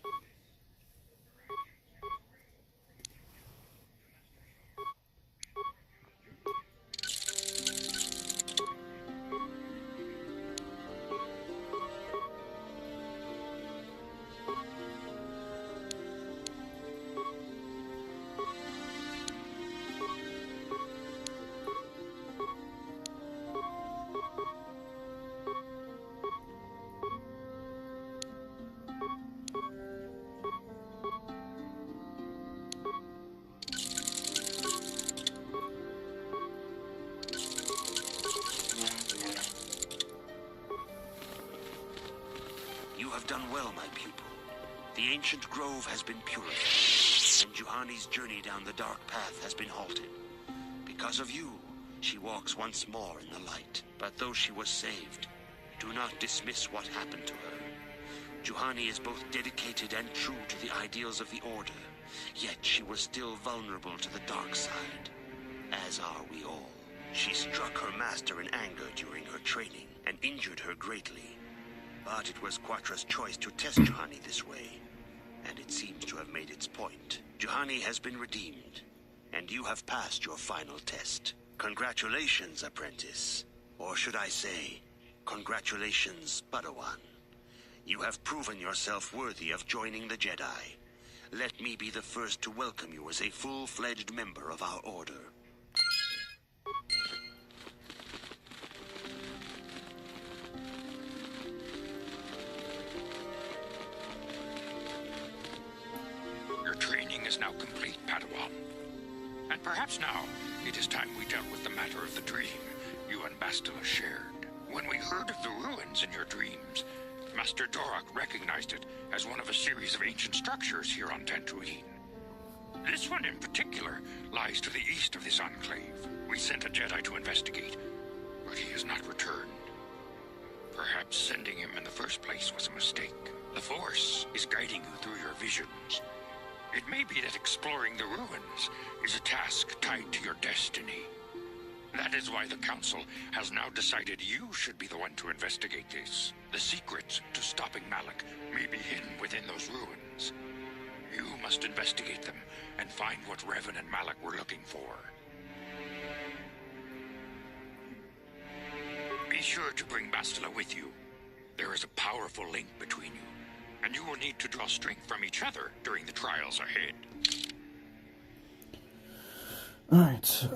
You have done well, my pupil. The ancient grove has been purified, and Juhani's journey down the dark path has been halted. Because of you, she walks once more in the light. But though she was saved, Do not dismiss what happened to her. Juhani is both dedicated and true to the ideals of the Order, yet she was still vulnerable to the dark side, as are we all. She struck her master in anger during her training and injured her greatly. But it was Quatra's choice to test Juhani this way, and it seems to have made its point. Juhani has been redeemed, and you have passed your final test. Congratulations, apprentice. Or should I say, congratulations, Padawan. You have proven yourself worthy of joining the Jedi. Let me be the first to welcome you as a full-fledged member of our Order. Your training is now complete, Padawan. And perhaps now, it is time we dealt with the matter of the dream you and Bastila shared. When we heard of the ruins in your dreams, Master Dorak recognized it as one of a series of ancient structures here on Tatooine. This one in particular lies to the east of this enclave. We sent a Jedi to investigate, but he has not returned. Perhaps sending him in the first place was a mistake. The Force is guiding you through your visions. It may be that exploring the ruins is a task tied to your destiny. That is why the Council has now decided you should be the one to investigate this. The secrets to stopping Malak may be hidden within those ruins. You must investigate them and find what Revan and Malak were looking for. Be sure to bring Bastila with you. There is a powerful link between you, and you will need to draw strength from each other during the trials ahead. Alright,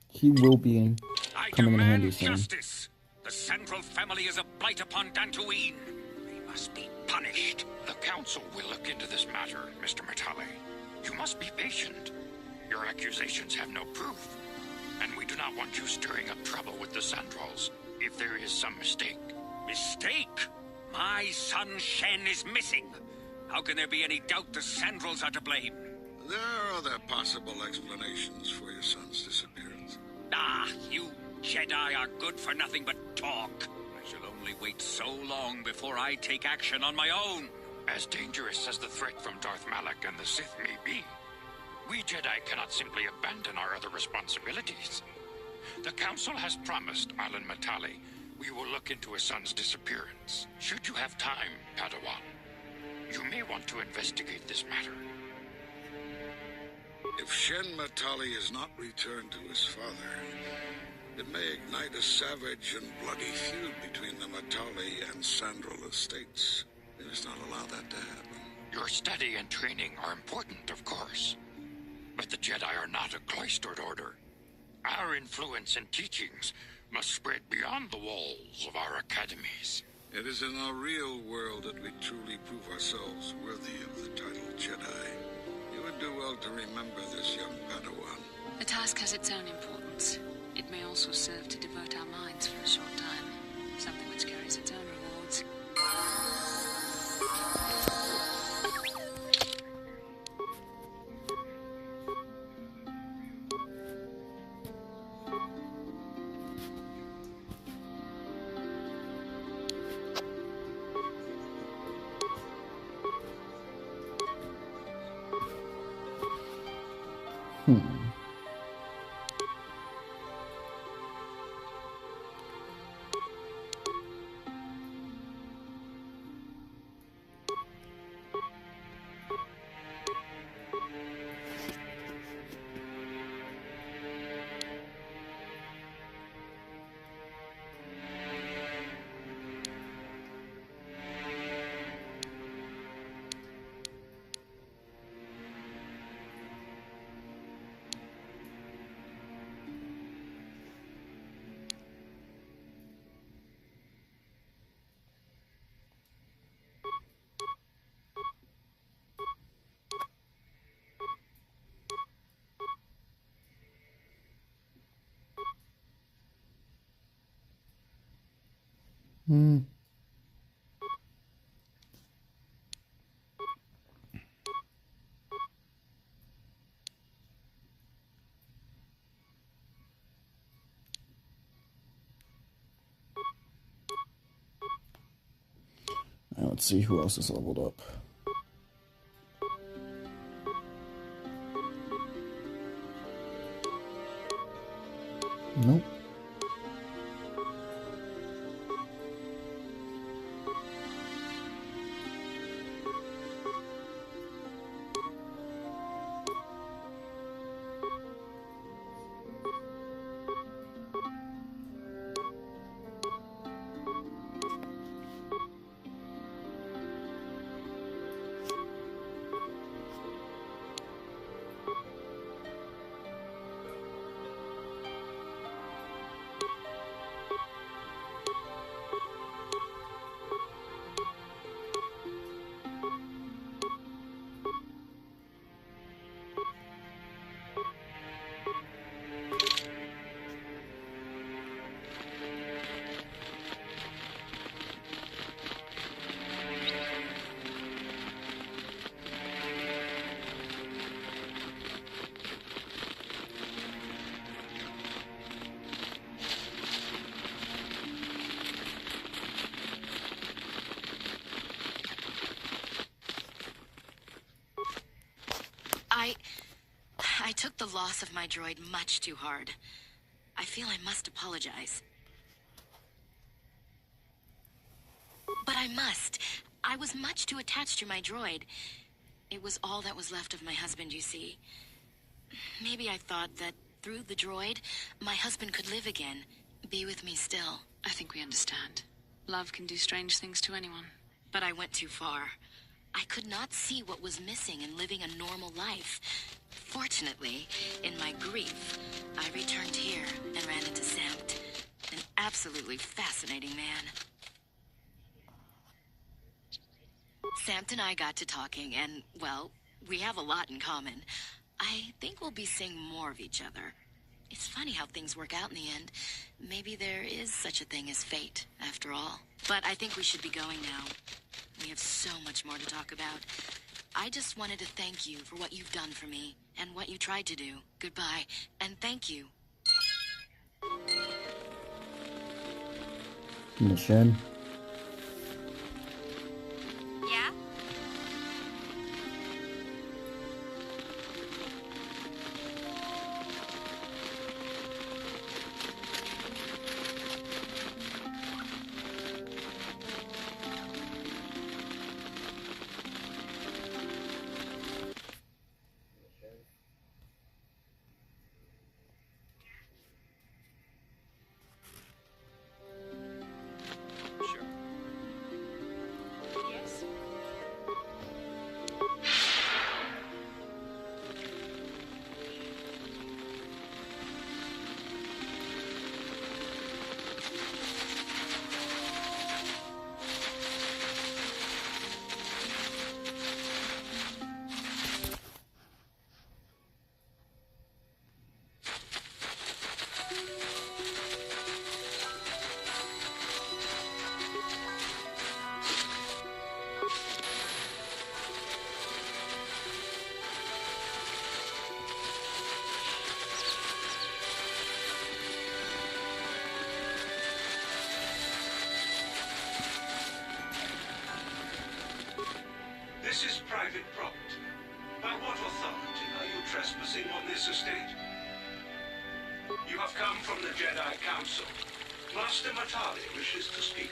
He will be coming in handy soon. Justice! The Central family is a blight upon Dantooine. They must be punished. The Council will look into this matter, Mr. Matale. You must be patient. Your accusations have no proof, and we do not want you stirring up trouble with the Sandrals if there is some mistake. Mistake? My son Shen is missing. How can there be any doubt the Sandrals are to blame? There are other possible explanations for your son's disappearance. Ah, you Jedi are good for nothing but talk. I shall only wait so long before I take action on my own. As dangerous as the threat from Darth Malak and the Sith may be, we Jedi cannot simply abandon our other responsibilities. The Council has promised Alan Matale we will look into his son's disappearance. Should you have time, Padawan, you may want to investigate this matter. If Shen Matale is not returned to his father, it may ignite a savage and bloody feud between the Matale and Sandral estates. We must not allow that to happen. Your study and training are important, of course. But the Jedi are not a cloistered order. Our influence and teachings must spread beyond the walls of our academies. It is in the real world that we truly prove ourselves worthy of the title Jedi. You would do well to remember this, young Padawan. The task has its own importance. It may also serve to divert our minds for a short time. Something which carries its own rewards. Let's see who else is leveled up. Nope. I took the loss of my droid much too hard. I feel I must apologize. But I must. I was much too attached to my droid. It was all that was left of my husband, you see. Maybe I thought that through the droid, my husband could live again, be with me still. I think we understand. Love can do strange things to anyone. But I went too far. I could not see what was missing in living a normal life. Fortunately, in my grief, I returned here and ran into Samt, an absolutely fascinating man. Samt and I got to talking, and, well, we have a lot in common. I think we'll be seeing more of each other. It's funny how things work out in the end. Maybe there is such a thing as fate, after all. But I think we should be going now. We have so much more to talk about. I just wanted to thank you for what you've done for me, and what you tried to do. Goodbye, and thank you. In the shed. Yeah? This is private property. By what authority are you trespassing on this estate? You have come from the Jedi Council. Master Matali wishes to speak.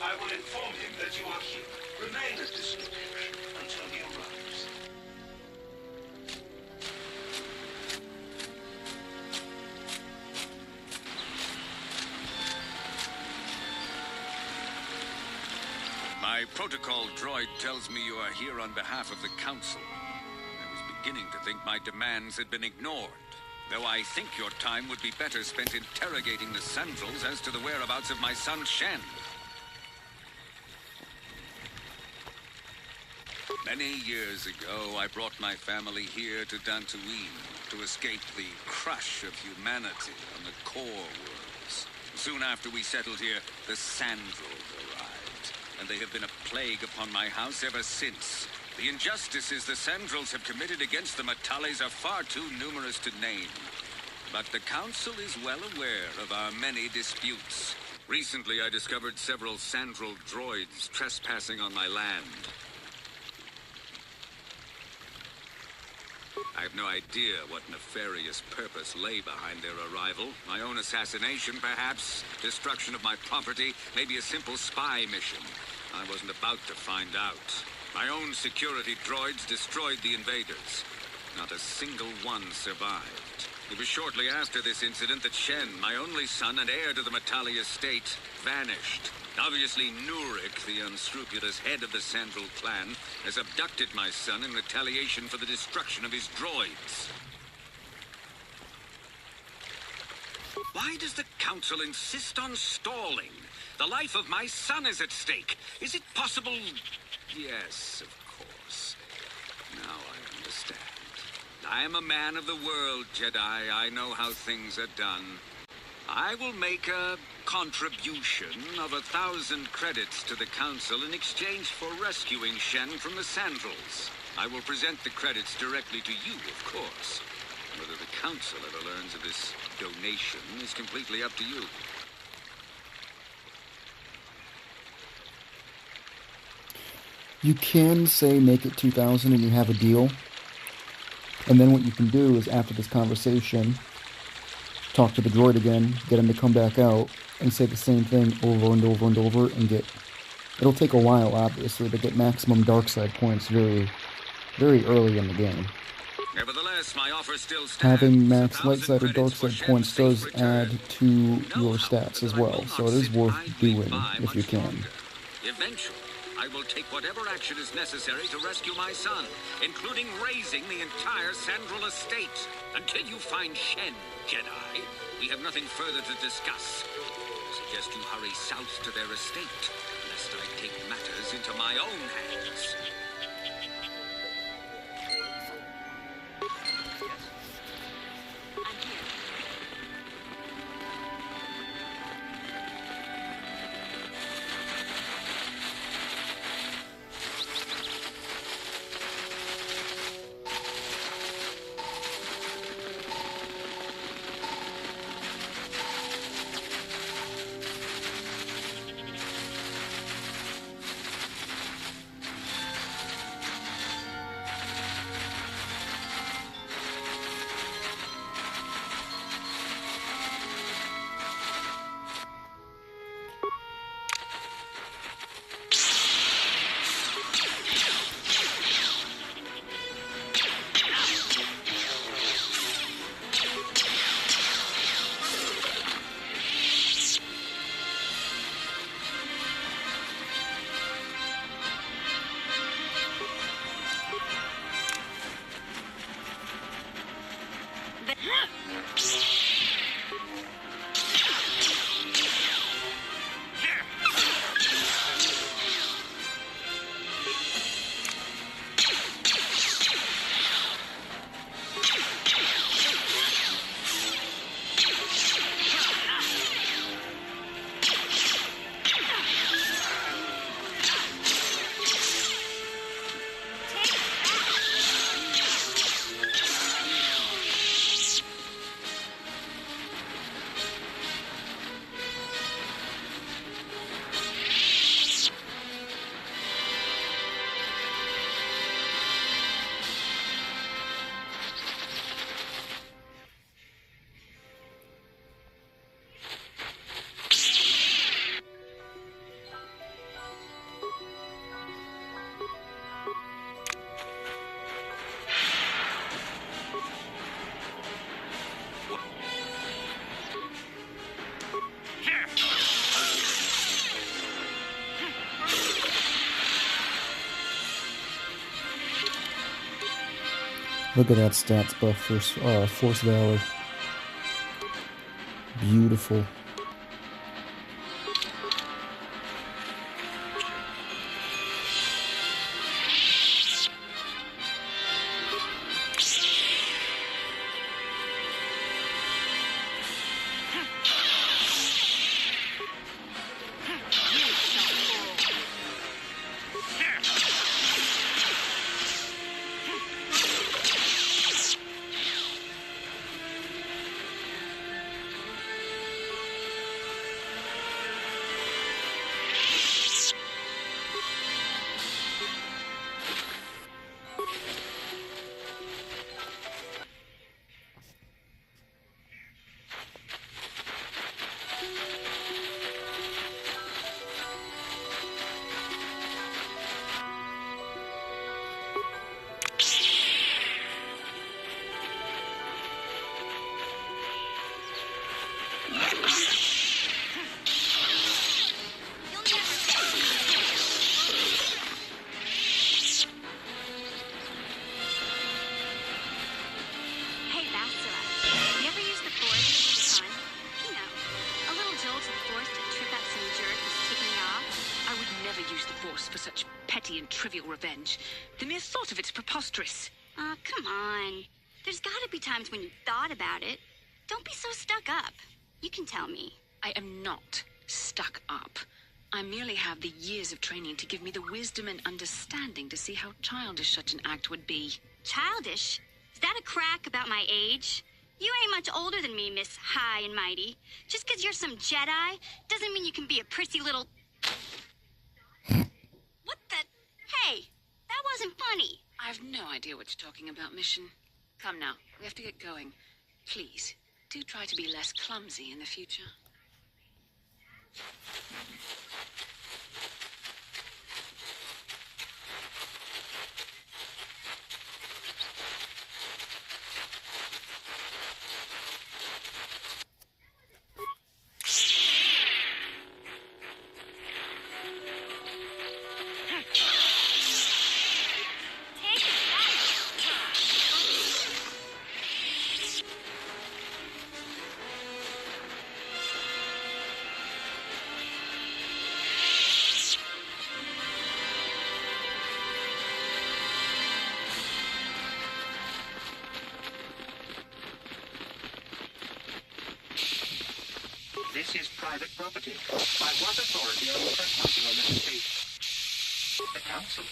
I will inform him that you are here. Remain at this location until he arrives. My protocol droid tells me you are here on behalf of the Council. I was beginning to think my demands had been ignored, though I think your time would be better spent interrogating the Sandrels as to the whereabouts of my son Shen. Many years ago, I brought my family here to Dantooine to escape the crush of humanity on the core worlds. Soon after we settled here, the Sandrels arrived, and they have been a plague upon my house ever since. The injustices the Sandrels have committed against the Matales are far too numerous to name. But the Council is well aware of our many disputes. Recently, I discovered several Sandral droids trespassing on my land. I have no idea what nefarious purpose lay behind their arrival. My own assassination, perhaps. Destruction of my property. Maybe a simple spy mission. I wasn't about to find out. My own security droids destroyed the invaders. Not a single one survived. It was shortly after this incident that Shen, my only son and heir to the Matali estate, vanished. Obviously, Nurik, the unscrupulous head of the Sandral clan, has abducted my son in retaliation for the destruction of his droids. Why does the Council insist on stalling? The life of my son is at stake. Is it possible? Yes, of course. Now I understand. I am a man of the world, Jedi. I know how things are done. I will make a contribution of 1,000 credits to the Council in exchange for rescuing Shen from the Sandrals. I will present the credits directly to you, of course. Whether the Council ever learns of this donation is completely up to you. You can say make it 2,000 and you have a deal. And then what you can do is, after this conversation, talk to the droid again, get him to come back out, and say the same thing over and over and over, and get... It'll take a while, obviously, to get maximum dark side points very, very early in the game. Nevertheless, my offer still stands. Having max light side or dark side points does add to your stats as well, so it is worth doing if you can. Eventually, I will take whatever action is necessary to rescue my son, including raising the entire Sandral estate. Until you find Shen, Jedi, we have nothing further to discuss. I suggest you hurry south to their estate, lest I take matters into my own hands. Look at that stats buff for Force Valor. Beautiful. use the Force for such petty and trivial revenge. The mere thought of it's preposterous. Aw, come on. There's gotta be times when you thought about it. Don't be so stuck up. You can tell me. I am not stuck up. I merely have the years of training to give me the wisdom and understanding to see how childish such an act would be. Childish? Is that a crack about my age? You ain't much older than me, Miss High and Mighty. Just 'cause you're some Jedi doesn't mean you can be a prissy little... What the... Hey, that wasn't funny. I have no idea what you're talking about, Mission. Come now, we have to get going. Please, do try to be less clumsy in the future. This is private property. By what authority are you trespassing on this estate? The council.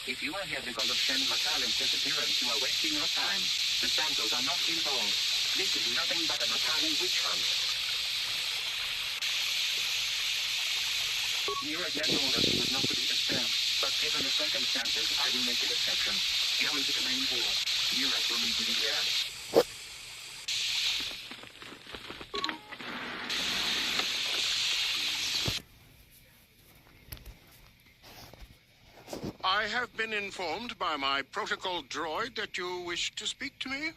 If you are here because of Shen Matale's disappearance, you are wasting your time. The Santos are not involved. This is nothing but a Matale witch hunt. You're a dead older who was not to be disturbed, but given the circumstances, I will make an exception. Go into the main hall. Mira will need to be there. I have been informed by my protocol droid that you wish to speak to me.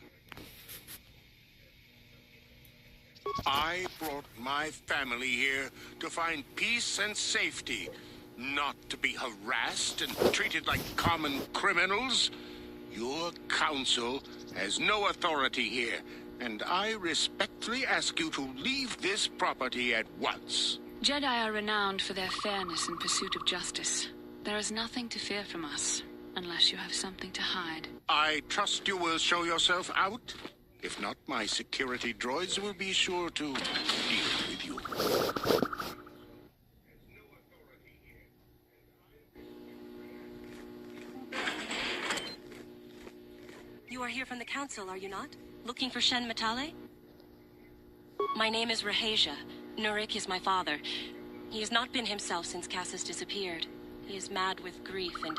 I brought my family here to find peace and safety, not to be harassed and treated like common criminals. Your council has no authority here, and I respectfully ask you to leave this property at once. Jedi are renowned for their fairness and pursuit of justice. There is nothing to fear from us, unless you have something to hide. I trust you will show yourself out. If not, my security droids will be sure to deal with you. You are here from the council, are you not? Looking for Shen Matale? My name is Rahasia. Nurik is my father. He has not been himself since Cassis disappeared. He is mad with grief, and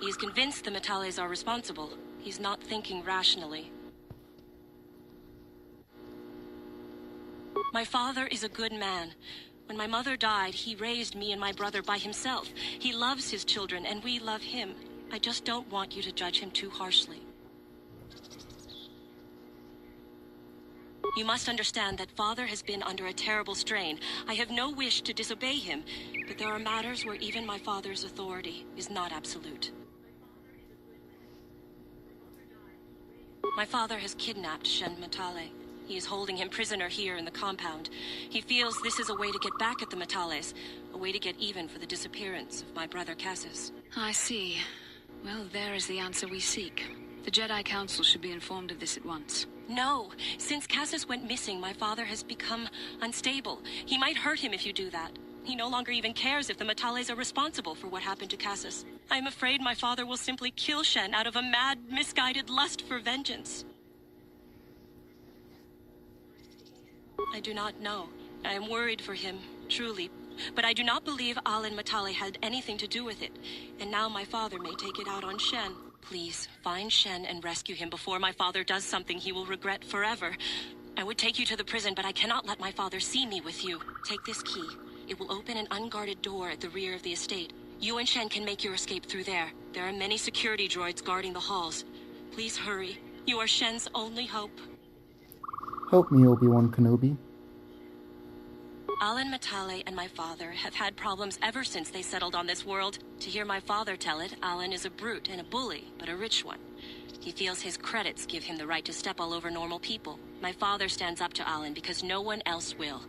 he is convinced the Matales are responsible. He's not thinking rationally. My father is a good man. When my mother died, he raised me and my brother by himself. He loves his children, and we love him. I just don't want you to judge him too harshly. You must understand that Father has been under a terrible strain. I have no wish to disobey him, but there are matters where even my father's authority is not absolute. My father has kidnapped Shen Matale. He is holding him prisoner here in the compound. He feels this is a way to get back at the Matales, a way to get even for the disappearance of my brother Cassis. I see. Well, there is the answer we seek. The Jedi Council should be informed of this at once. No. Since Cassis went missing, my father has become unstable. He might hurt him if you do that. He no longer even cares if the Matales are responsible for what happened to Cassis. I am afraid my father will simply kill Shen out of a mad, misguided lust for vengeance. I do not know. I am worried for him, truly. But I do not believe Alan Matale had anything to do with it. And now my father may take it out on Shen. Please, find Shen and rescue him before my father does something he will regret forever. I would take you to the prison, but I cannot let my father see me with you. Take this key. It will open an unguarded door at the rear of the estate. You and Shen can make your escape through there. There are many security droids guarding the halls. Please hurry. You are Shen's only hope. Help me, Obi-Wan Kenobi. Alan Matale and my father have had problems ever since they settled on this world. To hear my father tell it, Alan is a brute and a bully, but a rich one. He feels his credits give him the right to step all over normal people. My father stands up to Alan because no one else will.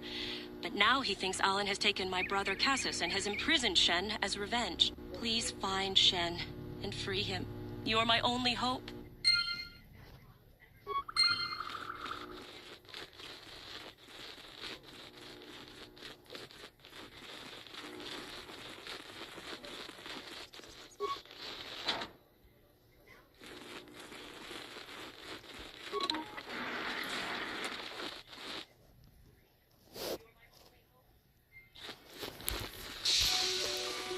But now he thinks Alan has taken my brother Cassus and has imprisoned Shen as revenge. Please find Shen and free him. You are my only hope.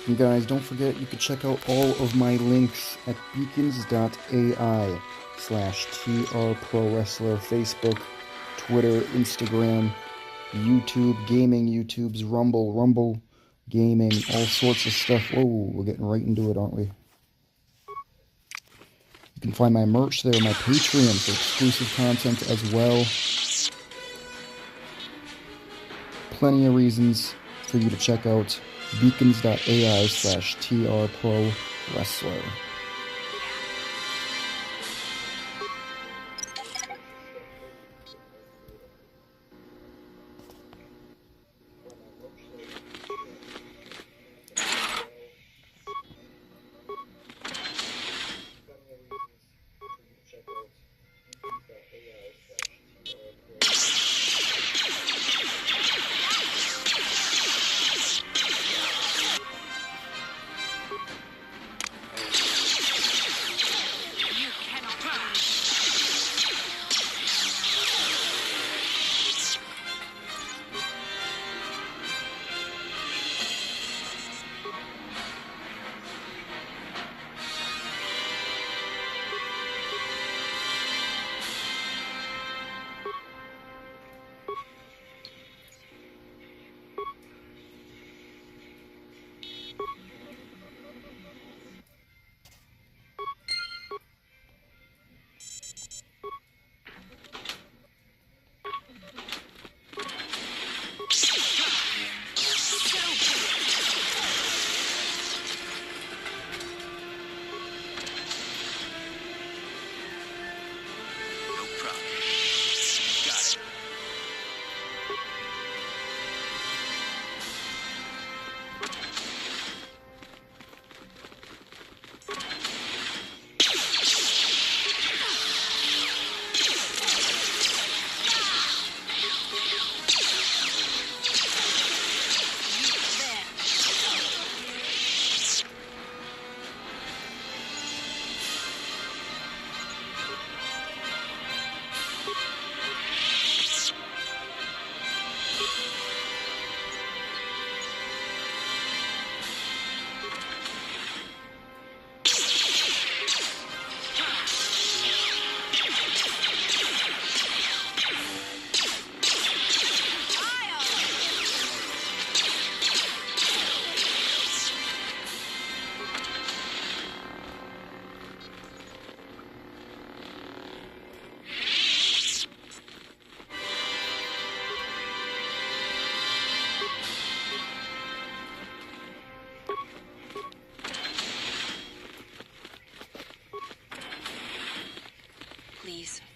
And guys, don't forget you can check out all of my links at Beacons.AI/TRProWrestler, Facebook, Twitter, Instagram, YouTube, gaming, YouTube's Rumble, gaming, all sorts of stuff. Whoa, we're getting right into it, aren't we? You can find my merch there, my Patreon for exclusive content as well. Plenty of reasons for you to check out Beacons.AI/TRProWrestler.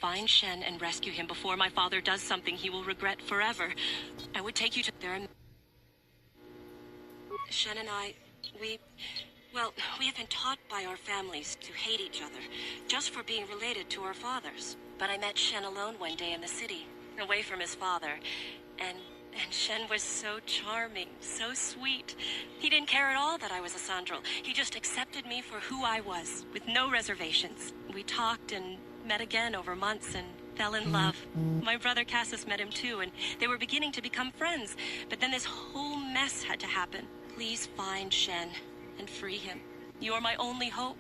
Find Shen and rescue him before my father does something he will regret forever. I would take you to there. Shen and I, we have been taught by our families to hate each other, just for being related to our fathers. But I met Shen alone one day in the city, away from his father, and Shen was so charming, so sweet. He didn't care at all that I was a Sandral. He just accepted me for who I was, with no reservations. We talked and met again over months and fell in love. My brother Cassus met him too, and they were beginning to become friends. But then this whole mess had to happen. Please find Shen and free him. You are my only hope.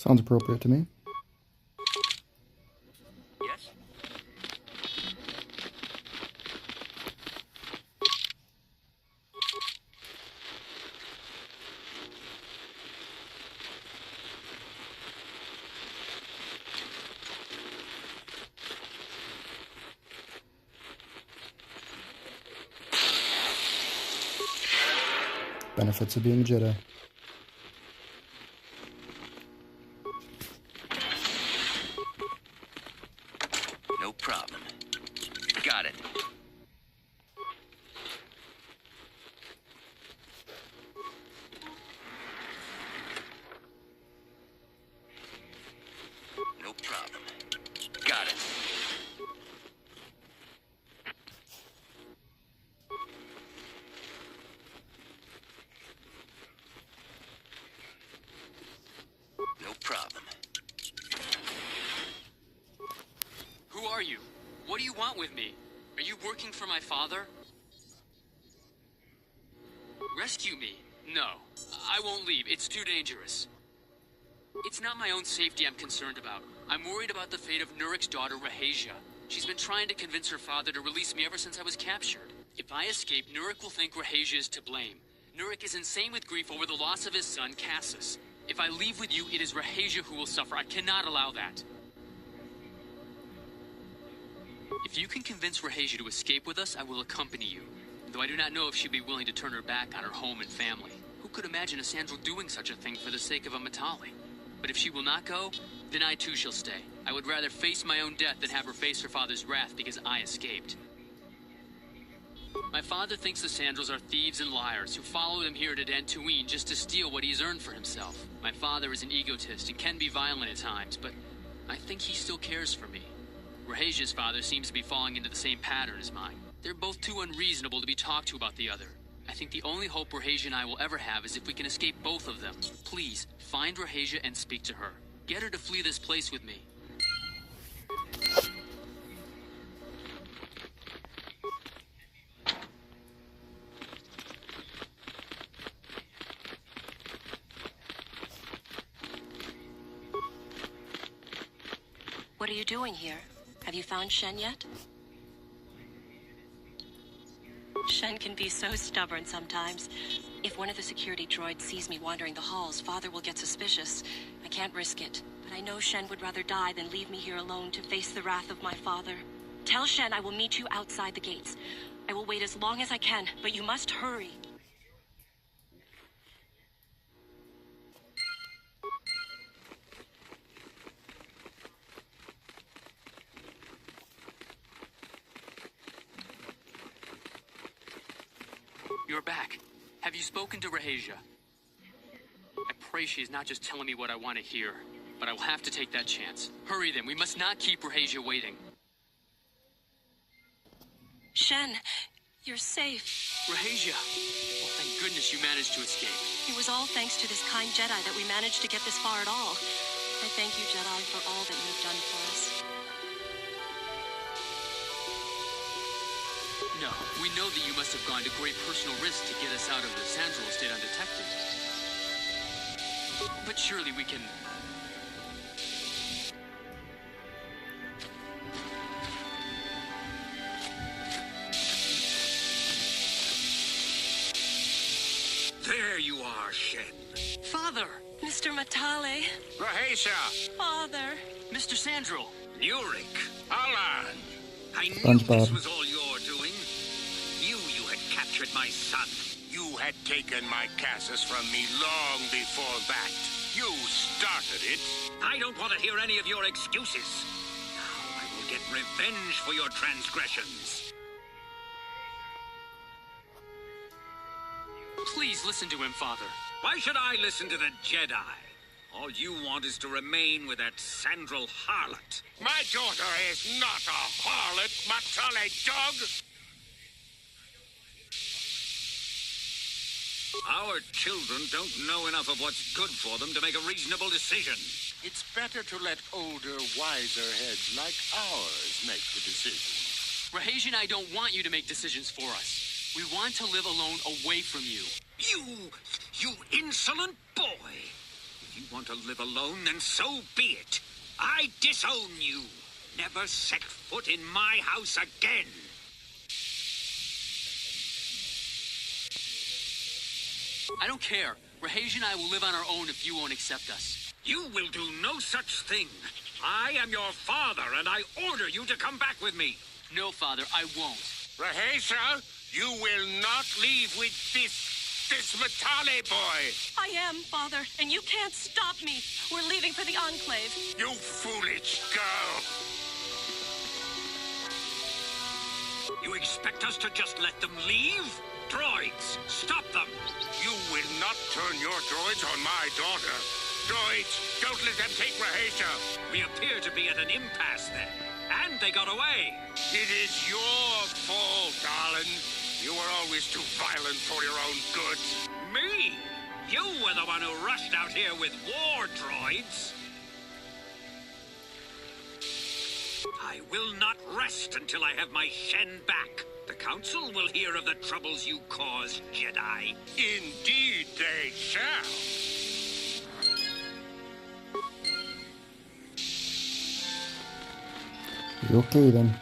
Sounds appropriate to me. Yes? Benefits of being a Jedi. No problem. Got it. No problem. Got it. No problem. Who are you? What do you want with me? Are you working for my father? Rescue me? No. I won't leave. It's too dangerous. It's not my own safety I'm concerned about. I'm worried about the fate of Nurik's daughter, Rahasia. She's been trying to convince her father to release me ever since I was captured. If I escape, Nurik will think Rahasia is to blame. Nurik is insane with grief over the loss of his son, Cassus. If I leave with you, it is Rahasia who will suffer. I cannot allow that. If you can convince Rahasia to escape with us, I will accompany you. Though I do not know if she'd be willing to turn her back on her home and family. Who could imagine a Sandral doing such a thing for the sake of a Matali? But if she will not go, then I too shall stay. I would rather face my own death than have her face her father's wrath because I escaped. My father thinks the Sandrals are thieves and liars who followed him here to Dantooine just to steal what he's earned for himself. My father is an egotist and can be violent at times, but I think he still cares for me. Rahasia's father seems to be falling into the same pattern as mine. They're both too unreasonable to be talked to about the other. I think the only hope Rahasia and I will ever have is if we can escape both of them. Please, find Rahasia and speak to her. Get her to flee this place with me. What are you doing here? Have you found Shen yet? Shen can be so stubborn sometimes. If one of the security droids sees me wandering the halls, Father will get suspicious. I can't risk it. But I know Shen would rather die than leave me here alone to face the wrath of my father. Tell Shen I will meet you outside the gates. I will wait as long as I can, but you must hurry. You're back. Have you spoken to Rahasia? I pray she is not just telling me what I want to hear, but I will have to take that chance. Hurry then, we must not keep Rahasia waiting. Shen, you're safe. Rahasia! Well, thank goodness you managed to escape. It was all thanks to this kind Jedi that we managed to get this far at all. I thank you, Jedi, for all that you've done for us. No, we know that you must have gone to great personal risk to get us out of the Sandral estate undetected. But surely we can... There you are, Shen. Father! Mr. Matale. Rahasia! Father! Mr. Sandral! Nurik! Alan! I knew SpongeBob. this was all your doing. You had captured my son. You had taken my Cassus from me long before that. You started it. I don't want to hear any of your excuses. Now I will get revenge for your transgressions. Please listen to him, Father. Why should I listen to the Jedi? All you want is to remain with that Sandral harlot. My daughter is not a harlot, Matale dog! Our children don't know enough of what's good for them to make a reasonable decision. It's better to let older, wiser heads like ours make the decision. Rahasia and I don't want you to make decisions for us. We want to live alone away from you. You insolent boy! If you want to live alone, then so be it. I disown you. Never set foot in my house again. I don't care. Rahesh and I will live on our own if you won't accept us. You will do no such thing. I am your father, and I order you to come back with me. No, Father, I won't. Rahesha, you will not leave with this Matale boy. I am, Father, and you can't stop me. We're leaving for the Enclave. You foolish girl. You expect us to just let them leave? Droids, stop them! You will not turn your droids on my daughter. Droids, don't let them take Rahesha. We appear to be at an impasse then. And they got away. It is your fault, darling. You were always too violent for your own good. Me? You were the one who rushed out here with war droids. I will not rest until I have my Shen back. The Council will hear of the troubles you caused, Jedi. Indeed they shall. Okay then.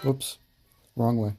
Whoops. Wrong way.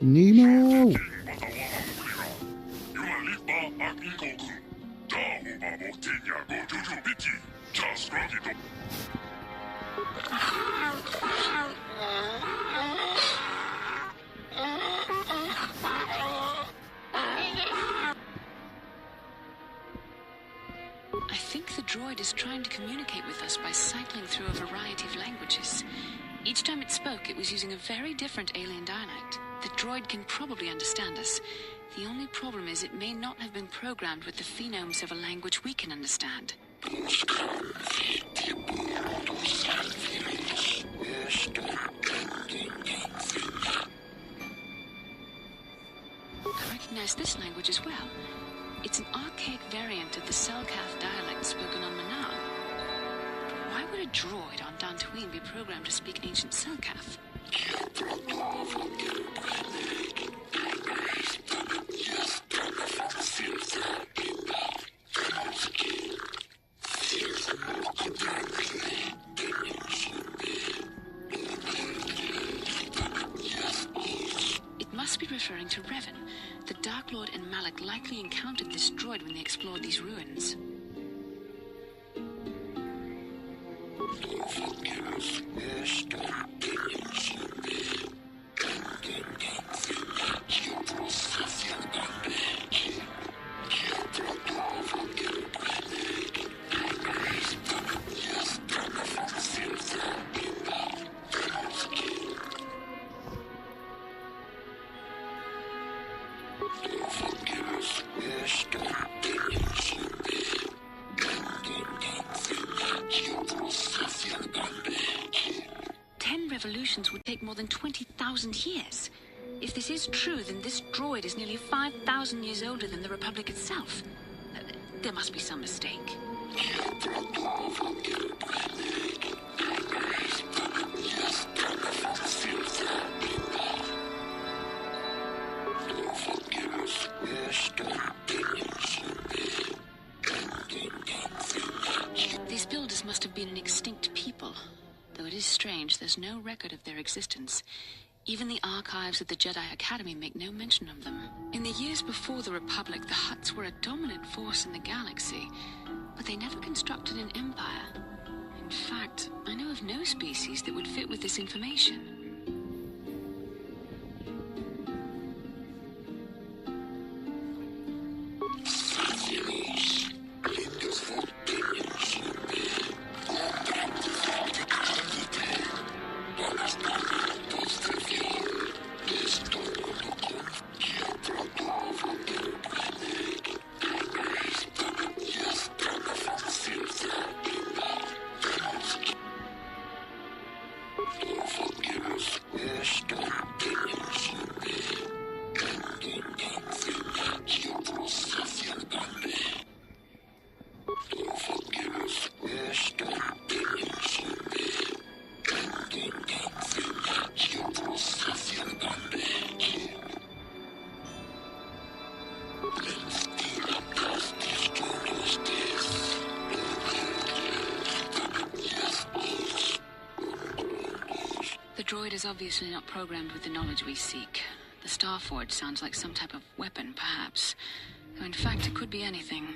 Nemo! I think the droid is trying to communicate with us by cycling through a variety of languages. Each time it spoke, it was using a very different alien dialect. The droid can probably understand us. The only problem is it may not have been programmed with the phonemes of a language we can understand. I recognize this language as well. It's an archaic variant of the Selkath dialect spoken on Manal. Why would a droid on Dantooine be programmed to speak ancient Selkath? It must be referring to Revan. The Dark Lord and Malak likely encountered this droid when they explored these ruins. Revolutions would take more than 20,000 years. If this is true, then this droid is nearly 5,000 years older than the Republic itself. There must be some mistake. These builders must have been an extinct people. Though it is strange, there's no record of their existence. Even the archives of the Jedi Academy make no mention of them. In the years before the Republic, the Hutts were a dominant force in the galaxy, but they never constructed an empire. In fact, I know of no species that would fit with this information. The droid is obviously not programmed with the knowledge we seek. The Starforge sounds like some type of weapon, perhaps. Though in fact, it could be anything.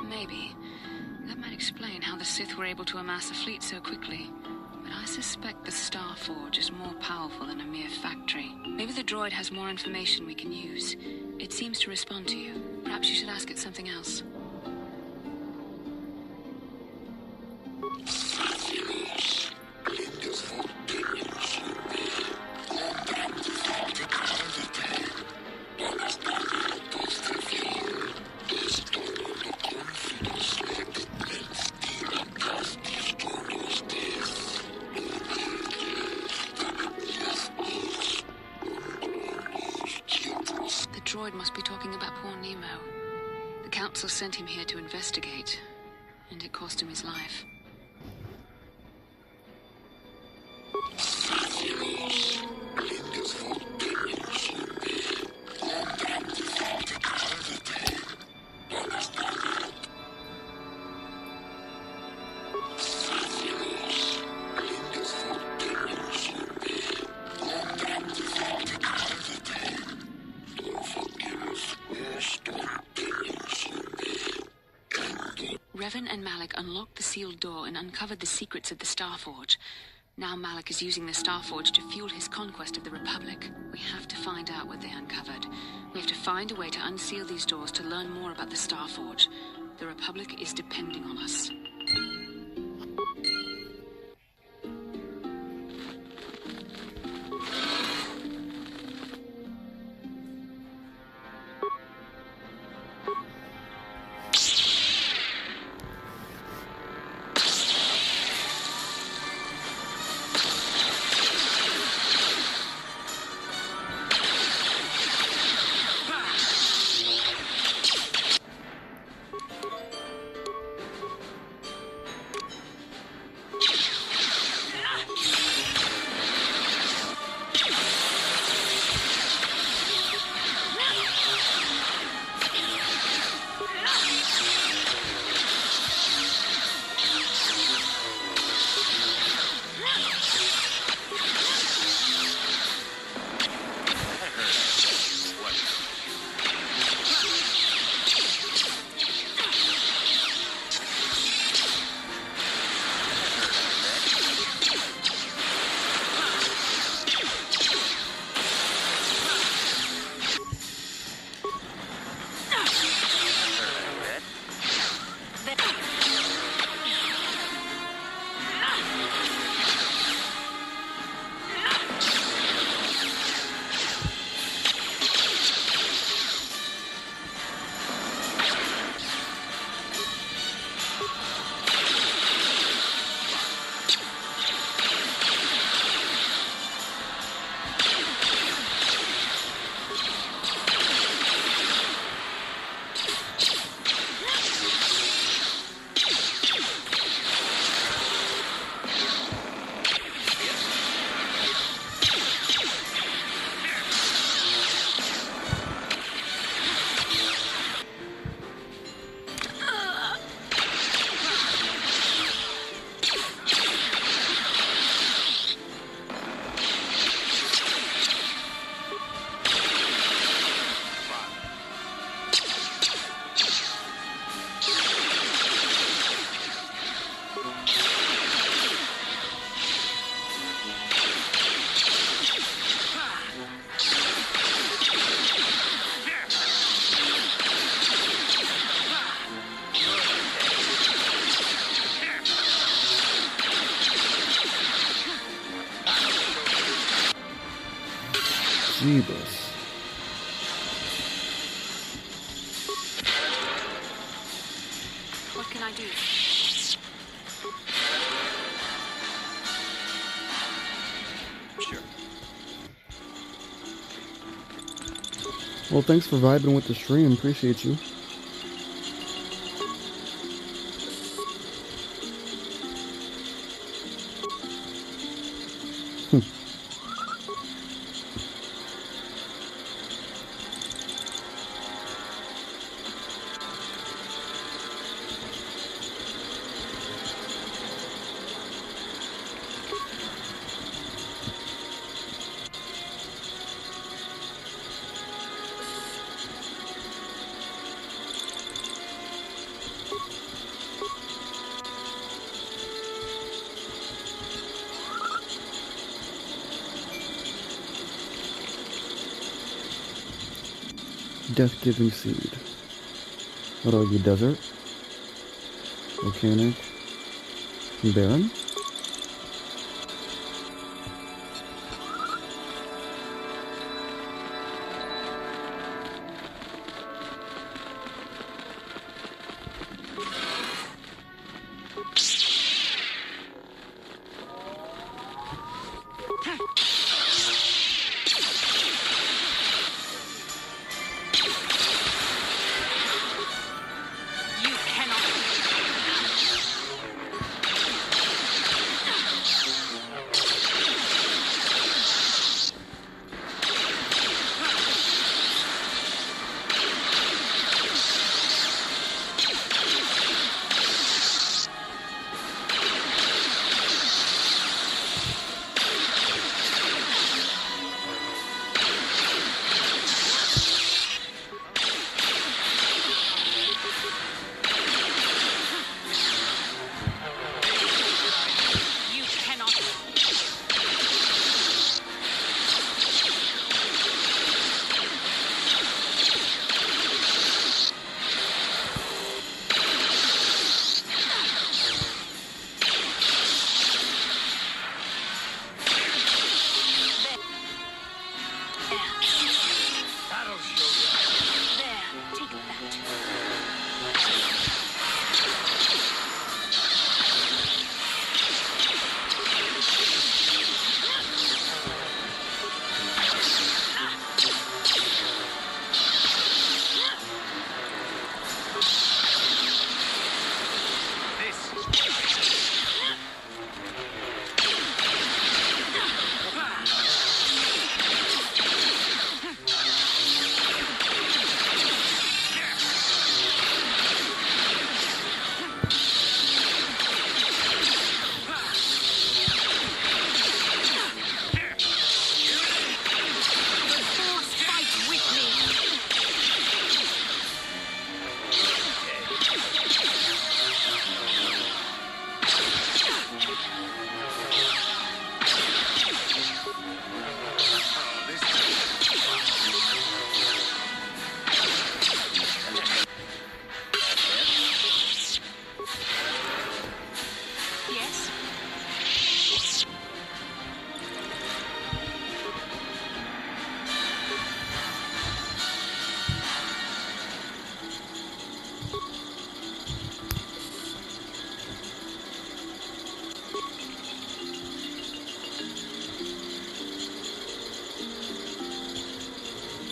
Maybe. That might explain how the Sith were able to amass a fleet so quickly. But I suspect the Starforge is more powerful than a mere factory. Maybe the droid has more information we can use. It seems to respond to you. Perhaps you should ask it something else. The droid must be talking about poor Nemo. The Council sent him here to investigate, and it cost him his life. Revan and Malik unlocked the sealed door and uncovered the secrets of the Starforge. Now Malik is using the Starforge to fuel his conquest of the Republic. We have to find out what they uncovered. We have to find a way to unseal these doors to learn more about the Starforge. The Republic is depending on us. Jeebus. What can I do? Sure. Well, thanks for vibing with the stream. Appreciate you. Death-giving seed. What are you, desert? Volcanic? Barren? That'll show you. There, take that.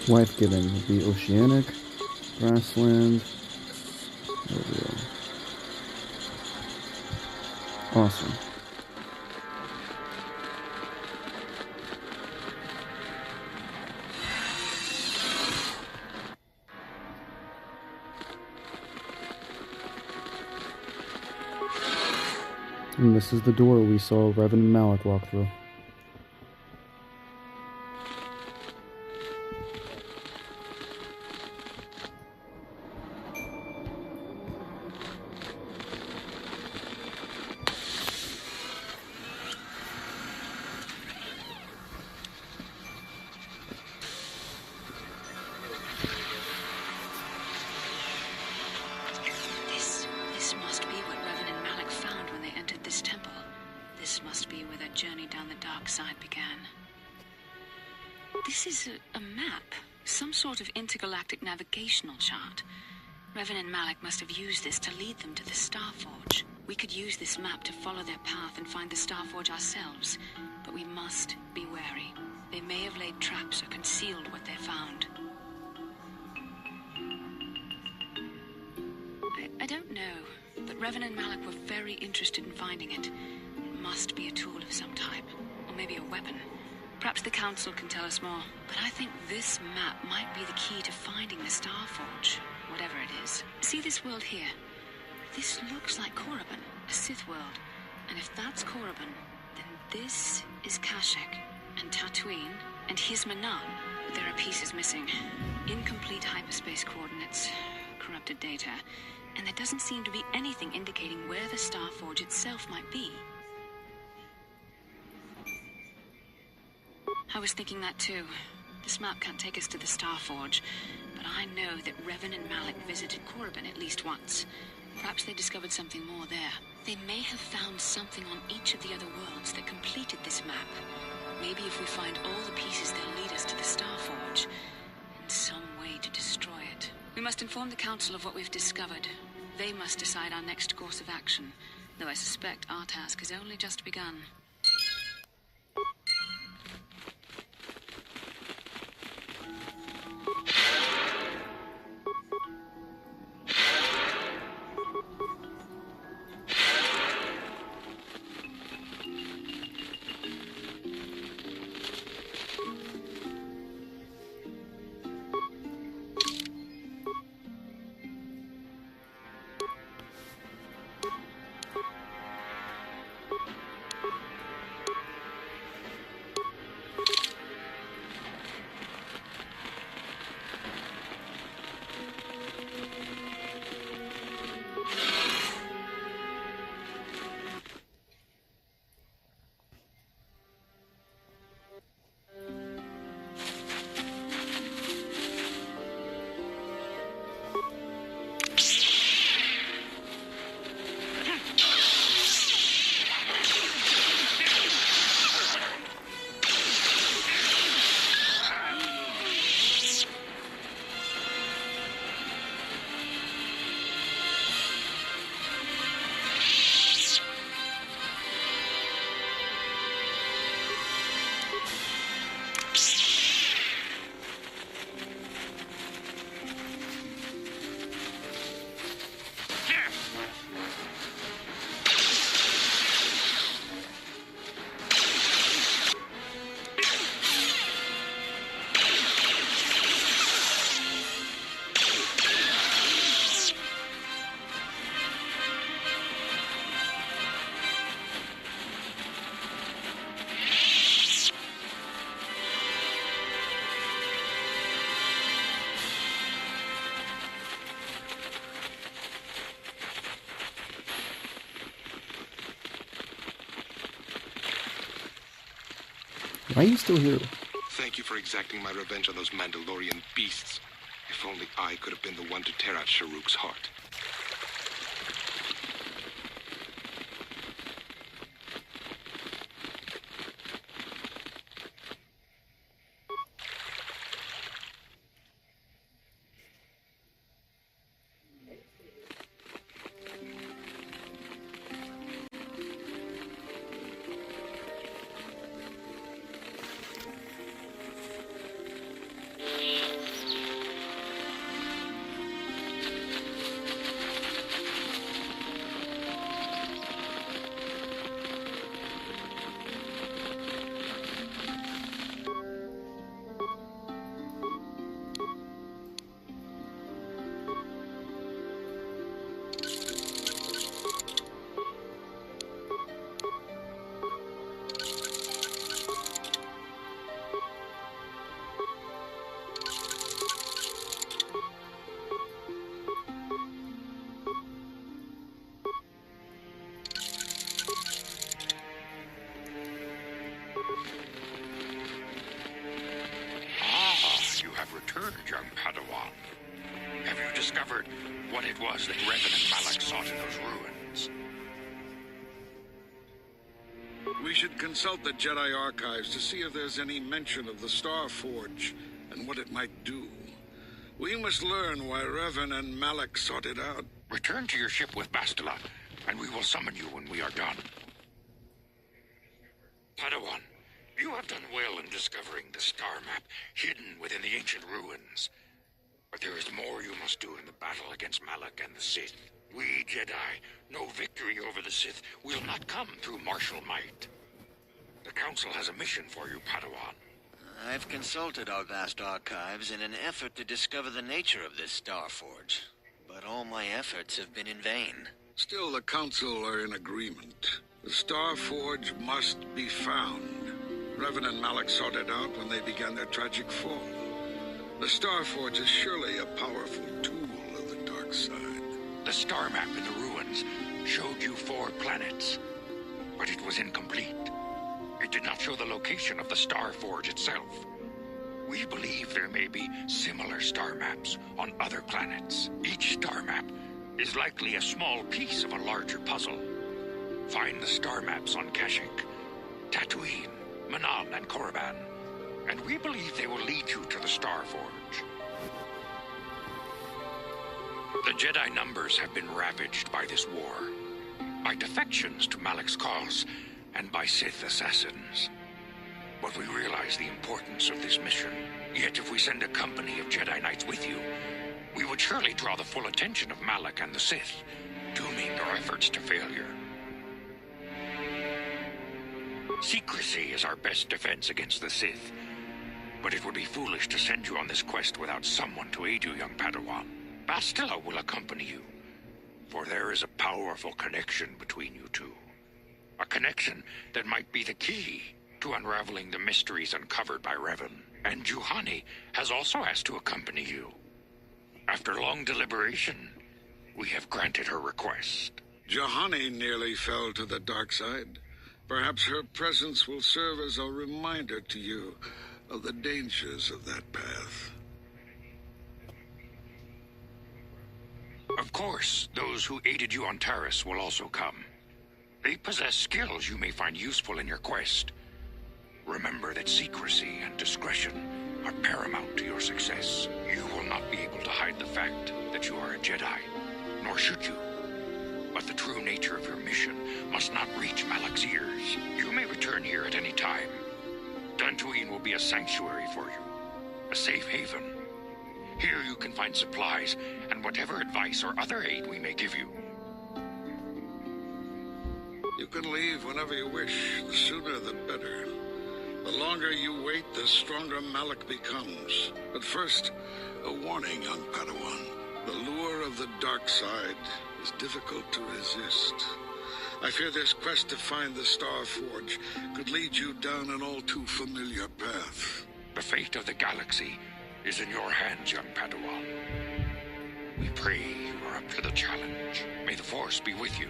Life-giving would be oceanic, grassland. There we go. Awesome. And this is the door we saw Revan and Malik walk through. This must be what Revan and Malik found when they entered this temple. This must be where their journey down the dark side began. This is a map, some sort of intergalactic navigational chart. Revan and Malik must have used this to lead them to the Starforge. We could use this map to follow their path and find the Starforge ourselves, but we must be wary. They may have laid traps or concealed what they found. I don't know, but Revan and Malik were very interested in finding it. It must be a tool of some type, or maybe a weapon. Perhaps the Council can tell us more, but I think this map might be the key to finding the Starforge, whatever it is. See this world here? This looks like Korriban, a Sith world. And if that's Korriban, then this is Kashyyyk, and Tatooine, and here's Manan. But there are pieces missing. Incomplete hyperspace coordinates, corrupted data, and there doesn't seem to be anything indicating where the Starforge itself might be. I was thinking that too. This map can't take us to the Starforge, but I know that Revan and Malik visited Korriban at least once. Perhaps they discovered something more there. They may have found something on each of the other worlds that completed this map. Maybe if we find all the pieces, they'll lead us to the Starforge, and some way to destroy it. We must inform the Council of what we've discovered. They must decide our next course of action, though I suspect our task has only just begun. Why are you still here? Thank you for exacting my revenge on those Mandalorian beasts. If only I could have been the one to tear out Sharuk's heart. Returned, young Padawan. Have you discovered what it was that Revan and Malak sought in those ruins? We should consult the Jedi archives to see if there's any mention of the Star Forge and what it might do. We must learn why Revan and Malak sought it out. Return to your ship with Bastila, and we will summon you when we are done. Padawan, you have done well in discovering the star map hidden within the ancient ruins. But there is more you must do in the battle against Malak and the Sith. We Jedi know victory over the Sith will not come through martial might. The Council has a mission for you, Padawan. I've consulted our vast archives in an effort to discover the nature of this Star Forge, but all my efforts have been in vain. Still, the Council are in agreement. The Star Forge must be found. Revan and Malak sought it out when they began their tragic fall. The Star Forge is surely a powerful tool of the dark side. The star map in the ruins showed you 4 planets, but it was incomplete. It did not show the location of the Star Forge itself. We believe there may be similar star maps on other planets. Each star map is likely a small piece of a larger puzzle. Find the star maps on Kashyyyk, Tatooine, Manan, and Korriban, and we believe they will lead you to the Star Forge. The Jedi numbers have been ravaged by this war, by defections to Malak's cause, and by Sith assassins. But we realize the importance of this mission. Yet if we send a company of Jedi Knights with you, we would surely draw the full attention of Malak and the Sith, dooming our efforts to failure. Secrecy is our best defense against the Sith, but it would be foolish to send you on this quest without someone to aid you, young Padawan. Bastila will accompany you, for there is a powerful connection between you two. A connection that might be the key to unraveling the mysteries uncovered by Revan. And Juhani has also asked to accompany you. After long deliberation, we have granted her request. Juhani nearly fell to the dark side. Perhaps her presence will serve as a reminder to you of the dangers of that path. Of course, those who aided you on Taris will also come. They possess skills you may find useful in your quest. Remember that secrecy and discretion are paramount to your success. You will not be able to hide the fact that you are a Jedi, nor should you. But the true nature of your mission must not reach Malak's ears. You may return here at any time. Dantooine will be a sanctuary for you, a safe haven. Here you can find supplies and whatever advice or other aid we may give you. You can leave whenever you wish. The sooner the better. The longer you wait, the stronger Malak becomes. But first, a warning, young Padawan. The lure of the dark side is difficult to resist. I fear this quest to find the Star Forge could lead you down an all too familiar path. The fate of the galaxy is in your hands, young Padawan. We pray you are up to the challenge. May the Force be with you.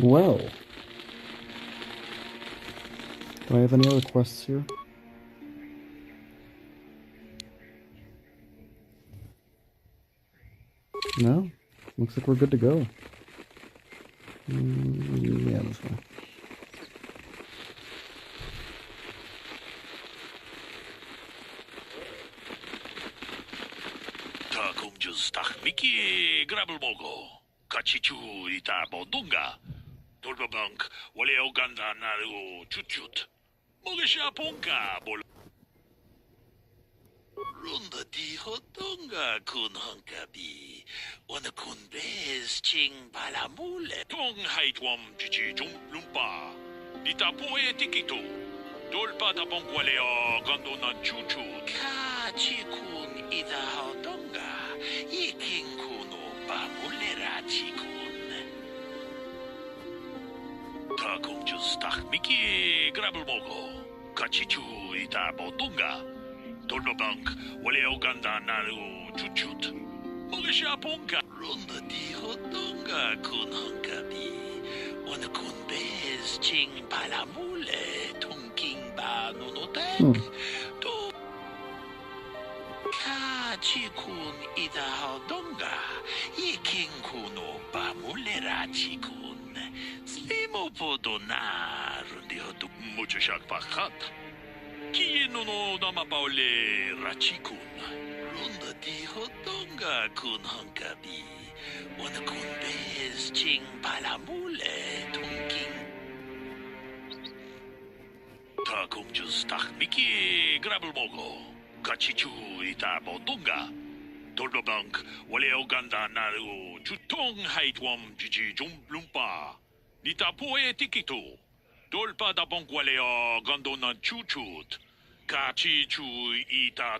Well, do I have any other quests here? No? Looks like we're good to go. Yeah, this way. Mickey grab을 먹고 같이 주이다 뭔가 돌바방k 원래 오간다 나르고 쭈쭈 먹으셔 본가 몰 룬다 디호동가 군한가비 오늘 군베스 칭 발라몰레 동하이트웜 지지 좀 룸바 니타 포에 티키토 돌바다 봉과레어 간도나 쭈쭈 카치군 이다호동가 이킹쿠노 바몰레라치군 타공주스 미키 grab을 먹고 같이 주이다 뭔가 돌바방k 원래 오간다 나르고 쭈쭈 먹으셔 본가 룬다 디호동가 군한가비 오늘 군베스 칭 발라몰레 통킹바 노노덱 또 카치군 이다호동가 이킹쿠노 바몰레라치군 스리모포도나 룬디호도 무주샥 바깥 키노노 나마파올레 라치군 룬다 디호동가 군한가비 오늘 군베스 칭 발라몰레 통킹 타공주스 미키 grab을 먹고 같이 주이다 뭔가 돌바방k 원래 오간다 나르고 주통하이트웜 지지 좀 룸바 니타 포에 티키토 돌바다 봉과레어 간도나 쭈쭈 같이 주이다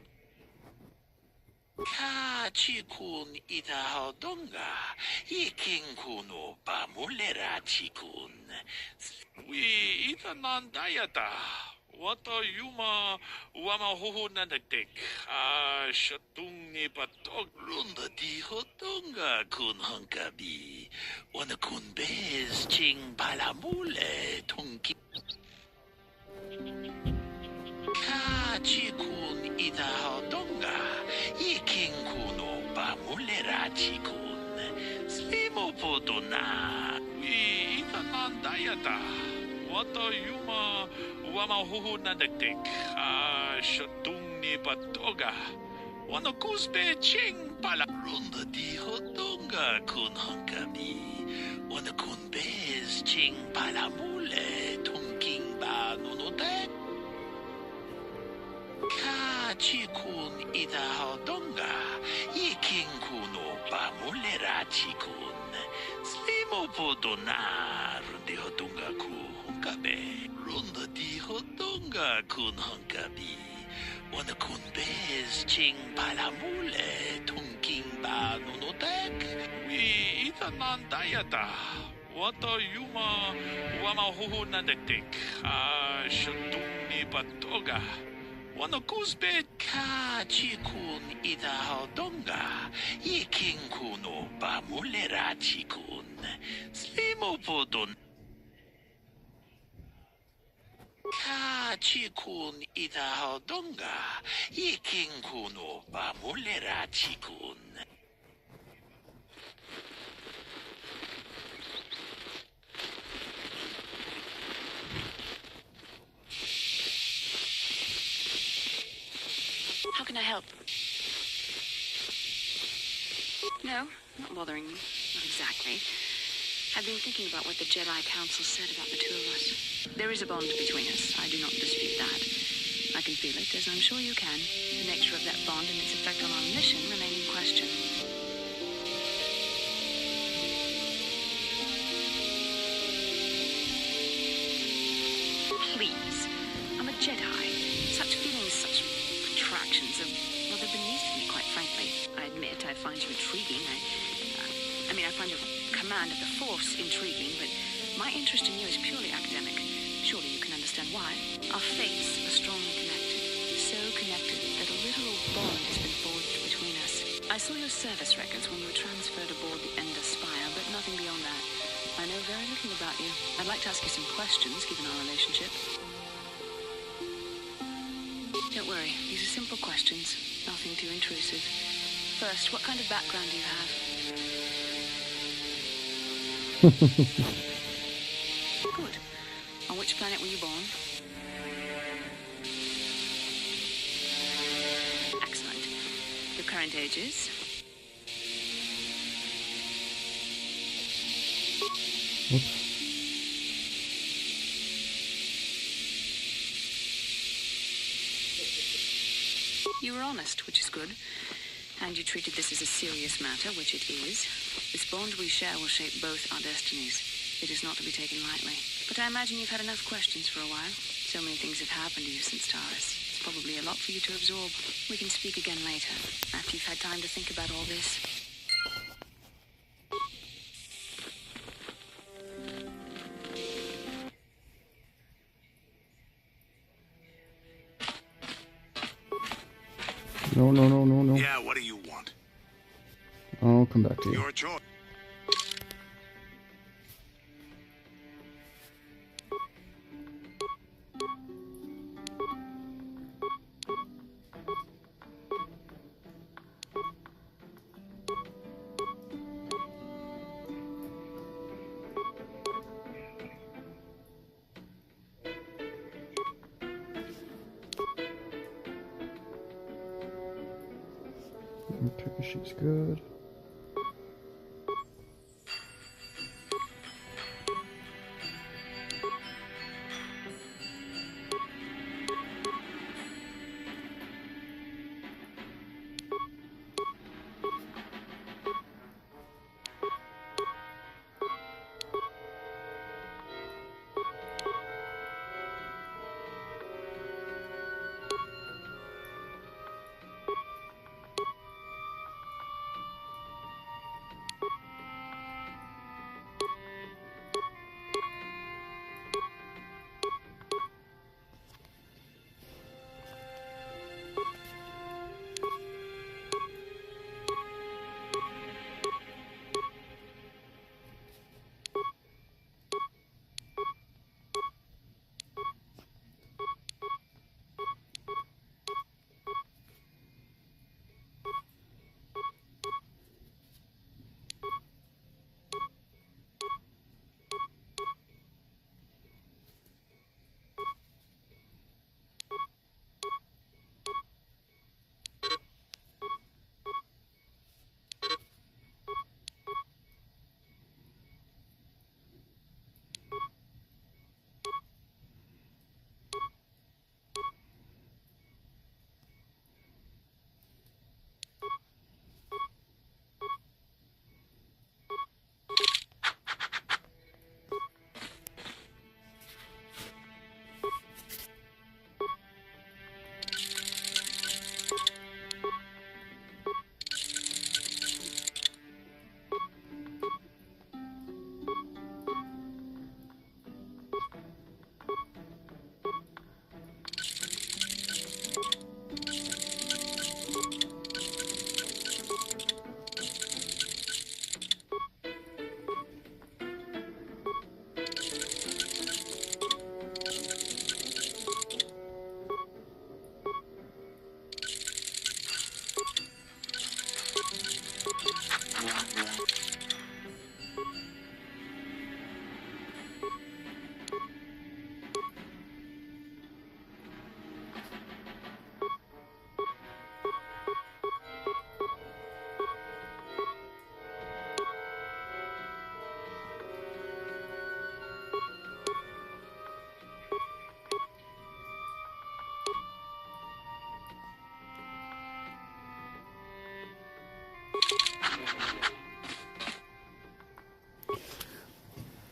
카치군 이다호동가 이킹쿠노 바몰레라치군 위 이다난다야다 Wata yuma wama hohonandagdek shatungni patog runda dihotonga kunhankabi wana kunbez ching balamule tongki kachikun idahotonga ikinkuno bamulerachikun slimopodona wi itanandayata Wata yuma wama hohonandagdek shatungni patoga wana kusbe ching pala runda dihotonga kunhankabi wana kunbez ching palamule tongking ba nonodek kachikun idahotonga ikinkuno bamulerachikun slimopodona rundihotonga kunhankabe runda dihotonga kunhankabi wana kunbez ching palamule tongking ba nonodek wi itanandayata wata yuma wama hohonandagdek shatungni patoga wana kusbe kachikun idahotonga ikinkuno bamulerachikun slimopodon kachikun idahotonga ikinkuno bamulerachikun How can I help? No, not bothering you. Not exactly. I've been thinking about what the Jedi Council said about the two of us. There is a bond between us. I do not dispute that. I can feel it, as I'm sure you can. The nature of that bond and its effect on our mission remain in question. Please. I'm a Jedi. Such feelings, such attractions are rather beneath me, quite frankly. I admit I find you intriguing. I find your command of the Force intriguing, but my interest in you is purely academic. Surely you can understand why. Our fates are strongly connected. So connected that a literal bond has been forged between us. I saw your service records when you were transferred aboard the Ender Spire, but nothing beyond that. I know very little about you. I'd like to ask you some questions, given our relationship. Don't worry, these are simple questions. Nothing too intrusive. First, what kind of background do you have? Good. On which planet were you born? Excellent. Your current age is? Oops. You were honest, which is good. And you treated this as a serious matter, which it is. This bond we share will shape both our destinies. It is not to be taken lightly. But I imagine you've had enough questions for a while. So many things have happened to you since Taurus. It's probably a lot for you to absorb. We can speak again later, after you've had time to think about all this. No. Yeah, what do you want? I'll come back to you. Your choice. Okay, she's good.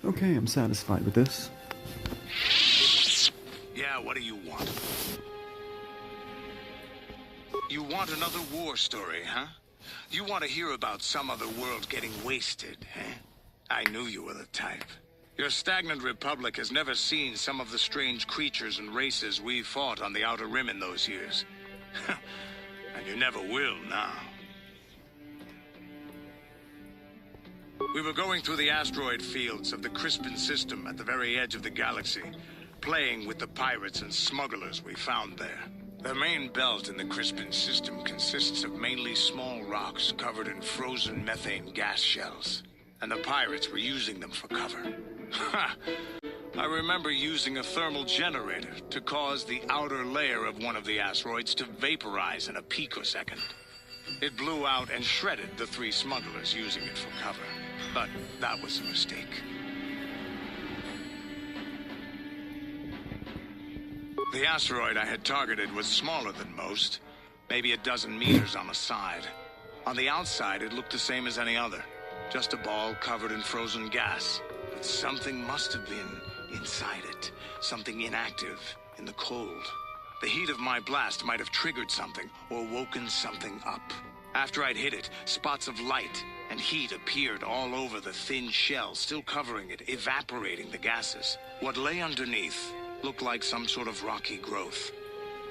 Okay, I'm satisfied with this. Yeah, what do you want? You want another war story, huh? You want to hear about some other world getting wasted, eh? I knew you were the type. Your stagnant republic has never seen some of the strange creatures and races we fought on the Outer Rim in those years. And you never will now. We were going through the asteroid fields of the Crispin system at the very edge of the galaxy, playing with the pirates and smugglers we found there. The main belt in the Crispin system consists of mainly small rocks covered in frozen methane gas shells, and the pirates were using them for cover. Ha! I remember using a thermal generator to cause the outer layer of one of the asteroids to vaporize in a picosecond. It blew out and shredded the 3 smugglers using it for cover. But that was a mistake. The asteroid I had targeted was smaller than most, maybe a dozen meters on the side. On the outside, it looked the same as any other, just a ball covered in frozen gas. But something must have been inside it, something inactive in the cold. The heat of my blast might have triggered something or woken something up. After I'd hit it, spots of light and heat appeared all over the thin shell, still covering it, evaporating the gases. What lay underneath looked like some sort of rocky growth.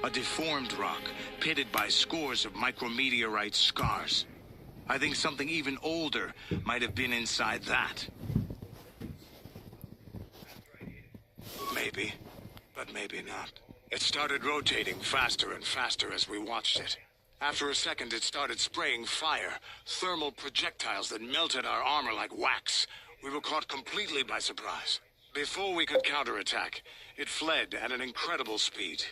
A deformed rock, pitted by scores of micrometeorite scars. I think something even older might have been inside that. Maybe, but maybe not. It started rotating faster and faster as we watched it. After a second, it started spraying fire, thermal projectiles that melted our armor like wax. We were caught completely by surprise. Before we could counterattack, it fled at an incredible speed.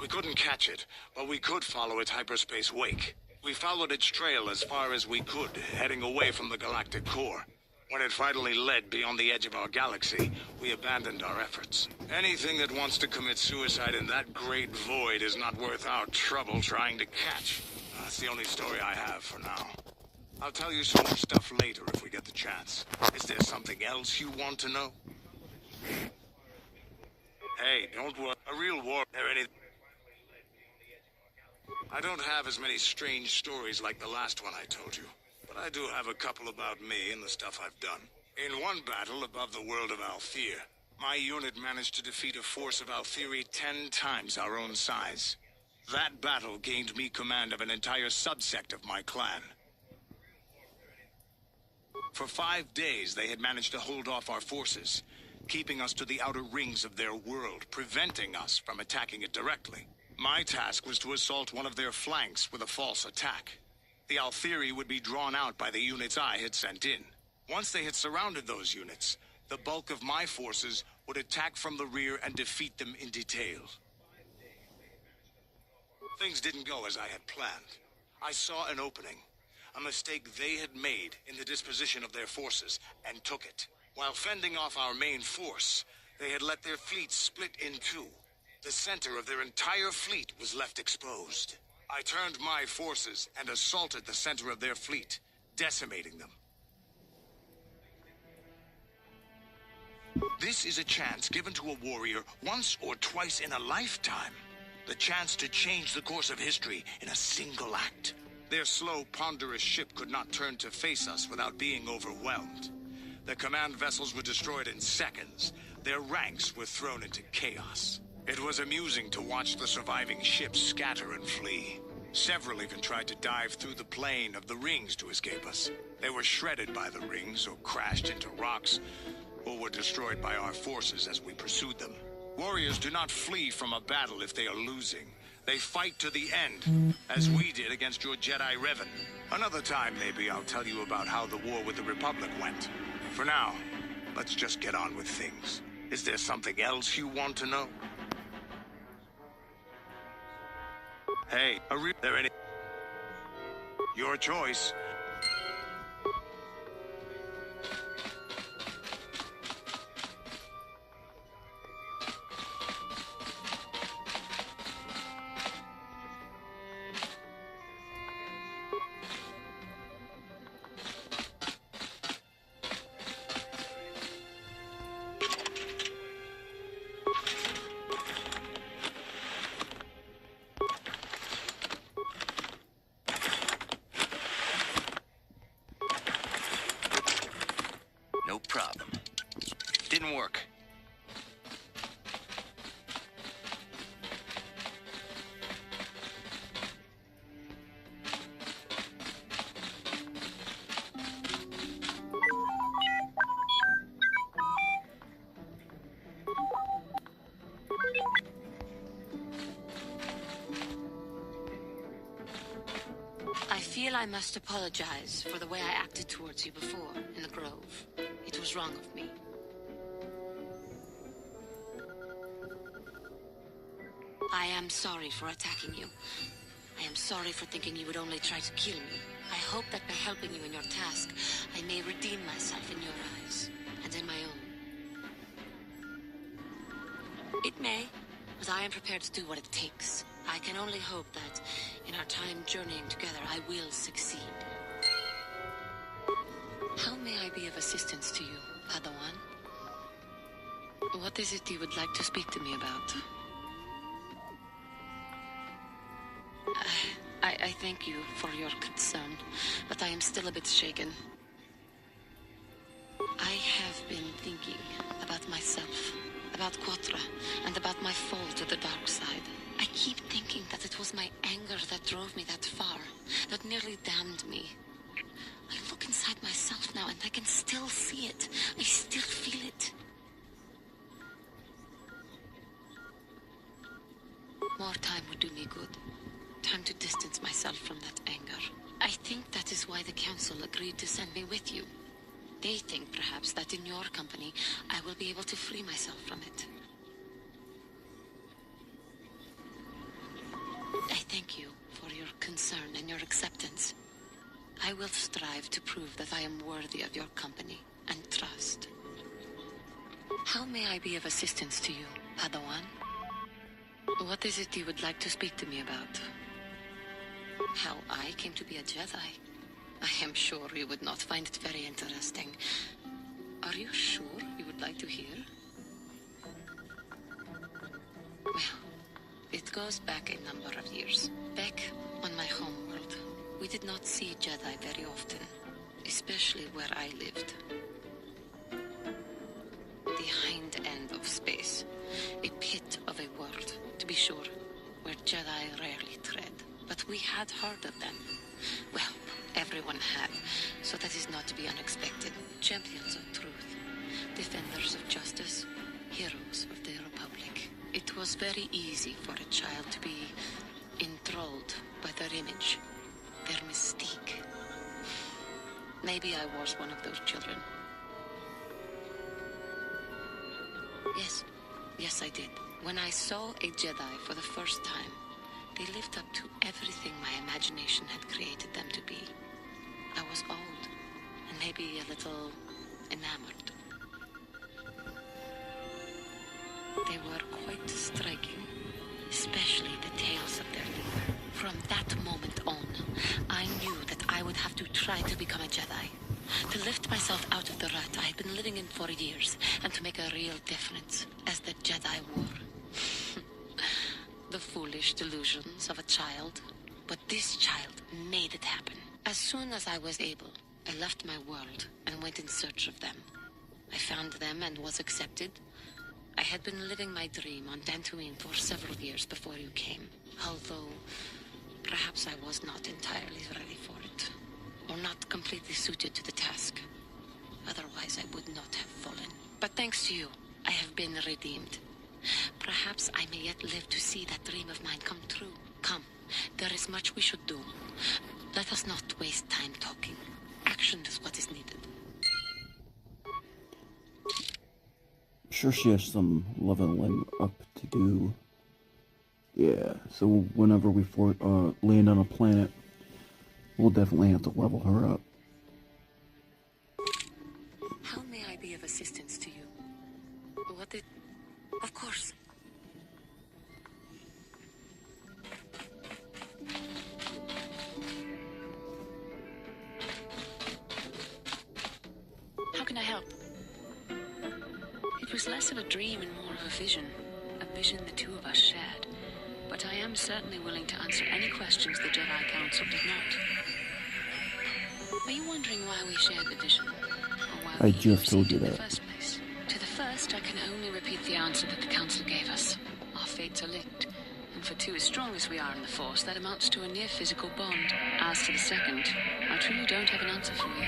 We couldn't catch it, but we could follow its hyperspace wake. We followed its trail as far as we could, heading away from the galactic core. When it finally led beyond the edge of our galaxy, we abandoned our efforts. Anything that wants to commit suicide in that great void is not worth our trouble trying to catch. That's the only story I have for now. I'll tell you some more stuff later if we get the chance. Is there something else you want to know? Hey, don't worry. A real war or anything. I don't have as many strange stories like the last one I told you. But I do have a couple about me and the stuff I've done. In one battle above the world of Althir, my unit managed to defeat a force of Althiri 10 times our own size. That battle gained me command of an entire subsect of my clan. For 5 days, they had managed to hold off our forces, keeping us to the outer rings of their world, preventing us from attacking it directly. My task was to assault one of their flanks with a false attack. The Althiri would be drawn out by the units I had sent in. Once they had surrounded those units, the bulk of my forces would attack from the rear and defeat them in detail. Things didn't go as I had planned. I saw an opening, a mistake they had made in the disposition of their forces, and took it. While fending off our main force, they had let their fleet split in two. The center of their entire fleet was left exposed. I turned my forces and assaulted the center of their fleet, decimating them. This is a chance given to a warrior once or twice in a lifetime. The chance to change the course of history in a single act. Their slow, ponderous ship could not turn to face us without being overwhelmed. The command vessels were destroyed in seconds. Their ranks were thrown into chaos. It was amusing to watch the surviving ships scatter and flee. Several even tried to dive through the plane of the rings to escape us. They were shredded by the rings, or crashed into rocks, or were destroyed by our forces as we pursued them. Warriors do not flee from a battle if they are losing. They fight to the end, as we did against your Jedi Revan. Another time, maybe, I'll tell you about how the war with the Republic went. For now, let's just get on with things. Is there something else you want to know? Hey, there any... Your choice. No problem. Didn't work. feel I must apologize for the way I acted towards you before in the Grove. It was wrong of me. I am sorry for attacking you. I am sorry for thinking you would only try to kill me. I hope that by helping you in your task, I may redeem myself in your eyes, and in my own. It may, but I am prepared to do what it takes. I can only hope that, in our time journeying together, I will succeed. How may I be of assistance to you, Padawan? What is it you would like to speak to me about? I thank you for your concern, but I am still a bit shaken. I have been thinking about myself, about Quatra, and about my fall to the dark side. I keep thinking that it was my anger that drove me that far, that nearly damned me. I look inside myself now and I can still see it. I still feel it. More time would do me good. Time to distance myself from that anger. I think that is why the council agreed to send me with you. They think perhaps that in your company I will be able to free myself from it. I thank you for your concern and your acceptance. I will strive to prove that I am worthy of your company and trust. How may I be of assistance to you, Padawan? What is it you would like to speak to me about? How I came to be a Jedi? I am sure you would not find it very interesting. Are you sure you would like to hear? Well, it goes back a number of years. Back on my homeworld, we did not see Jedi very often, especially where I lived. The hind end of space, a pit of a world, to be sure, where Jedi rarely tread. But we had heard of them. Well, everyone had, so that is not to be unexpected. Champions of truth, defenders of justice, heroes of the Republic. It was very easy for a child to be enthralled by their image, their mystique. Maybe I was one of those children. Yes, I did. When I saw a Jedi for the first time, they lived up to everything my imagination had created them to be. I was old, and maybe a little enamored. They were quite striking, especially the tales of their leader. From that moment on, I knew that I would have to try to become a Jedi. To lift myself out of the rut I had been living in for years, and to make a real difference, as the Jedi wore. The foolish delusions of a child. But this child made it happen. As soon as I was able, I left my world and went in search of them. I found them and was accepted. I had been living my dream on Dantooine for several years before you came. Although, perhaps I was not entirely ready for it. Or not completely suited to the task. Otherwise, I would not have fallen. But thanks to you, I have been redeemed. Perhaps I may yet live to see that dream of mine come true. Come, there is much we should do. Let us not waste time talking. Action is what is needed. I'm sure she has some leveling up to do. Yeah, so whenever we land on a planet, we'll definitely have to level her up. How may I be of assistance to you? Of course. How can I help? It was less of a dream and more of a vision the two of us shared. But I am certainly willing to answer any questions the Jedi Council did not. Are you wondering why we shared the vision? Or why I just told you in the that. first place? To the first, I can only repeat the answer that the Council gave us. Our fates are linked. And for two as strong as we are in the Force, that amounts to a near-physical bond. As to the second, I truly don't have an answer for you.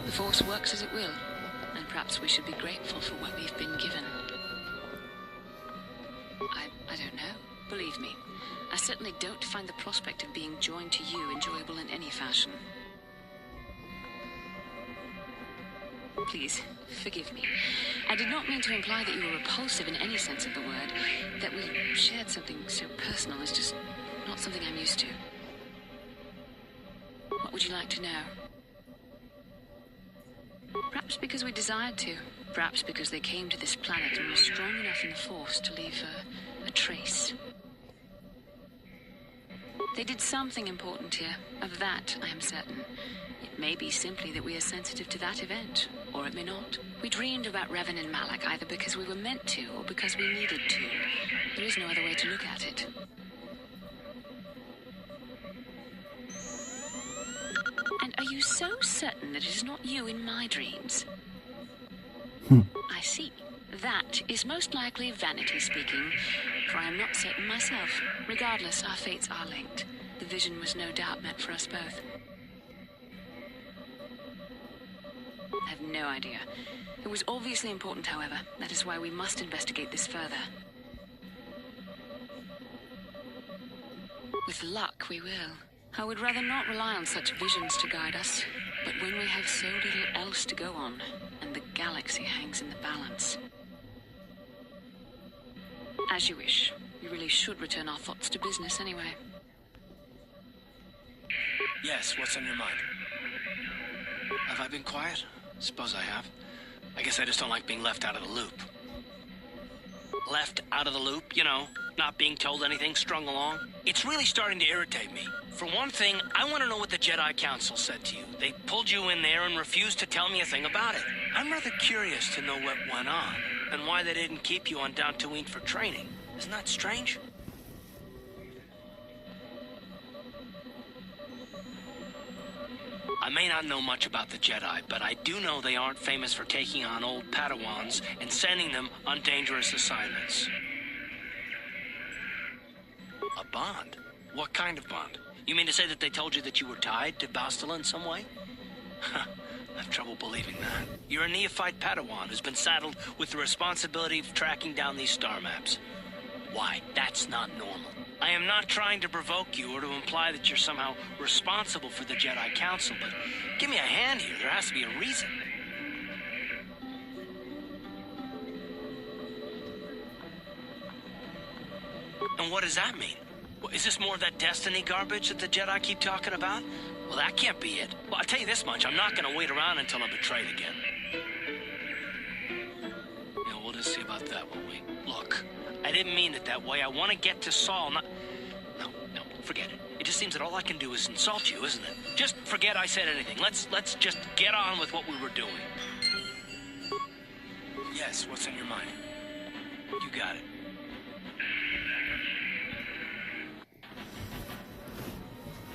The Force works as it will, and perhaps we should be grateful for what we've been given. I don't know. Believe me, I certainly don't find the prospect of being joined to you enjoyable in any fashion. Please, forgive me. I did not mean to imply that you were repulsive in any sense of the word. That we shared something so personal is just not something I'm used to. What would you like to know? Perhaps because we desired to. Perhaps because they came to this planet and were strong enough in the Force to leave a trace. They did something important here. Of that, I am certain. It may be simply that we are sensitive to that event, or it may not. We dreamed about Revan and Malak either because we were meant to, or because we needed to. There is no other way to look at it. And are you so certain that it is not you in my dreams? I see. That is most likely vanity speaking, for I am not certain myself. Regardless, our fates are linked. The vision was no doubt meant for us both. I have no idea. It was obviously important, however. That is why we must investigate this further. With luck, we will. I would rather not rely on such visions to guide us. But when we have so little else to go on, and the galaxy hangs in the balance... As you wish. We really should return our thoughts to business anyway. Yes, what's on your mind? Have I been quiet? Suppose I have. I guess I just don't like being left out of the loop. Left out of the loop, you know, not being told anything, strung along. It's really starting to irritate me. For one thing, I want to know what the Jedi Council said to you. They pulled you in there and refused to tell me a thing about it. I'm rather curious to know what went on, and why they didn't keep you on Dantooine for training. Isn't that strange? I may not know much about the Jedi, but I do know they aren't famous for taking on old Padawans and sending them on dangerous assignments. A bond? What kind of bond? You mean to say that they told you that you were tied to Bastila in some way? I have trouble believing that. You're a neophyte Padawan who's been saddled with the responsibility of tracking down these star maps. Why, that's not normal. I am not trying to provoke you or to imply that you're somehow responsible for the Jedi Council, but give me a hand here. There has to be a reason. And what does that mean? Is this more of that destiny garbage that the Jedi keep talking about? Well, that can't be it. Well, I'll tell you this much. I'm not going to wait around until I'm betrayed again. Yeah, we'll just see about that, won't we? Look, I didn't mean it that way. I want to get to Saul, not... No, forget it. It just seems that all I can do is insult you, isn't it? Just forget I said anything. Let's just get on with what we were doing. Yes, what's on your mind? You got it.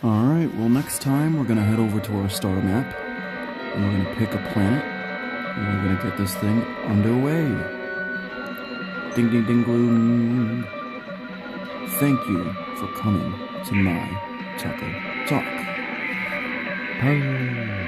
Alright, well next time we're gonna head over to our star map, and we're gonna pick a planet, and we're gonna get this thing underway. Ding ding ding gloom. Thank you for coming to my Tucker Talk. Bye.